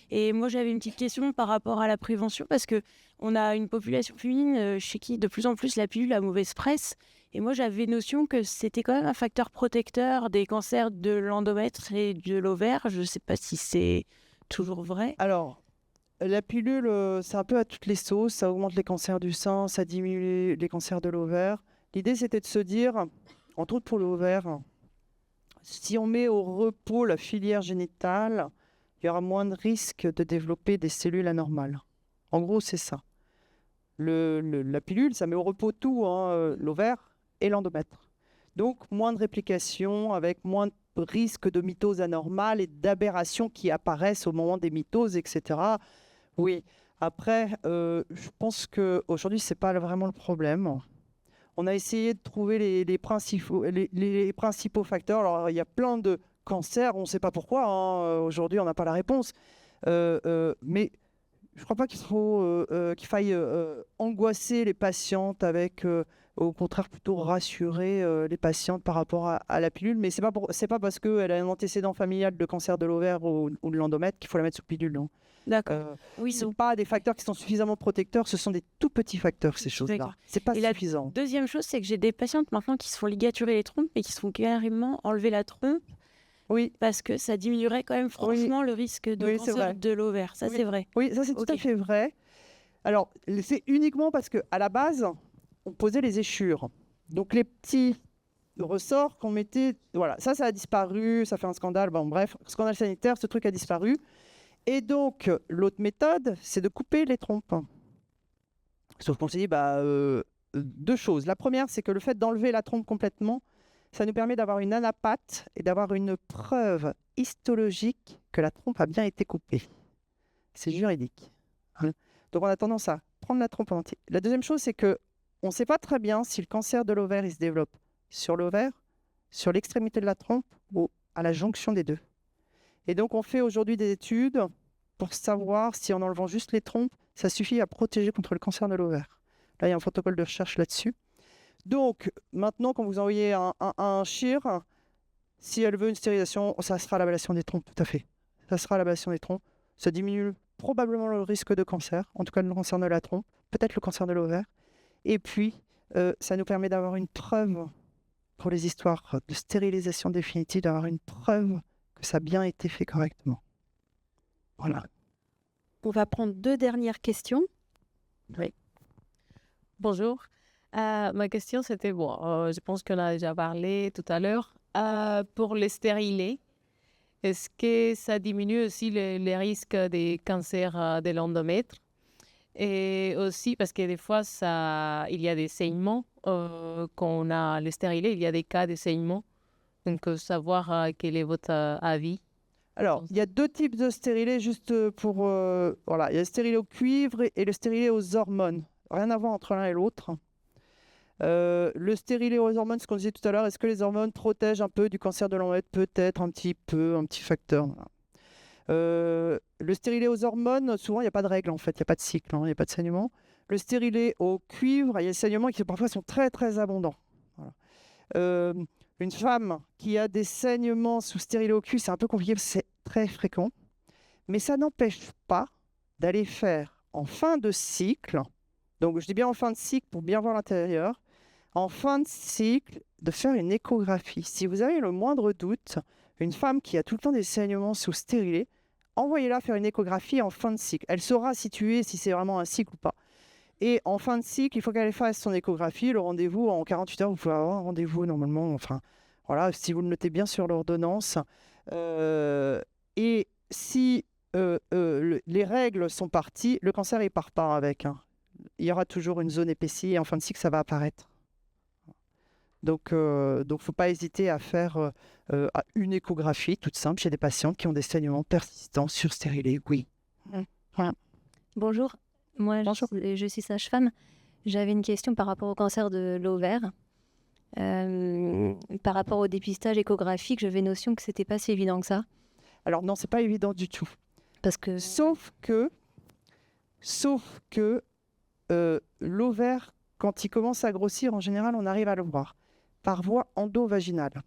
Et moi, j'avais une petite question par rapport à la prévention parce que on a une population féminine chez qui de plus en plus la pilule a mauvaise presse. Et moi, j'avais notion que c'était quand même un facteur protecteur des cancers de l'endomètre et de l'ovaire. Je ne sais pas si c'est toujours vrai. Alors, la pilule, c'est un peu à toutes les sauces. Ça augmente les cancers du sein, ça diminue les cancers de l'ovaire. L'idée, c'était de se dire, entre autres pour l'ovaire, si on met au repos la filière génitale, il y aura moins de risques de développer des cellules anormales. En gros, c'est ça. La pilule, ça met au repos tout, l'ovaire et l'endomètre. Donc, moins de réplication avec moins de risques de mitose anormale et d'aberrations qui apparaissent au moment des mitoses, etc. Oui. Après, je pense qu'aujourd'hui, ce n'est pas vraiment le problème. On a essayé de trouver les principaux facteurs. Alors, il y a plein de cancers, on ne sait pas pourquoi. Aujourd'hui, on n'a pas la réponse. Mais je ne crois pas qu'il faille angoisser les patientes avec... au contraire, plutôt rassurer les patientes par rapport à la pilule. Mais ce n'est pas parce qu'elle a un antécédent familial de cancer de l'ovaire ou de l'endomètre qu'il faut la mettre sous pilule. Non. D'accord. Oui, ce ne sont pas des facteurs qui sont suffisamment protecteurs, ce sont des tout petits facteurs, ces choses-là. Ce n'est pas suffisant. La deuxième chose, c'est que j'ai des patientes maintenant qui se font ligaturer les trompes et qui se font carrément enlever la trompe. Oui. Parce que ça diminuerait quand même franchement le risque de cancer de l'ovaire. Ça, c'est vrai. Oui, ça, c'est tout à fait vrai. Alors, c'est uniquement parce qu'à la base, on posait les échures. Donc, les petits ressorts qu'on mettait... Voilà, ça a disparu, ça fait un scandale. Bon, bref, scandale sanitaire, ce truc a disparu. Et donc, l'autre méthode, c'est de couper les trompes. Sauf qu'on s'est dit, 2 choses. La première, c'est que le fait d'enlever la trompe complètement, ça nous permet d'avoir une anapathe et d'avoir une preuve histologique que la trompe a bien été coupée. C'est juridique. Donc, on a tendance à prendre la trompe en entier. La deuxième chose, c'est qu'on ne sait pas très bien si le cancer de l'ovaire, il se développe sur l'ovaire, sur l'extrémité de la trompe ou à la jonction des deux. Et donc, on fait aujourd'hui des études pour savoir si en enlevant juste les trompes, ça suffit à protéger contre le cancer de l'ovaire. Là, il y a un protocole de recherche là-dessus. Donc, maintenant, quand vous envoyez un chir, si elle veut une stérilisation, ça sera l'ablation des trompes, tout à fait. Ça sera l'ablation des trompes. Ça diminue probablement le risque de cancer, en tout cas le cancer de la trompe, peut-être le cancer de l'ovaire. Et puis, ça nous permet d'avoir une preuve, pour les histoires de stérilisation définitive, d'avoir une preuve que ça a bien été fait correctement. Voilà. On va prendre 2 dernières questions. Oui. Bonjour. Ma question, c'était, je pense qu'on a déjà parlé tout à l'heure. Pour les stérilés, Est-ce que ça diminue aussi les risques des cancers de l'endomètre? Et aussi parce que des fois, il y a des saignements. Quand on a le stérilet, il y a des cas de saignements. Donc, savoir quel est votre avis. Alors, il y a 2 types de stérilés, juste pour... voilà, il y a le stérilet au cuivre et le stérilet aux hormones. Rien à voir entre l'un et l'autre. Le stérilet aux hormones, ce qu'on disait tout à l'heure, est-ce que les hormones protègent un peu du cancer de l'endomètre? Peut-être un petit peu, un petit facteur. Voilà. Le stérilet aux hormones, souvent, il n'y a pas de règle, en fait. Il n'y a pas de cycle, il n'y a pas de saignement. Le stérilet au cuivre, il y a des saignements qui parfois sont très, très abondants. Voilà. Une femme qui a des saignements sous stérilet au cuivre, c'est un peu compliqué, c'est très fréquent. Mais ça n'empêche pas d'aller faire en fin de cycle, donc je dis bien en fin de cycle pour bien voir l'intérieur, en fin de cycle, de faire une échographie. Si vous avez le moindre doute, une femme qui a tout le temps des saignements sous stérilet, envoyez-la faire une échographie en fin de cycle. Elle saura situer si c'est vraiment un cycle ou pas. Et en fin de cycle, il faut qu'elle fasse son échographie. Le rendez-vous, en 48 heures, vous pouvez avoir un rendez-vous normalement. Enfin, voilà, si vous le notez bien sur l'ordonnance. Et si les règles sont parties, le cancer, il ne part pas avec. Il y aura toujours une zone épaissie et en fin de cycle, ça va apparaître. Donc, faut pas hésiter à faire une échographie toute simple chez des patientes qui ont des saignements persistants sur stérilet. Oui. Voilà. Bonjour. Moi, je suis sage-femme. J'avais une question par rapport au cancer de l'ovaire. Par rapport au dépistage échographique, j'avais notion que c'était pas si évident que ça. Alors non, c'est pas évident du tout. Parce que... Sauf que l'ovaire, quand il commence à grossir, en général, on arrive à le voir par voie endovaginale.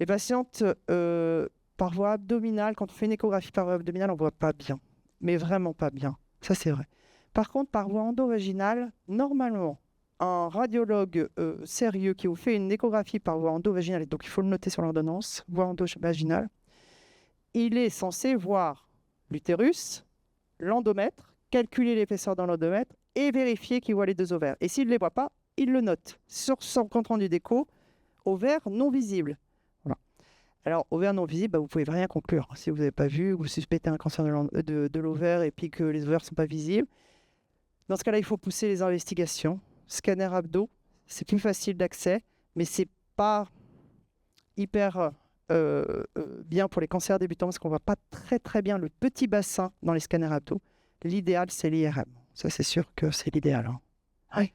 Les patientes par voie abdominale, quand on fait une échographie par voie abdominale, on ne voit pas bien. Mais vraiment pas bien. Ça, c'est vrai. Par contre, par voie endovaginale, normalement, un radiologue sérieux qui vous fait une échographie par voie endovaginale, et donc il faut le noter sur l'ordonnance, voie endovaginale, il est censé voir l'utérus, l'endomètre, calculer l'épaisseur dans l'endomètre et vérifier qu'il voit les 2 ovaires. Et s'il ne les voit pas, il le note sur son compte-rendu d'écho, ovaire non visible. Voilà. Alors, ovaire non visible, vous ne pouvez rien conclure. Si vous n'avez pas vu, vous suspectez un cancer de l'ovaire et puis que les ovaires ne sont pas visibles, dans ce cas-là, il faut pousser les investigations. Scanner abdo, c'est plus facile d'accès, mais ce n'est pas hyper bien pour les cancers débutants parce qu'on ne voit pas très très bien le petit bassin dans les scanners abdo. L'idéal, c'est l'IRM. Ça, c'est sûr que c'est l'idéal. Oui.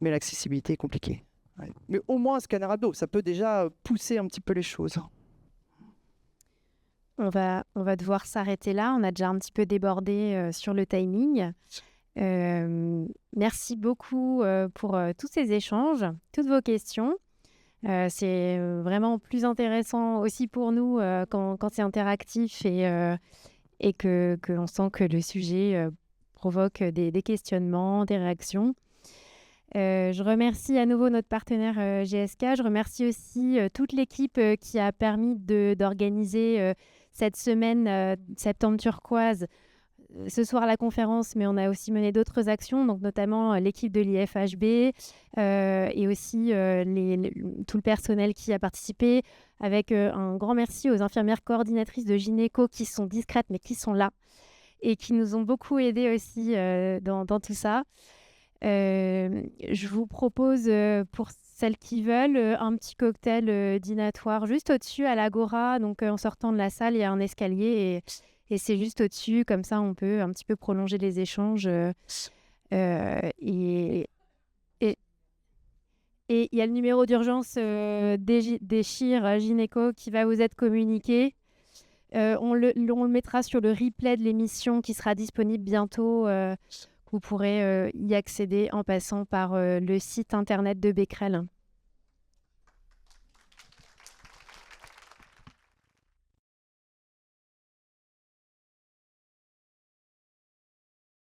Mais l'accessibilité est compliquée. Ouais. Mais au moins un scanner abdo, ça peut déjà pousser un petit peu les choses. On va devoir s'arrêter là. On a déjà un petit peu débordé sur le timing. Merci beaucoup pour tous ces échanges, toutes vos questions. C'est vraiment plus intéressant aussi pour nous quand c'est interactif et que l'on sent que le sujet provoque des questionnements, des réactions. Je remercie à nouveau notre partenaire GSK. Je remercie aussi toute l'équipe qui a permis d'organiser cette semaine Septembre Turquoise. Ce soir, la conférence, mais on a aussi mené d'autres actions, donc notamment l'équipe de l'IFHB et aussi tout le personnel qui a participé, avec un grand merci aux infirmières coordinatrices de gynéco qui sont discrètes, mais qui sont là et qui nous ont beaucoup aidés aussi dans tout ça. Je vous propose, pour celles qui veulent, un petit cocktail dînatoire juste au-dessus à l'Agora. Donc, en sortant de la salle, il y a un escalier et c'est juste au-dessus. Comme ça, on peut un petit peu prolonger les échanges. Et il y a le numéro d'urgence des CHIR Gynéco qui va vous être communiqué. On le mettra sur le replay de l'émission qui sera disponible bientôt. Vous pourrez y accéder en passant par le site internet de Becquerel.